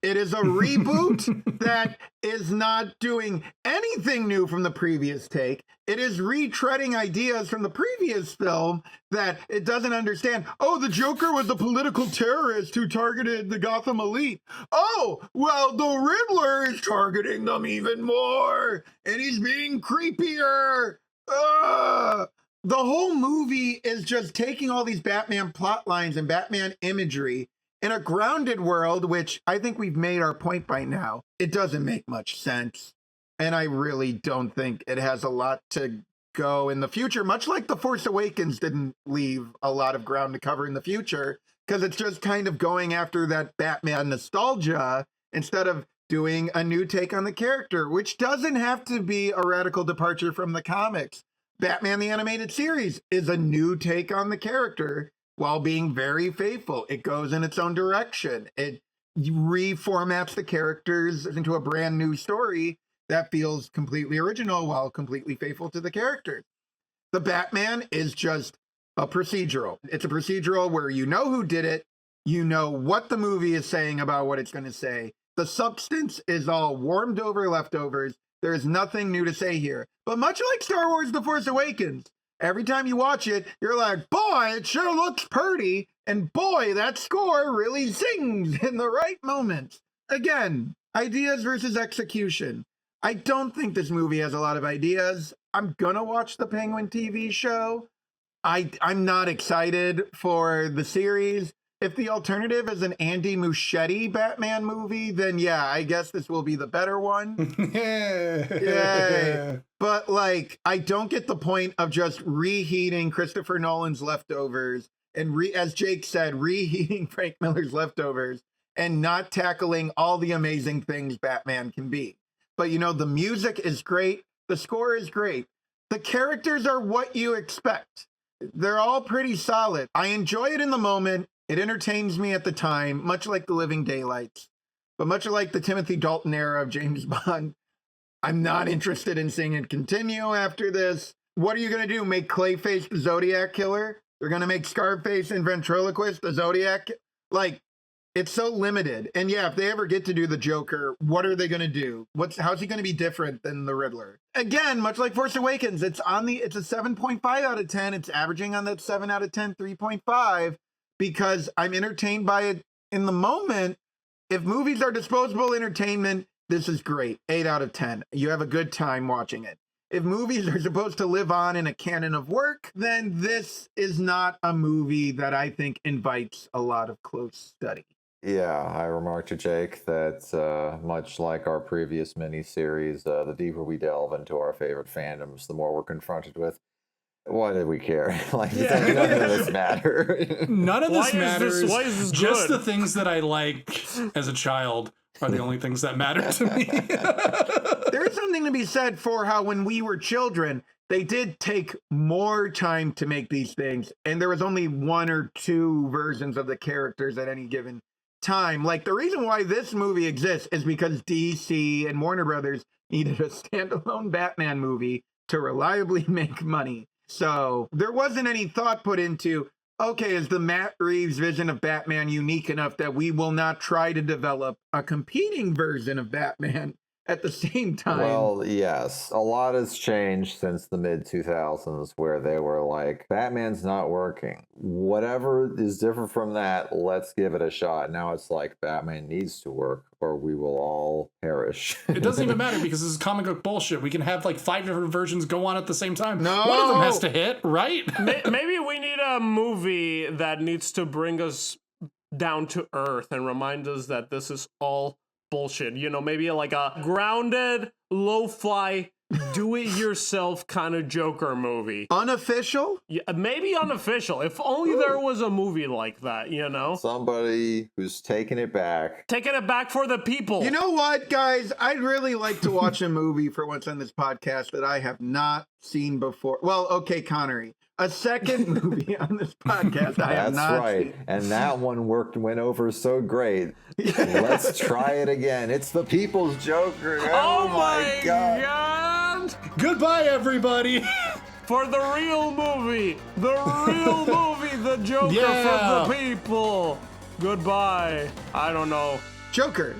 It is a reboot that is not doing anything new from the previous take. It is retreading ideas from the previous film that it doesn't understand. Oh, the Joker was a political terrorist who targeted the Gotham elite. Oh, well, the Riddler is targeting them even more, and he's being creepier. The whole movie is just taking all these Batman plot lines and Batman imagery in a grounded world, which I think we've made our point by now. It doesn't make much sense. And I really don't think it has a lot to go in the future, much like The Force Awakens didn't leave a lot of ground to cover in the future, because it's just kind of going after that Batman nostalgia instead of doing a new take on the character, which doesn't have to be a radical departure from the comics. Batman the Animated Series is a new take on the character, while being very faithful. It goes in its own direction. It reformats the characters into a brand new story that feels completely original while completely faithful to the characters. The Batman is just a procedural. It's a procedural where you know who did it, you know what the movie is saying about what it's going to say. The substance is all warmed over leftovers. There's nothing new to say here. But much like Star Wars The Force Awakens, every time you watch it, you're like, boy, it sure looks pretty. And boy, that score really sings in the right moments. Again, ideas versus execution. I don't think this movie has a lot of ideas. I'm gonna watch the Penguin TV show. I'm not excited for the series. If the alternative is an Andy Muschietti Batman movie, then yeah, I guess this will be the better one. Yay. But like, I don't get the point of just reheating Christopher Nolan's leftovers and as Jake said, reheating Frank Miller's leftovers and not tackling all the amazing things Batman can be. But you know, the music is great. The score is great. The characters are what you expect. They're all pretty solid. I enjoy it in the moment. It entertains me at the time, much like The Living Daylights. But much like the Timothy Dalton era of James Bond, I'm not interested in seeing it continue after this. What are you going to do? Make Clayface the Zodiac Killer? They're going to make Scarface and Ventriloquist the Zodiac? Like, it's so limited. And yeah, if they ever get to do the Joker, what are they going to do? How's he going to be different than the Riddler? Again, much like Force Awakens, it's a 7.5 out of 10. It's averaging on that 7 out of 10, 3.5, because I'm entertained by it in the moment. If movies are disposable entertainment, this is great. 8 out of 10. You have a good time watching it. If movies are supposed to live on in a canon of work, then this is not a movie that I think invites a lot of close study. Yeah, I remarked to Jake that much like our previous miniseries, the deeper we delve into our favorite fandoms, the more we're confronted with, why did we care? Like, none of this matter. None of this matters. Why is this Just good? the things that I like as a child are the only things that matter to me. There is something to be said for how when we were children, they did take more time to make these things, and there was only 1 or 2 versions of the characters at any given time. Like, the reason why this movie exists is because DC and Warner Brothers needed a standalone Batman movie to reliably make money. So there wasn't any thought put into, okay, is the Matt Reeves vision of Batman unique enough that we will not try to develop a competing version of Batman at the same time? Well, yes. A lot has changed since the mid-2000s, where they were like, Batman's not working. Whatever is different from that, let's give it a shot. Now it's like, Batman needs to work or we will all perish. It doesn't even matter because this is comic book bullshit. We can have like 5 different versions go on at the same time. No! One of them has to hit, right? Maybe we need a movie that needs to bring us down to earth and remind us that this is all bullshit. You know, maybe like a grounded, lo-fi, do-it-yourself kind of Joker movie. Unofficial? Yeah, maybe unofficial. If only there was a movie like that, you know? Somebody who's taking it back. Taking it back for the people. You know what, guys? I'd really like to watch a movie for once on this podcast that I have not seen before. Well, okay, Connery. A second movie on this podcast I have not seen. And that one went over so great. Let's try it again. It's the People's Joker. Oh my God. Goodbye, everybody. For the real movie. The real movie. The Joker for the people. Goodbye. I don't know. Joker.